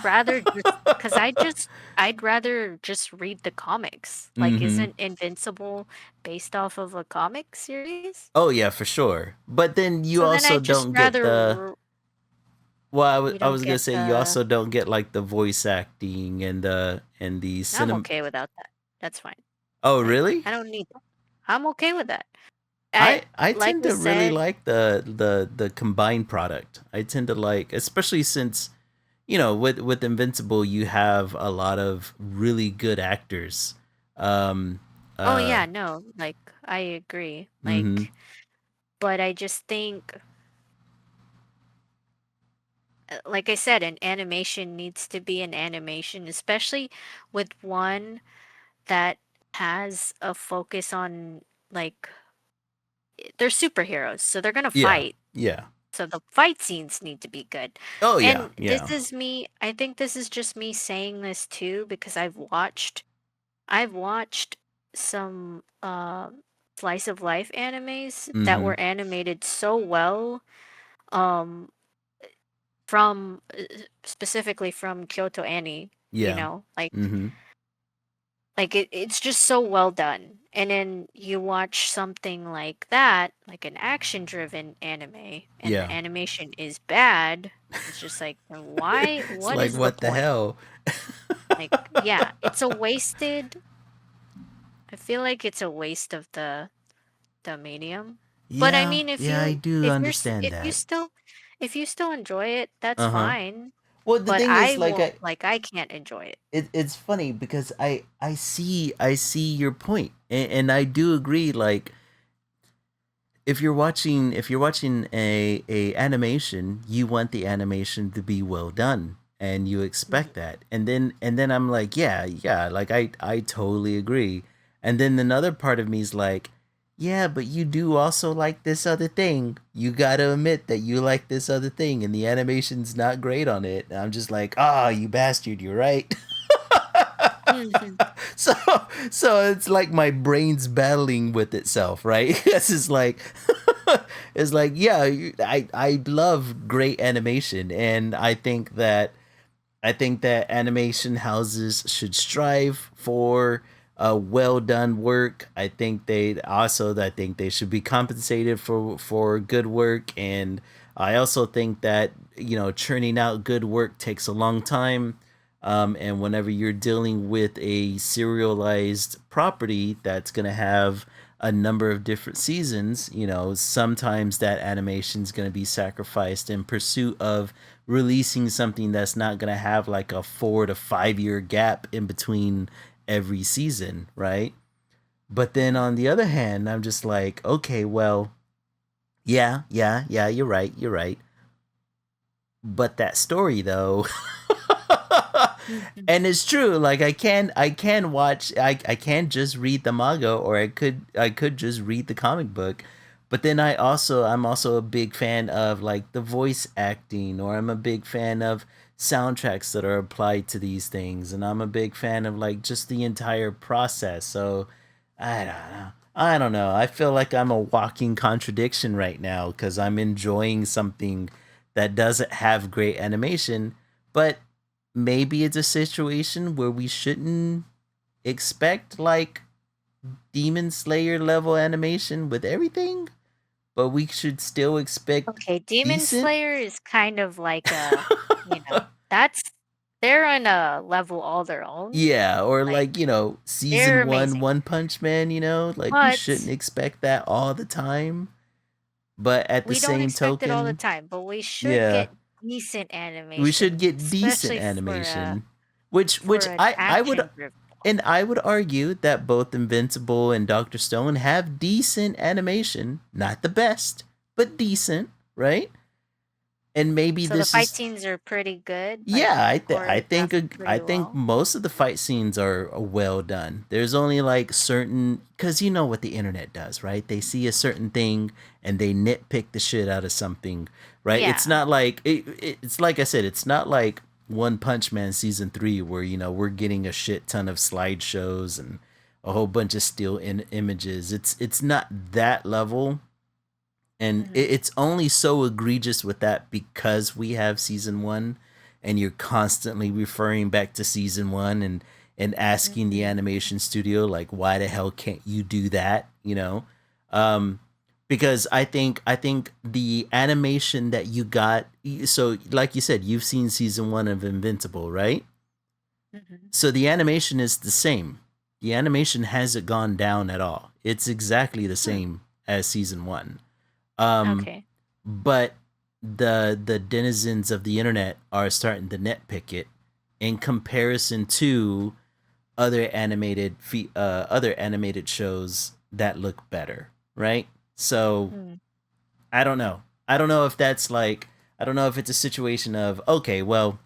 I'd rather just read the comics. Like, Mhm. isn't Invincible based off of a comic series? Oh yeah, for sure. But then you So then also I'd just don't get the rather well, you I don't was gonna get say you the. also don't get like the voice acting and the I'm cinema. okay without that. That's fine. Oh Like, really? I don't need that. I'm okay with that. I Like tend we to really said, like the combined product. I tend to like, especially since with Invincible you have a lot of really good actors. Um, oh uh, yeah, no, like I agree. mm-hmm. But I just think, like I said, an animation needs to be an animation, especially with one that has a focus on, like, they're superheroes, so they're gonna Yeah, fight. yeah. So the fight scenes need to be good. Oh yeah, And this yeah. is me, I think this is just me saying this too because I've watched some slice of life animes that Mm-hmm. were animated so well, um from specifically from Kyoto Annie, Yeah. Mm-hmm. like it's just so well done. And then you watch something like that, like an action driven anime, and the Yeah. animation is bad. It's just like, then why? It's What like is the what the point? hell? Like, yeah, it's a wasted. I feel like it's a waste of the medium. But I Yeah, mean, yeah, I do understand if you that. still enjoy it, that's Uh-huh. fine. Well, the But thing I is, like, won't, like, I can't enjoy it. it's funny because I see your point, and I do agree. Like, if you're watching a animation, you want the animation to be well done, and you expect Mhm. that. And then I'm like, yeah, yeah, like I totally agree. And then another part of me is like, yeah, but you do also like this other thing. You gotta admit that you like this other thing, and the animation's not great on it. And I'm just like, ah, you bastard, you're right. Mhm. so so it's like my brain's battling with itself, right? This is like it's like, yeah, I love great animation, and I think that animation houses should strive for well done work. I think they should be compensated for good work, and I also think that churning out good work takes a long time. And whenever you're dealing with a serialized property that's gonna have a number of different seasons, sometimes that animation is going to be sacrificed in pursuit of releasing something that's not going to have like a 4 to 5 year gap in between every season, right? But then on the other hand, I'm just like, okay, well, yeah, you're right. But that story though, Mhm. and it's true, like I can watch, I can just read the manga, or I could just read the comic book. But then I'm also a big fan of like the voice acting, or I'm a big fan of soundtracks that are applied to these things, and I'm a big fan of like just the entire process. So I don't know. I feel like I'm a walking contradiction right now because I'm enjoying something that doesn't have great animation, but maybe it's a situation where we shouldn't expect like Demon Slayer level animation with everything, but we should still expect Okay, Demon decent. Slayer is kind of like that's they're on a level all their own. Yeah, or Like like, they're season one amazing. One Punch Man, like we shouldn't But expect that all the time. But at the we don't same expect it all the token, time, but we should yeah, get decent we should animation, get decent especially for a animation, which an I would, action group. and I would argue that both Invincible and Doctor Stone have decent animation, not the best, but decent, right? And maybe So the this fight is, scenes are pretty good, like yeah, choreographed I pretty think well. most of the fight scenes are well done. There's only like certain, cuz you know what the internet does, right? They see a certain thing and they nitpick the shit out of something, right? It's Yeah. not like it's like I said, it's not like One Punch Man season 3 where we're getting a shit ton of slideshows and a whole bunch of still images. It's not that level, and Hmm. it's only so egregious with that because we have season one, and you're constantly referring back to season one and asking the Hmm. animation studio like, why the hell can't you do that, um because I think the animation that you got, so like you said, you've seen season one of Invincible, right? Hmm. So the animation is the same. The animation hasn't gone down at all. It's exactly the Hmm. same as season one. um Okay. but the denizens of the internet are starting to nitpick it in comparison to other animated shows that look better, right? So Mm. I don't know. I don't know if that's like, I don't know if it's a situation of, okay, well,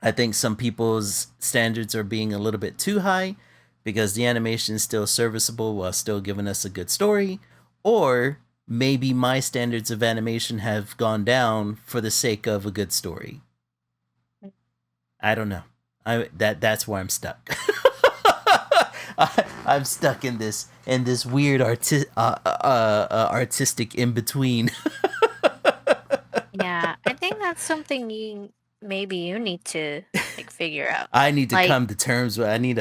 I think some people's standards are being a little bit too high because the animation is still serviceable while still giving us a good story, or maybe my standards of animation have gone down for the sake of a good story. I don't know. That's where I'm stuck. I'm stuck in this weird artistic in between. Yeah, I think that's something maybe you need to like figure out. I need to Like come to terms with. I need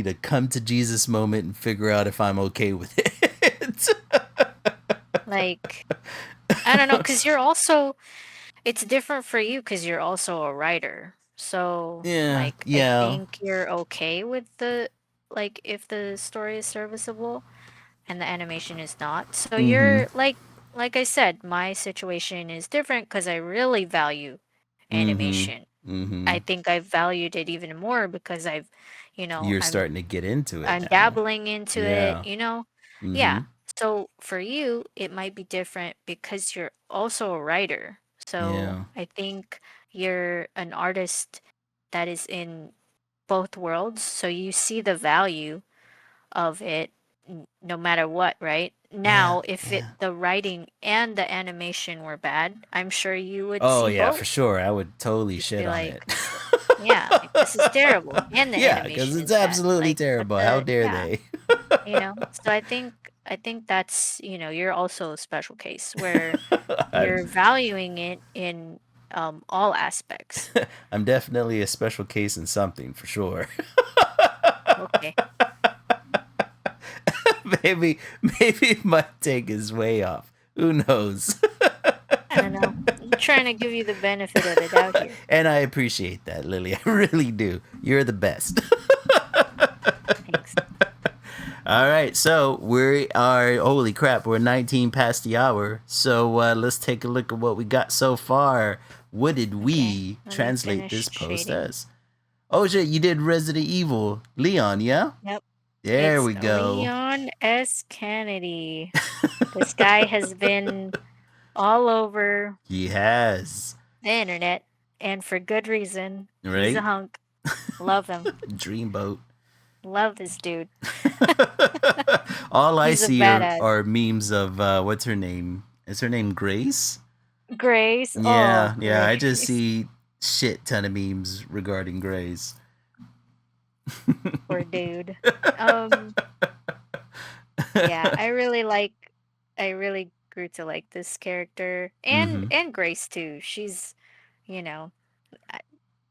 a come to Jesus moment and figure out if I'm okay with it. like I don't know, because you're also it's different for you because you're also a writer. So Yeah, like I yeah. think you're okay with the like if the story is serviceable and the animation is not. So Mm-hmm. you're like I said, my situation is different because I really value Mm-hmm. animation. Mm-hmm. I think I've valued it even more because I've, You're starting to get into it I'm now. dabbling into it, Yeah. you know? Mm-hmm. Yeah. So for you, it might be different because you're also a writer. So Yeah. I think you're an artist that is in both worlds. So you see the value of it no matter what, right? Yeah. Now, if Yeah. the writing and the animation were bad, I'm sure you would Oh see yeah, both. for sure. I would totally Just shit be on it. like, yeah, like this is terrible. And the Yeah, because animation it's is bad. absolutely Like, but terrible. How the, dare yeah, they? so I think that's, you're also a special case where I, you're valuing it in all aspects. I'm definitely a special case in something for sure. Okay. maybe my take is way off. Who knows? I don't know. I'm trying to give you the benefit of the doubt here. And I appreciate that, Lily. I really do. You're the best. Thanks. All right, so we are, holy crap, we're 19 past the hour. So let's take a look at what we got so far. What did Okay, we let me translate finish this post shading. as? Oh shit, you did Resident Evil Leon, yeah? Yep, There it's we go. Leon S. Kennedy. This guy has been all over He has, the internet, and for good reason. He's a right? hunk. Love him. Dreamboat. Love this dude. All I He's a see badass. are memes of what's her name? Is her name Grace? Grace. Oh, Yeah. I just Grace. see shit ton of memes regarding Grace. Poor dude. Um, yeah, I really grew to like this character Mm-hmm. and Grace too. She's, you know, uh,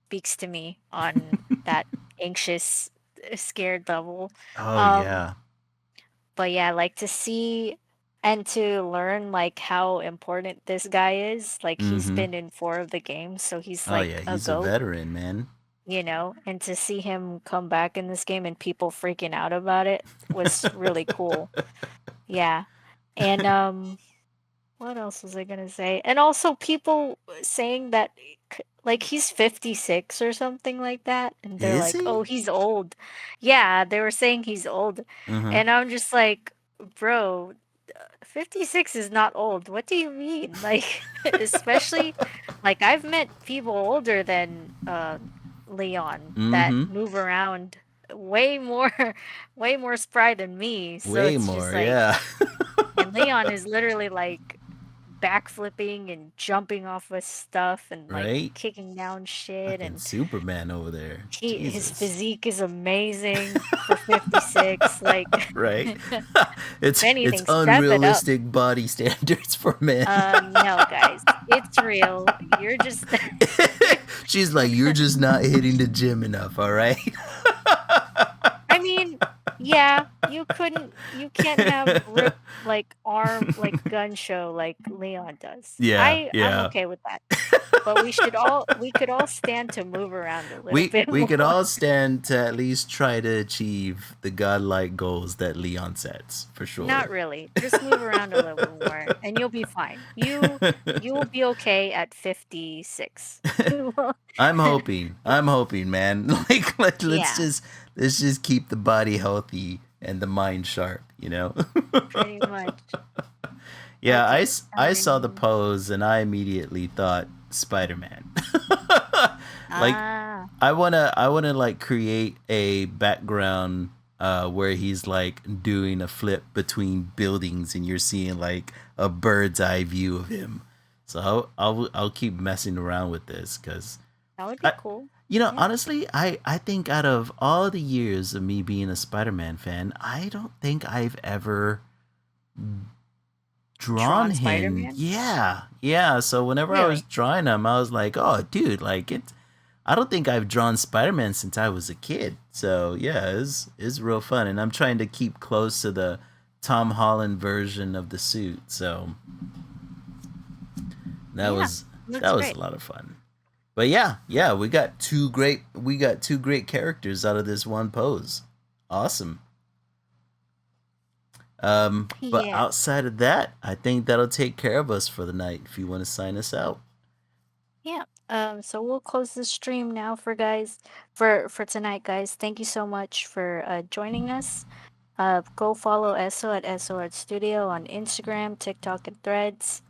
speaks to me on that anxious, scared level. Oh Um, yeah. but yeah, like to see and to learn like how important this guy is. Like he's Mm-hmm. been in four of the games, so he's Oh yeah, like a he's a goat, veteran, man. and to see him come back in this game and people freaking out about it was really cool. Yeah. And what else was I gonna say? And also people saying that like he's 56 or something like that, and they're Is like, he? "Oh, he's old." Yeah, they were saying he's old. Mm-hmm. And I'm just like, "Bro, 56 is not old. What do you mean?" Like especially like I've met people older than Leon that Mm-hmm. move around way more way more spry than me. So Way it's just more, like yeah. and Leon is literally like backflipping and jumping off of stuff and like Right? kicking down shit Fucking and Superman over there. his Jesus. physique is amazing for 56. Like Right? if It's anything, step it up. unrealistic body standards for men. No guys, it's real. You're just She's like, you're just not hitting the gym enough, all right? I mean, yeah, you can't have rip like arm like gun show like Leon does. Yeah, I'm yeah. okay with that. But we could all stand to move around a little bit We could more. all stand to at least try to achieve the godlike goals that Leon sets, for Not sure. really. Just move around a little more and you'll be fine. You will be okay at 56. Well, I'm hoping, man. Like yeah, let's just keep the body healthy and the mind sharp, you know? pretty much. Yeah, Okay. I saw the pose and I immediately thought Spider-Man. Like Ah, I wanna like create a background where he's like doing a flip between buildings and you're seeing like a bird's eye view of him. So I'll keep messing around with this cuz that would be I cool. you know, Yeah. honestly, I think out of all the years of me being a Spider-Man fan, I don't think I've ever drawn Tron him. Spider-Man? Yeah. Yeah. So whenever I was Really? drawing him, I was like, oh, dude, like it. I don't think I've drawn Spider Man since I was a kid. So yeah, it's real fun. And I'm trying to keep close to the Tom Holland version of the suit. So that Yeah. was Looks a great. lot of fun. But yeah, we got two great characters out of this one pose. Awesome. But Yeah. outside of that, I think that'll take care of us for the night. If you want to sign us out, Yeah. So we'll close the stream now for tonight, guys. Thank you so much for joining us. Go follow Esso at Esso Art Studio on Instagram, TikTok, and Threads.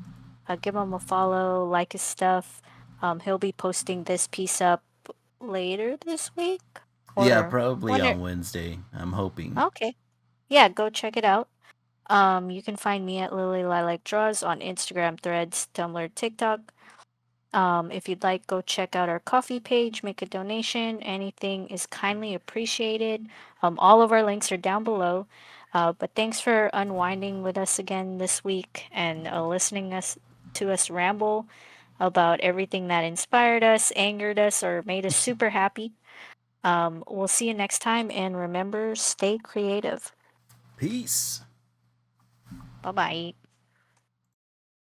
Give him a follow, like his stuff. He'll be posting this piece up later this week yeah, or probably when it. on Wednesday. I'm hoping. Okay. Yeah, go check it out. You can find me at Lily Lilac Draws on Instagram, Threads, Tumblr, TikTok. If you'd like, go check out our coffee page, make a donation. Anything is kindly appreciated. All of our links are down below. But thanks for unwinding with us again this week and listening us to us ramble about everything that inspired us, angered us, or made us super happy. We'll see you next time, and remember, stay creative. Peace. Bye bye.